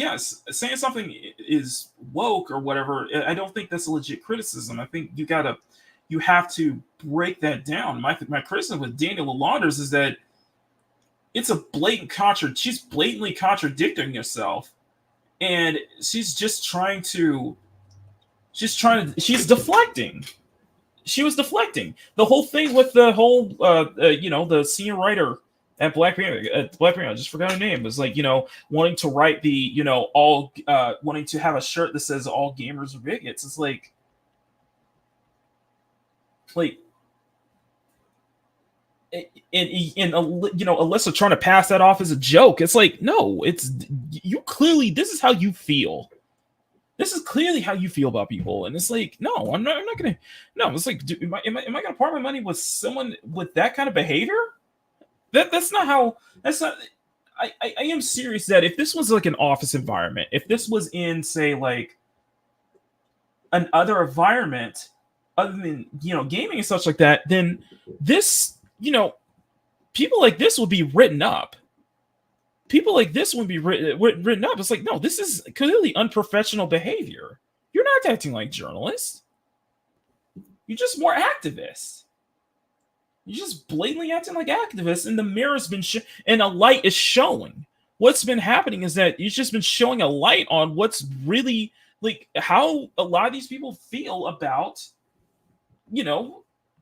something is woke or whatever, I don't think that's a legit criticism. I think you have to break that down. My criticism with Daniel Launders is that it's a blatant she's blatantly contradicting herself, and she's deflecting. She was deflecting. The whole thing with the whole, the senior writer at Black Panther, I just forgot her name, was wanting to write the, wanting to have a shirt that says all gamers are bigots. It's like, and Alyssa trying to pass that off as a joke. It's like, no, it's, you clearly, this is how you feel. This is clearly how you feel about people. And it's like, no, I'm not gonna, no, it's like, am I gonna part my money with someone with that kind of behavior? That's not how, I am serious that if this was an office environment, if this was in, say, an other environment other than, gaming and such like that, then this, people like this would be written up. People like this would be written up. It's like, no, this is clearly unprofessional behavior. You're not acting like journalists. You're just more activists. You're just blatantly acting like activists, and the mirror's been and a light is showing. What's been happening is that you've just been showing a light on what's really, how a lot of these people feel about,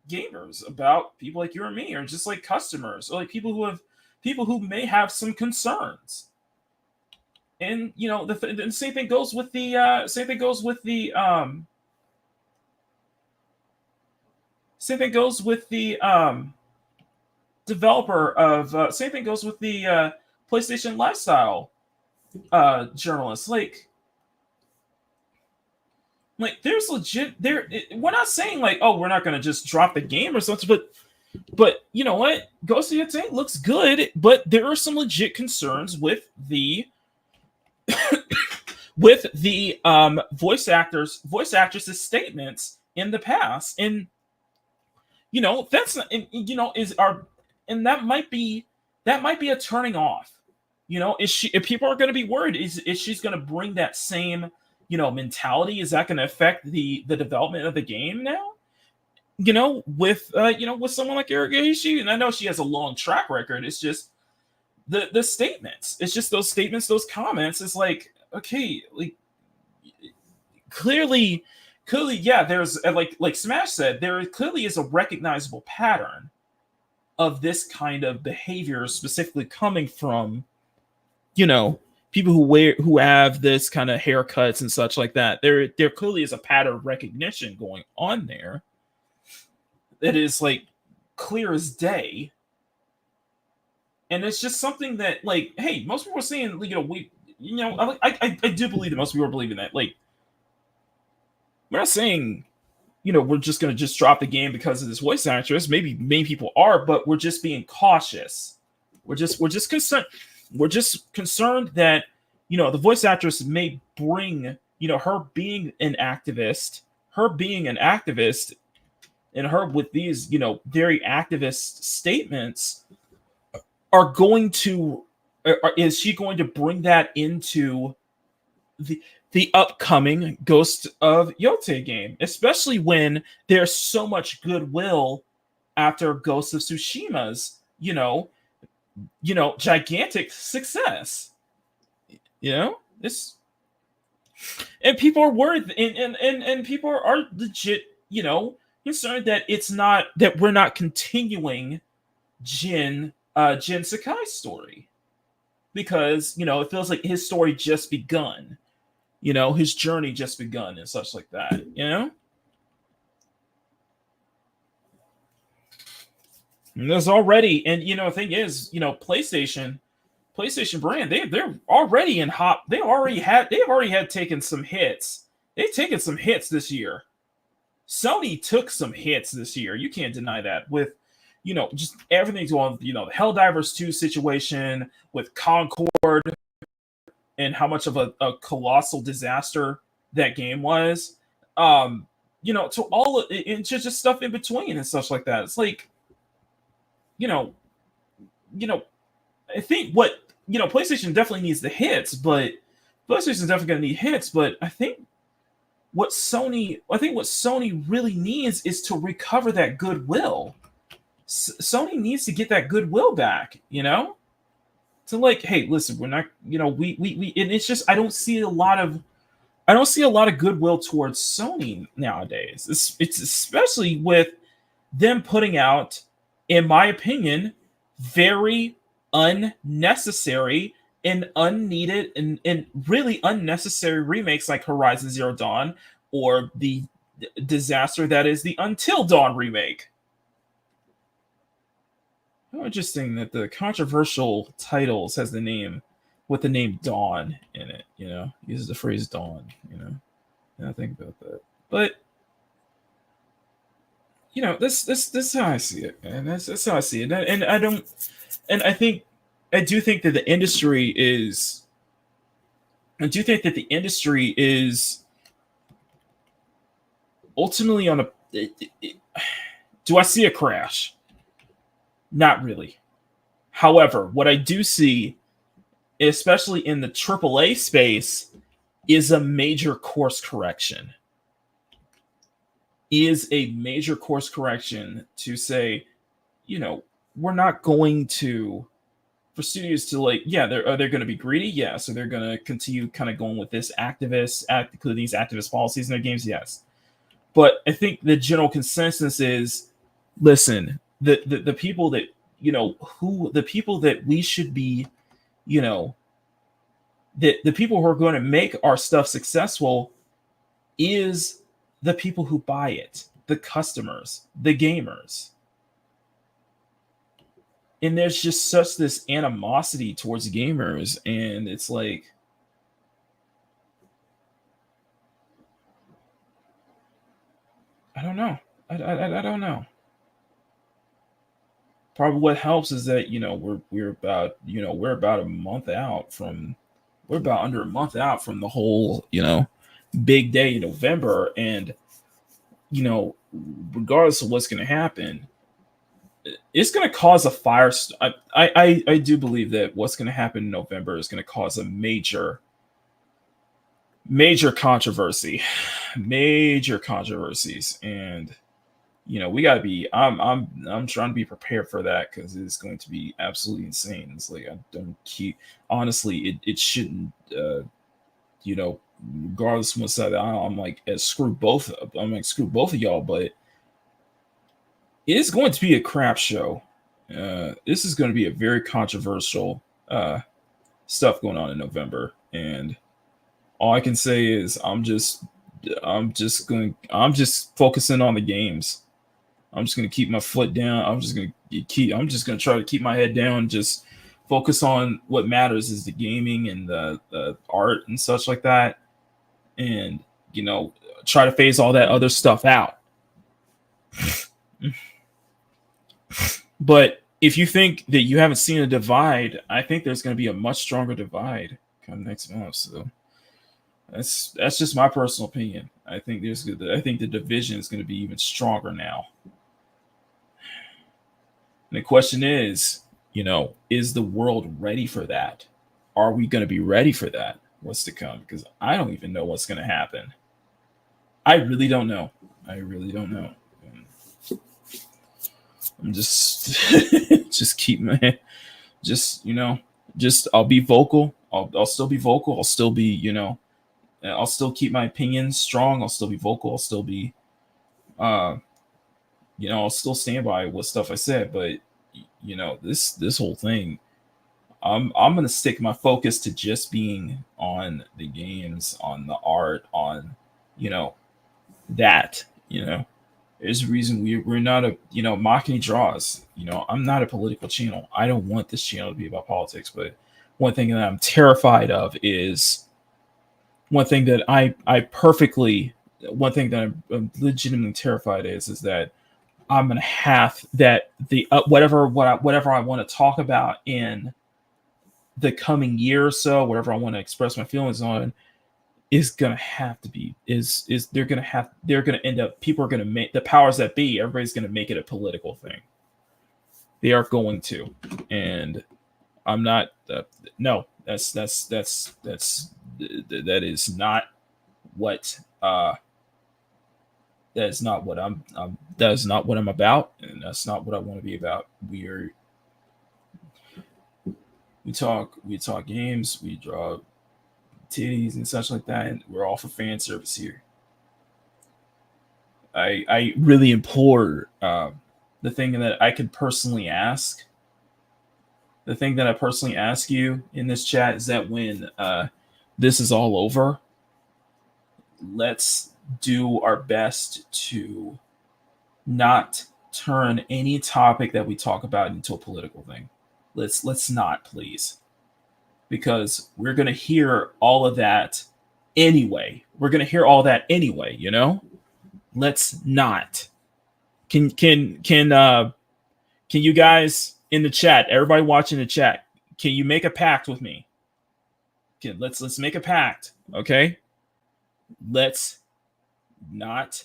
gamers, about people like you or me, or just customers, or people who may have some concerns. And the same thing goes with the developer of same thing goes with the PlayStation Lifestyle journalists. Like, there's legit there. We're not saying like, oh, we're not gonna just drop the game or something, but you know what? Ghost of Yotei looks good, but there are some legit concerns with the voice actresses statements in the past, and that's not, and, and that might be a turning off. If people are going to be worried, is she's going to bring that same mentality? Is that going to affect the development of the game now? With someone like Irigaishi, and I know she has a long track record. It's just the statements. It's just those statements, those comments. It's like, okay, like clearly, yeah. There's like Smash said, there clearly is a recognizable pattern of this kind of behavior, specifically coming from people who have this kind of haircuts and such like that. There clearly is a pattern of recognition going on there that is like clear as day. And it's just something that, like, hey, most people are saying, I do believe that most people are believing that. Like, we're not saying, we're just going to just drop the game because of this voice actress. Maybe many people are, but we're just being cautious. We're just concerned. We're just concerned that, the voice actress may bring, her being an activist, and her with these, very activist statements are going to, is she going to bring that into the upcoming Ghost of Yotei game, especially when there's so much goodwill after Ghost of Tsushima's, gigantic success. This, and people are worried, and people are legit, concerned that it's not, that we're not continuing Jin Sakai's story, because it feels like his story just begun, his journey just begun and such like that. And there's already, and the thing is, PlayStation brand, they're already in hot. They've already had taken some hits. They've taken some hits this year. Sony took some hits this year. You can't deny that. With just everything's going, the Helldivers 2 situation with Concord, and how much of a colossal disaster that game was. To all of it, and just stuff in between and such like that. It's like, I think what, PlayStation definitely needs the hits, but PlayStation's definitely going to need hits, but I think what Sony really needs is to recover that goodwill. Sony needs to get that goodwill back, to like, hey, listen, we're not, we and it's just, I don't see a lot of goodwill towards Sony nowadays. It's especially with them putting out, in my opinion, very unnecessary and unneeded and really unnecessary remakes like Horizon Zero Dawn, or the disaster that is the Until Dawn remake. How interesting that the controversial titles has the name Dawn in it, uses the phrase Dawn, and I think about that. But this is how I see it, man. That's how I see it. And I do think that the industry is ultimately on a, do I see a crash? Not really. However, what I do see, especially in the AAA space, is a major course correction. To say, we're not going to, for studios to like, yeah, are they going to be greedy? Yeah. So they're going to continue kind of going with this including these activist policies in their games. Yes. But I think the general consensus is, listen, the people that, the people that we should be, the people who are going to make our stuff successful is the people who buy it, the customers, the gamers. And there's just such this animosity towards gamers, and it's like, don't know. I don't know. Probably what helps is that we're about a month out from we're about under a month out from the whole big day in November, and regardless of what's going to happen, it's going to cause a fire. I do believe that what's going to happen in November is going to cause a major controversies, and we got to be. I'm trying to be prepared for that because it's going to be absolutely insane. It's like I don't keep honestly. It shouldn't. Regardless of what side I'm like, screw both. I'm like screw both of y'all, but it's going to be a crap show. This is going to be a very controversial stuff going on in November, and all I can say is I'm just focusing on the games. I'm just going to keep my foot down. I'm just going to try to keep my head down. Just focus on what matters is the gaming and the art and such like that, and try to phase all that other stuff out. But if you think that you haven't seen a divide, I think there's going to be a much stronger divide come next month. So that's just my personal opinion. I think the division is going to be even stronger now. And the question is, is the world ready for that? Are we going to be ready for that? What's to come? Because I don't even know what's going to happen. I really don't know. I'm just keep my I'll be vocal. I'll still be vocal. I'll still be I'll still keep my opinions strong. I'll still be vocal. I'll still be I'll still stand by what stuff I said. But this whole thing, I'm gonna stick my focus to just being on the games, on the art, on that. There's a reason we're not a Makini draws. I'm not a political channel. I don't want this channel to be about politics. But one thing that I'm terrified of is one thing that I'm legitimately terrified is that I'm gonna have that the whatever I want to talk about in the coming year or so, whatever I want to express my feelings on, is gonna have to be they're gonna end up, people are gonna make, the powers that be, everybody's gonna make it a political thing. They are going to, and I'm not. No, that is not what. That is not what I'm. That is not what I'm about, and that's not what I want to be about. We talk games. We draw titties and such like that, and we're all for fan service here. I really implore the thing that I could personally ask. The thing that I personally ask you in this chat is that when this is all over, let's do our best to not turn any topic that we talk about into a political thing. Let's not, please. Because we're going to hear all of that anyway. Let's not. Can you guys in the chat, everybody watching the chat, can you make a pact with me? Let's make a pact, okay? Let's not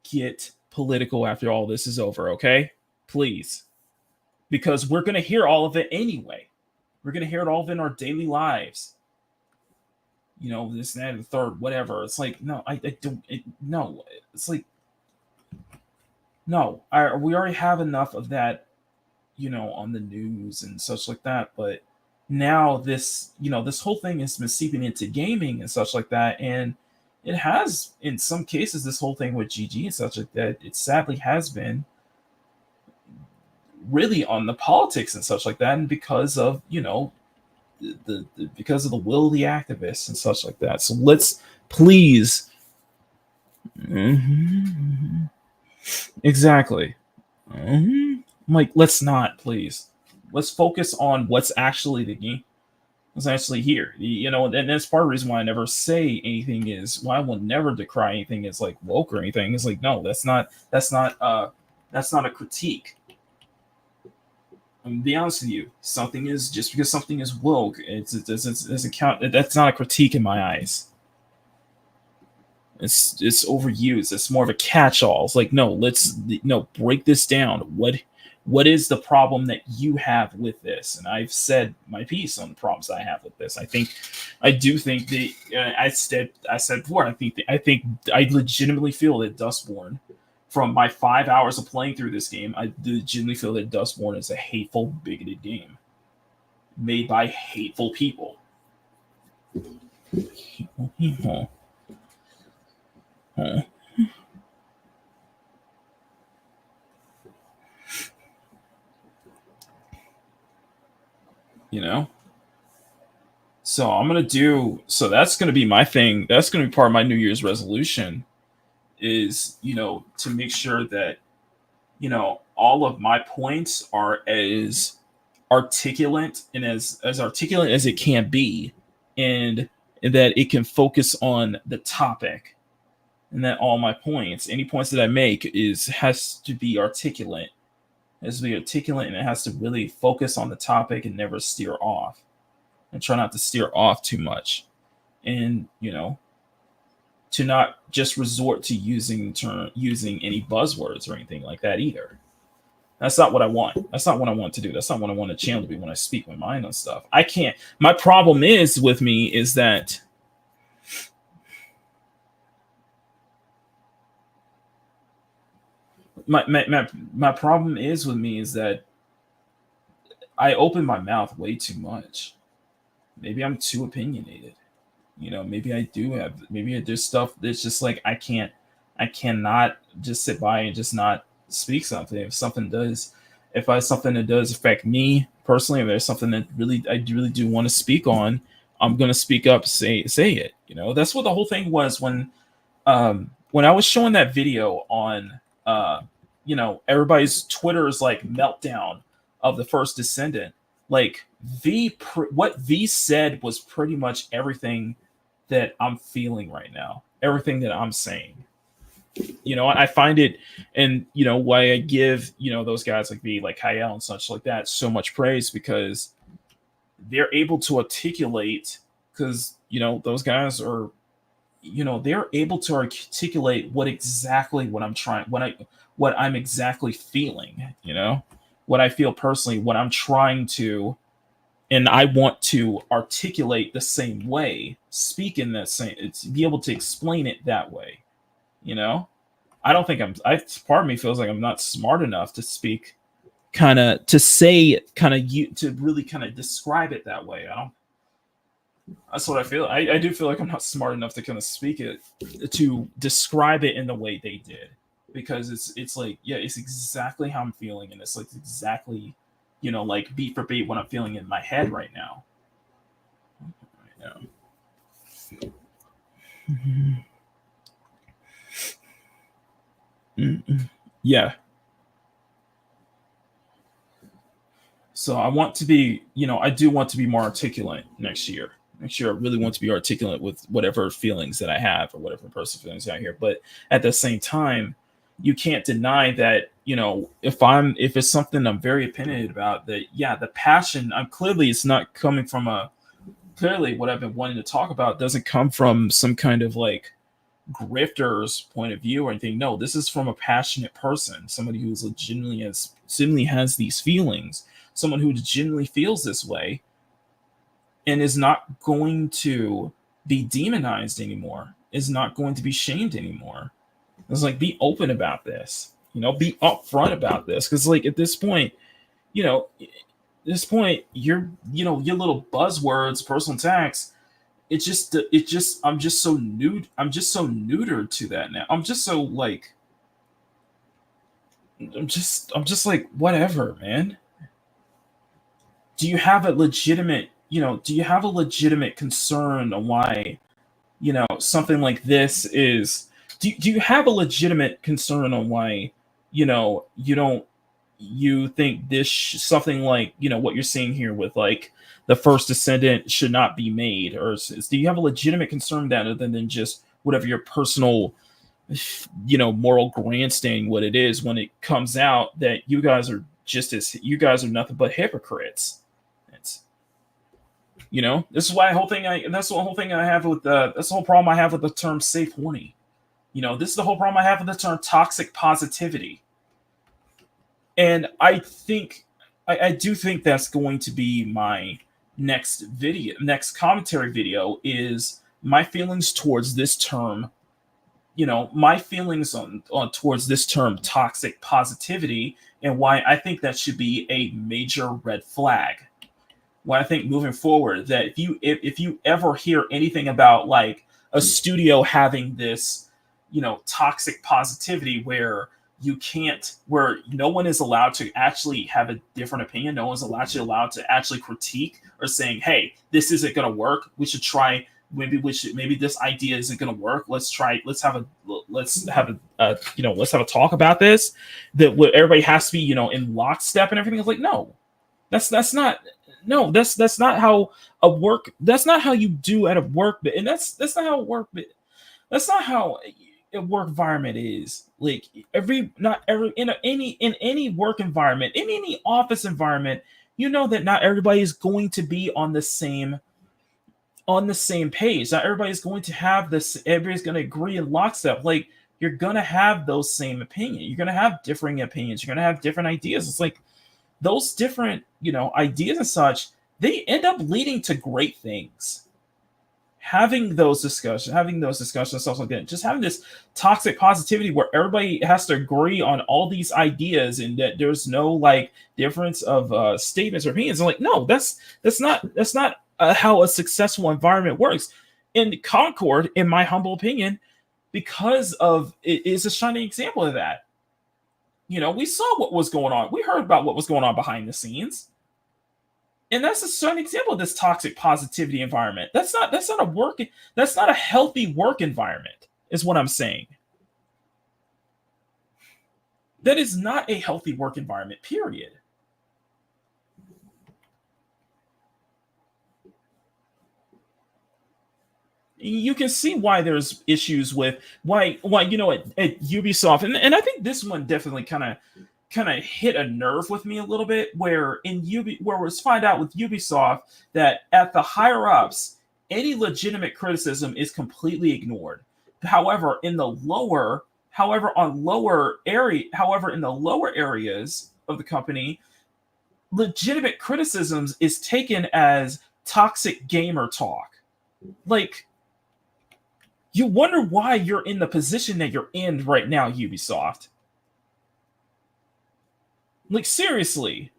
get political after all this is over, okay? Please. Because we're going to hear all of it anyway. We're going to hear it all in our daily lives. This, that, and the third, whatever. It's like, no, I don't, no. It's like, no. We already have enough of that, on the news and such like that. But now this, this whole thing has been seeping into gaming and such like that. And it has, in some cases, this whole thing with GG and such like that, it sadly has been really on the politics and such like that, and because of because of the will of the activists and such like that. So let's please, exactly. Like, let's not, please. Let's focus on what's actually the game. is actually here. You know, and that's part of the reason why I never say anything is why I will never decry anything as like woke or anything. It's like, no, that's not a critique. I'm gonna be honest with you. Something is just because something is woke, it doesn't count. That's not a critique in my eyes. It's overused. It's more of a catch-all. It's like, no, break this down. What is the problem that you have with this? And I've said my piece on the problems I have with this. I do think that I said before. I think I legitimately feel that Dustborn, from my 5 hours of playing through this game, I legitimately feel that Dustborn is a hateful, bigoted game made by hateful people. You know, so that's going to be my thing. That's going to be part of my New Year's resolution is, you know, to make sure that, you know, all of my points are as articulate and as articulate as it can be, and that it can focus on the topic, and that all my points, any points that I make, has to be articulate. It has to be articulate, and it has to really focus on the topic and never steer off, and try not to steer off too much, and, you know, to not just resort to using any buzzwords or anything like that either. That's not what I want. That's not what I want to do. That's not what I want a channel to be when I speak my mind on stuff. I can't. My problem with me is that my problem is with me is that I open my mouth way too much. Maybe I'm too opinionated. You know, maybe there's stuff that's just like I cannot just sit by and just not speak something. If something does affect me personally, if there's something that I really do want to speak on, I'm gonna speak up, say it. You know, that's what the whole thing was when I was showing that video on you know, everybody's Twitter's like meltdown of the First Descendant. Like what V said was pretty much everything that I'm feeling right now, everything that I'm saying. You know, I find it, and you know why I give, you know, those guys like V, like Kyle and such like that, so much praise, because they're able to articulate, because, you know, those guys are, you know, they're able to articulate what I'm exactly feeling, you know, what I feel personally, what I'm trying to, and I want to articulate the same way, speak in that same, it's be able to explain it that way, you know. I don't think part of me feels like I'm not smart enough to speak, to really kind of describe it that way. That's what I feel. I do feel like I'm not smart enough to kind of speak it, to describe it in the way they did, because it's like, yeah, it's exactly how I'm feeling, and it's like exactly, you know, like beat for beat what I'm feeling in my head right now. Yeah. So I want to be, you know, I do want to be more articulate next year. Next year, I really want to be articulate with whatever feelings that I have, or whatever personal feelings I hear. But at the same time, you can't deny that, you know, if it's something I'm very opinionated about, that, yeah, the passion, it's not coming from clearly what I've been wanting to talk about doesn't come from some kind of like grifter's point of view or anything. No, this is from a passionate person, somebody who's legitimately has these feelings, someone who genuinely feels this way, and is not going to be demonized anymore, is not going to be shamed anymore. It's like, be open about this, you know, be upfront about this, because like at this point, you know, your little buzzwords, personal attacks, I'm just so neutered to that now. I'm just like, whatever, man. Do you have a legitimate concern on why, you know, something like this is, do you have a legitimate concern on why, you know, you you think this something like, you know, what you're seeing here with like the First Descendant should not be made, or do you have a legitimate concern that other than just whatever your personal, you know, moral grandstanding what it is when it comes out that you guys are nothing but hypocrites? It's, you know, this is why that's the whole thing I have with that's the whole problem I have with the term safe horny. You know, this is the whole problem I have with the term toxic positivity. And I do think that's going to be my next commentary video, is my feelings towards this term, you know, my feelings on towards this term toxic positivity, and why I think that should be a major red flag. Why I think moving forward that if you ever hear anything about like a studio having this, you know, toxic positivity where where no one is allowed to actually have a different opinion, no one's allowed to actually critique or saying, hey, this isn't going to work, we should try, maybe this idea isn't going to work, let's have a talk about this, that everybody has to be, you know, in lockstep and everything. It's like, no, that's not how a work, that's not how you do at a work, and that's not how work, that's not how a work environment is. Like in any work environment, in any office environment, you know that not everybody is going to be on the same page. Not everybody's going to have this, everybody's going to agree in lockstep. Like, you're going to have those same opinions. You're going to have differing opinions. You're going to have different ideas. It's like those different, you know, ideas and such, they end up leading to great things. Having those discussions, stuff like that, just having this toxic positivity where everybody has to agree on all these ideas and that there's no like difference of statements or opinions. I'm like, no, that's not how a successful environment works. And Concord, in my humble opinion, because of it, is a shining example of that. You know, we saw what was going on. We heard about what was going on behind the scenes. And that's a certain example of this toxic positivity environment. That's not a healthy work environment, is what I'm saying. That is not a healthy work environment, period. You can see why there's issues with why you know, at Ubisoft, and I think this one definitely kind of hit a nerve with me a little bit, where we're find out with Ubisoft that at the higher ups, any legitimate criticism is completely ignored. However, in the lower areas of the company, legitimate criticisms is taken as toxic gamer talk. Like, you wonder why you're in the position that you're in right now, Ubisoft. Like, seriously,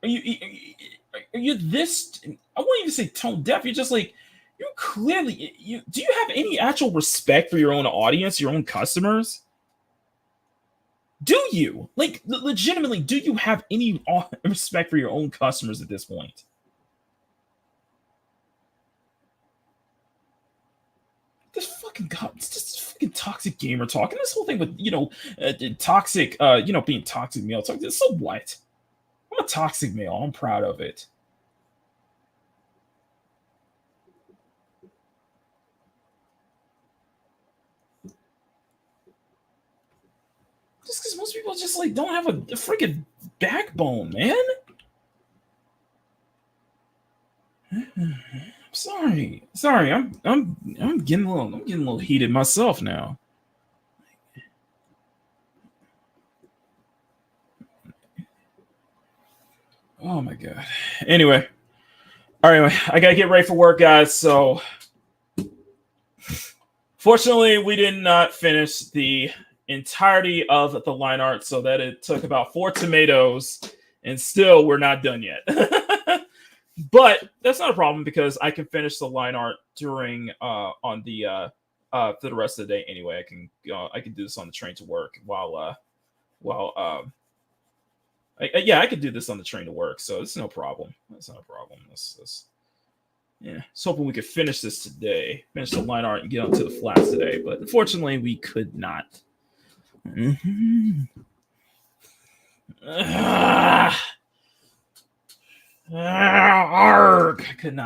are you this? I won't even say tone deaf. You're just like, you clearly. Do you have any actual respect for your own audience, your own customers? Do you, like, legitimately? Do you have any respect for your own customers at this point? This fucking toxic gamer talk, and this whole thing with, you know, toxic, you know, being toxic male talk. So what? I'm a toxic male. I'm proud of it. Just because most people just like don't have a freaking backbone, man. Sorry. I'm getting a little heated myself now. Oh my god. Anyway, I gotta get ready for work, guys. So, fortunately, we did not finish the entirety of the line art, so that it took about 4 tomatoes, and still we're not done yet. But that's not a problem because I can finish the line art during for the rest of the day anyway. I can do this on the train to work I could do this on the train to work, so it's no problem. That's not a problem. Yeah, just hoping we could finish this today, finish the line art and get onto the flats today, but unfortunately we could not. Arg. I could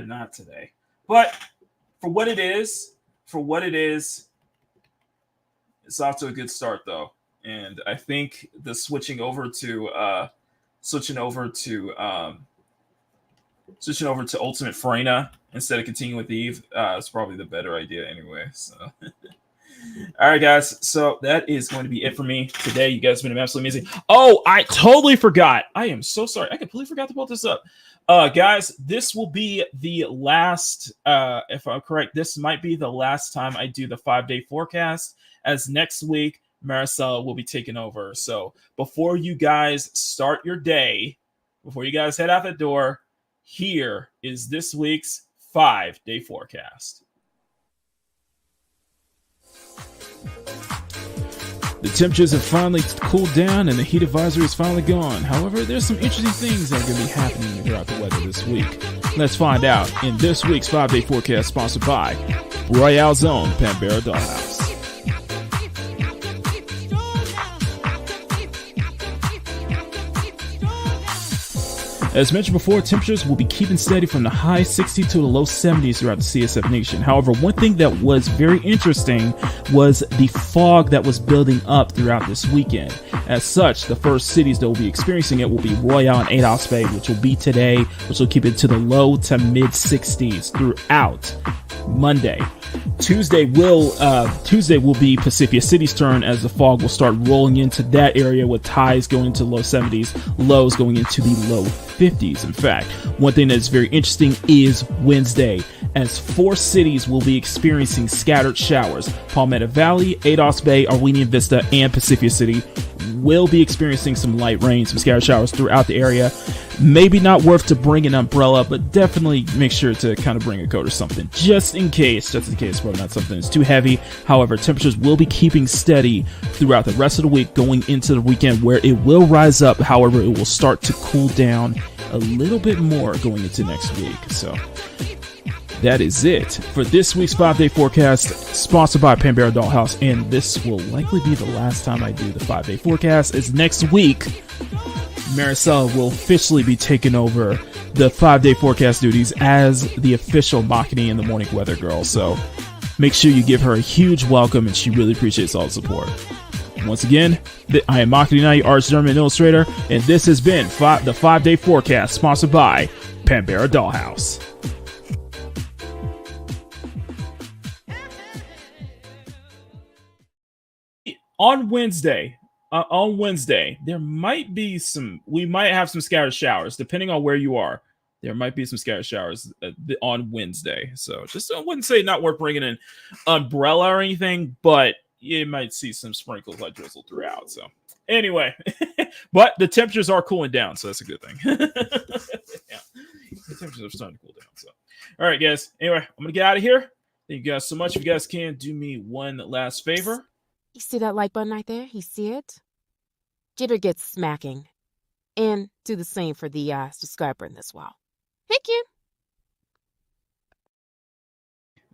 not today. But for what it is, it's off to a good start though. And I think the switching over to Ultimate Freyna instead of continuing with Eve is probably the better idea anyway. So all right, guys. So that is going to be it for me today. You guys have been absolutely amazing. Oh, I totally forgot. I am so sorry. I completely forgot to pull this up. Guys, this will be the last, if I'm correct, this might be the last time I do the 5-day forecast, as next week Maricela will be taking over. So before you guys start your day, before you guys head out the door, here is this week's 5-day forecast. The temperatures have finally cooled down and the heat advisory is finally gone. However, there's some interesting things that are going to be happening throughout the weather this week. Let's find out in this week's 5-day forecast, sponsored by Royale Zone Panbera Dollhouse. As mentioned before, temperatures will be keeping steady from the high 60s to the low 70s throughout the CSF nation. However, one thing that was very interesting was the fog that was building up throughout this weekend. As such, the first cities that will be experiencing it will be Royale and Ados Bay, which will be today, which will keep it to the low to mid 60s throughout Monday. Tuesday will be Pacific City's turn, as the fog will start rolling into that area with highs going into low 70s, lows going into the low 50s. In fact, one thing that's very interesting is Wednesday, as 4 cities will be experiencing scattered showers. Palmetto Valley, Ados Bay, Arwenian Vista, and Pacific City will be experiencing some light rain, some scattered showers throughout the area. Maybe not worth to bring an umbrella, but definitely make sure to kind of bring a coat or something, just in case, probably not something that's too heavy. However, temperatures will be keeping steady throughout the rest of the week going into the weekend, where it will rise up. However, it will start to cool down a little bit more going into next week. So that is it for this week's 5-day forecast, sponsored by Panbera Dollhouse. And this will likely be the last time I do the 5-day forecast, as next week Maricela will officially be taking over the 5-day forecast duties as the official Makini in the Morning Weather Girl. So make sure you give her a huge welcome, and she really appreciates all the support. Once again, I am Makini Knight, artist, German illustrator, and this has been the 5-day forecast, sponsored by Panbera Dollhouse. On Wednesday, we might have some scattered showers, depending on where you are. There might be some scattered showers on Wednesday. So I wouldn't say not worth bringing an umbrella or anything, but you might see some sprinkles like drizzle throughout. So anyway, but the temperatures are cooling down, so that's a good thing. Yeah, the temperatures are starting to cool down. So, all right, guys. Anyway, I'm going to get out of here. Thank you guys so much. If you guys can do me one last favor. You see that like button right there? You see it? Jitter gets smacking. And do the same for the subscribe button as well. Thank you.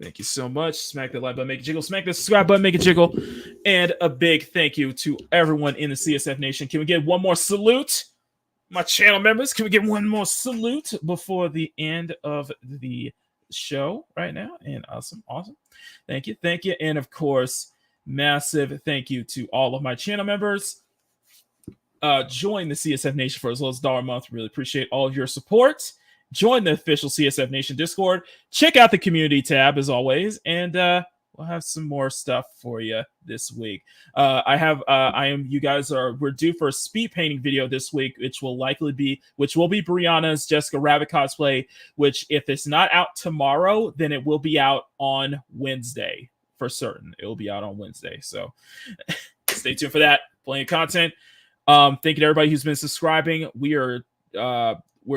Thank you so much. Smack that like button, make it jiggle. Smack the subscribe button, make it jiggle. And a big thank you to everyone in the CSF Nation. Can we get one more salute? My channel members, can we get one more salute before the end of the show right now? And awesome. Thank you. And of course, massive thank you to all of my channel members. Join the CSF Nation for as low as $1 a month. Really appreciate all of your support. Join the official CSF Nation Discord. Check out the community tab as always, and we'll have some more stuff for you this week. You guys we're due for a speed painting video this week, which will be Brianna's Jessica Rabbit cosplay, which if it's not out tomorrow, then it will be out on Wednesday. For certain, it will be out on Wednesday. So stay tuned for that. Plenty of content. Thank you to everybody who's been subscribing. We're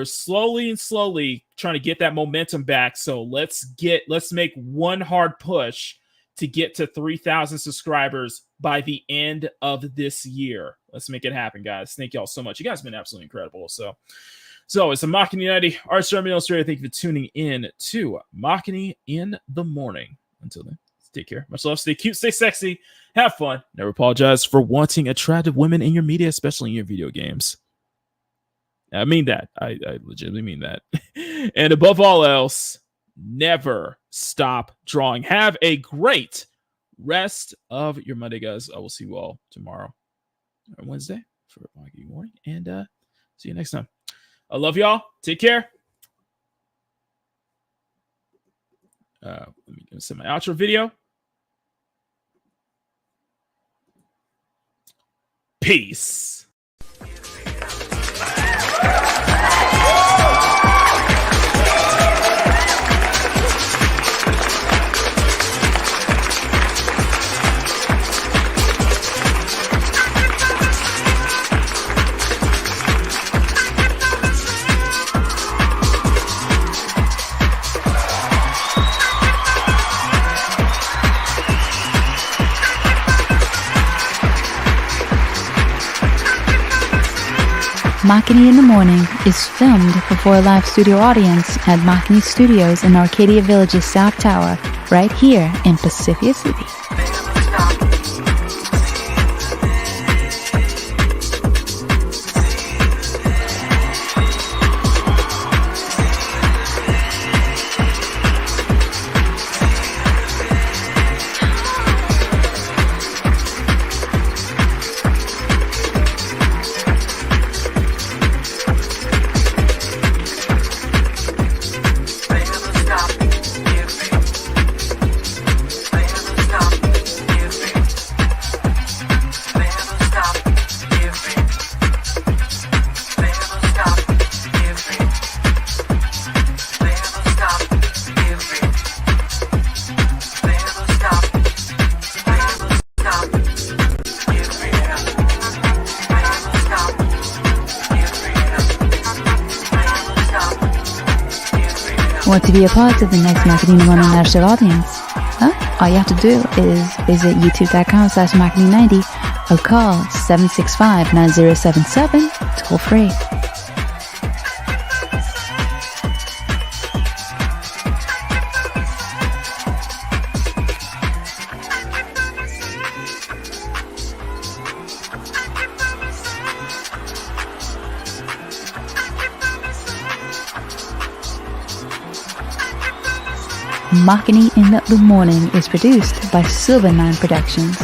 slowly trying to get that momentum back. So let's make one hard push to get to 3,000 subscribers by the end of this year. Let's make it happen, guys. Thank you all so much. You guys have been absolutely incredible. So it's a Makini United Arts German Illustrator. Thank you for tuning in to Makini in the Morning. Until then. Take care. Much love. Stay cute. Stay sexy. Have fun. Never apologize for wanting attractive women in your media, especially in your video games. I mean that. I legitimately mean that. And above all else, never stop drawing. Have a great rest of your Monday, guys. I will see you all tomorrow or Wednesday for Makini Morning. And see you next time. I love y'all. Take care. Let me send my outro video. Peace. Makini in the Morning is filmed before a live studio audience at Makini Studios in Arcadia Village's South Tower, right here in Pacific City. Want to be a part of the next Makini Morning National audience? Huh? All you have to do is visit youtube.com/Makini90 or call 765-9077 toll free. Makini in the Morning is produced by Silver 9 Productions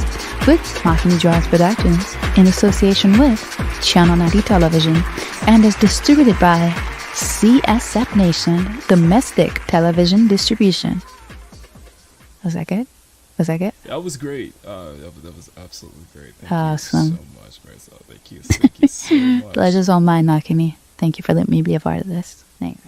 with Makini Draws Productions in association with Channel 90 Television and is distributed by CSF Nation Domestic Television Distribution. Was that good? Was that good? That was great. That was absolutely great. Thank awesome. you so much, Marcel. Thank you so much. Pleasure's all mine, Makini. Thank you for letting me be a part of this. Thanks.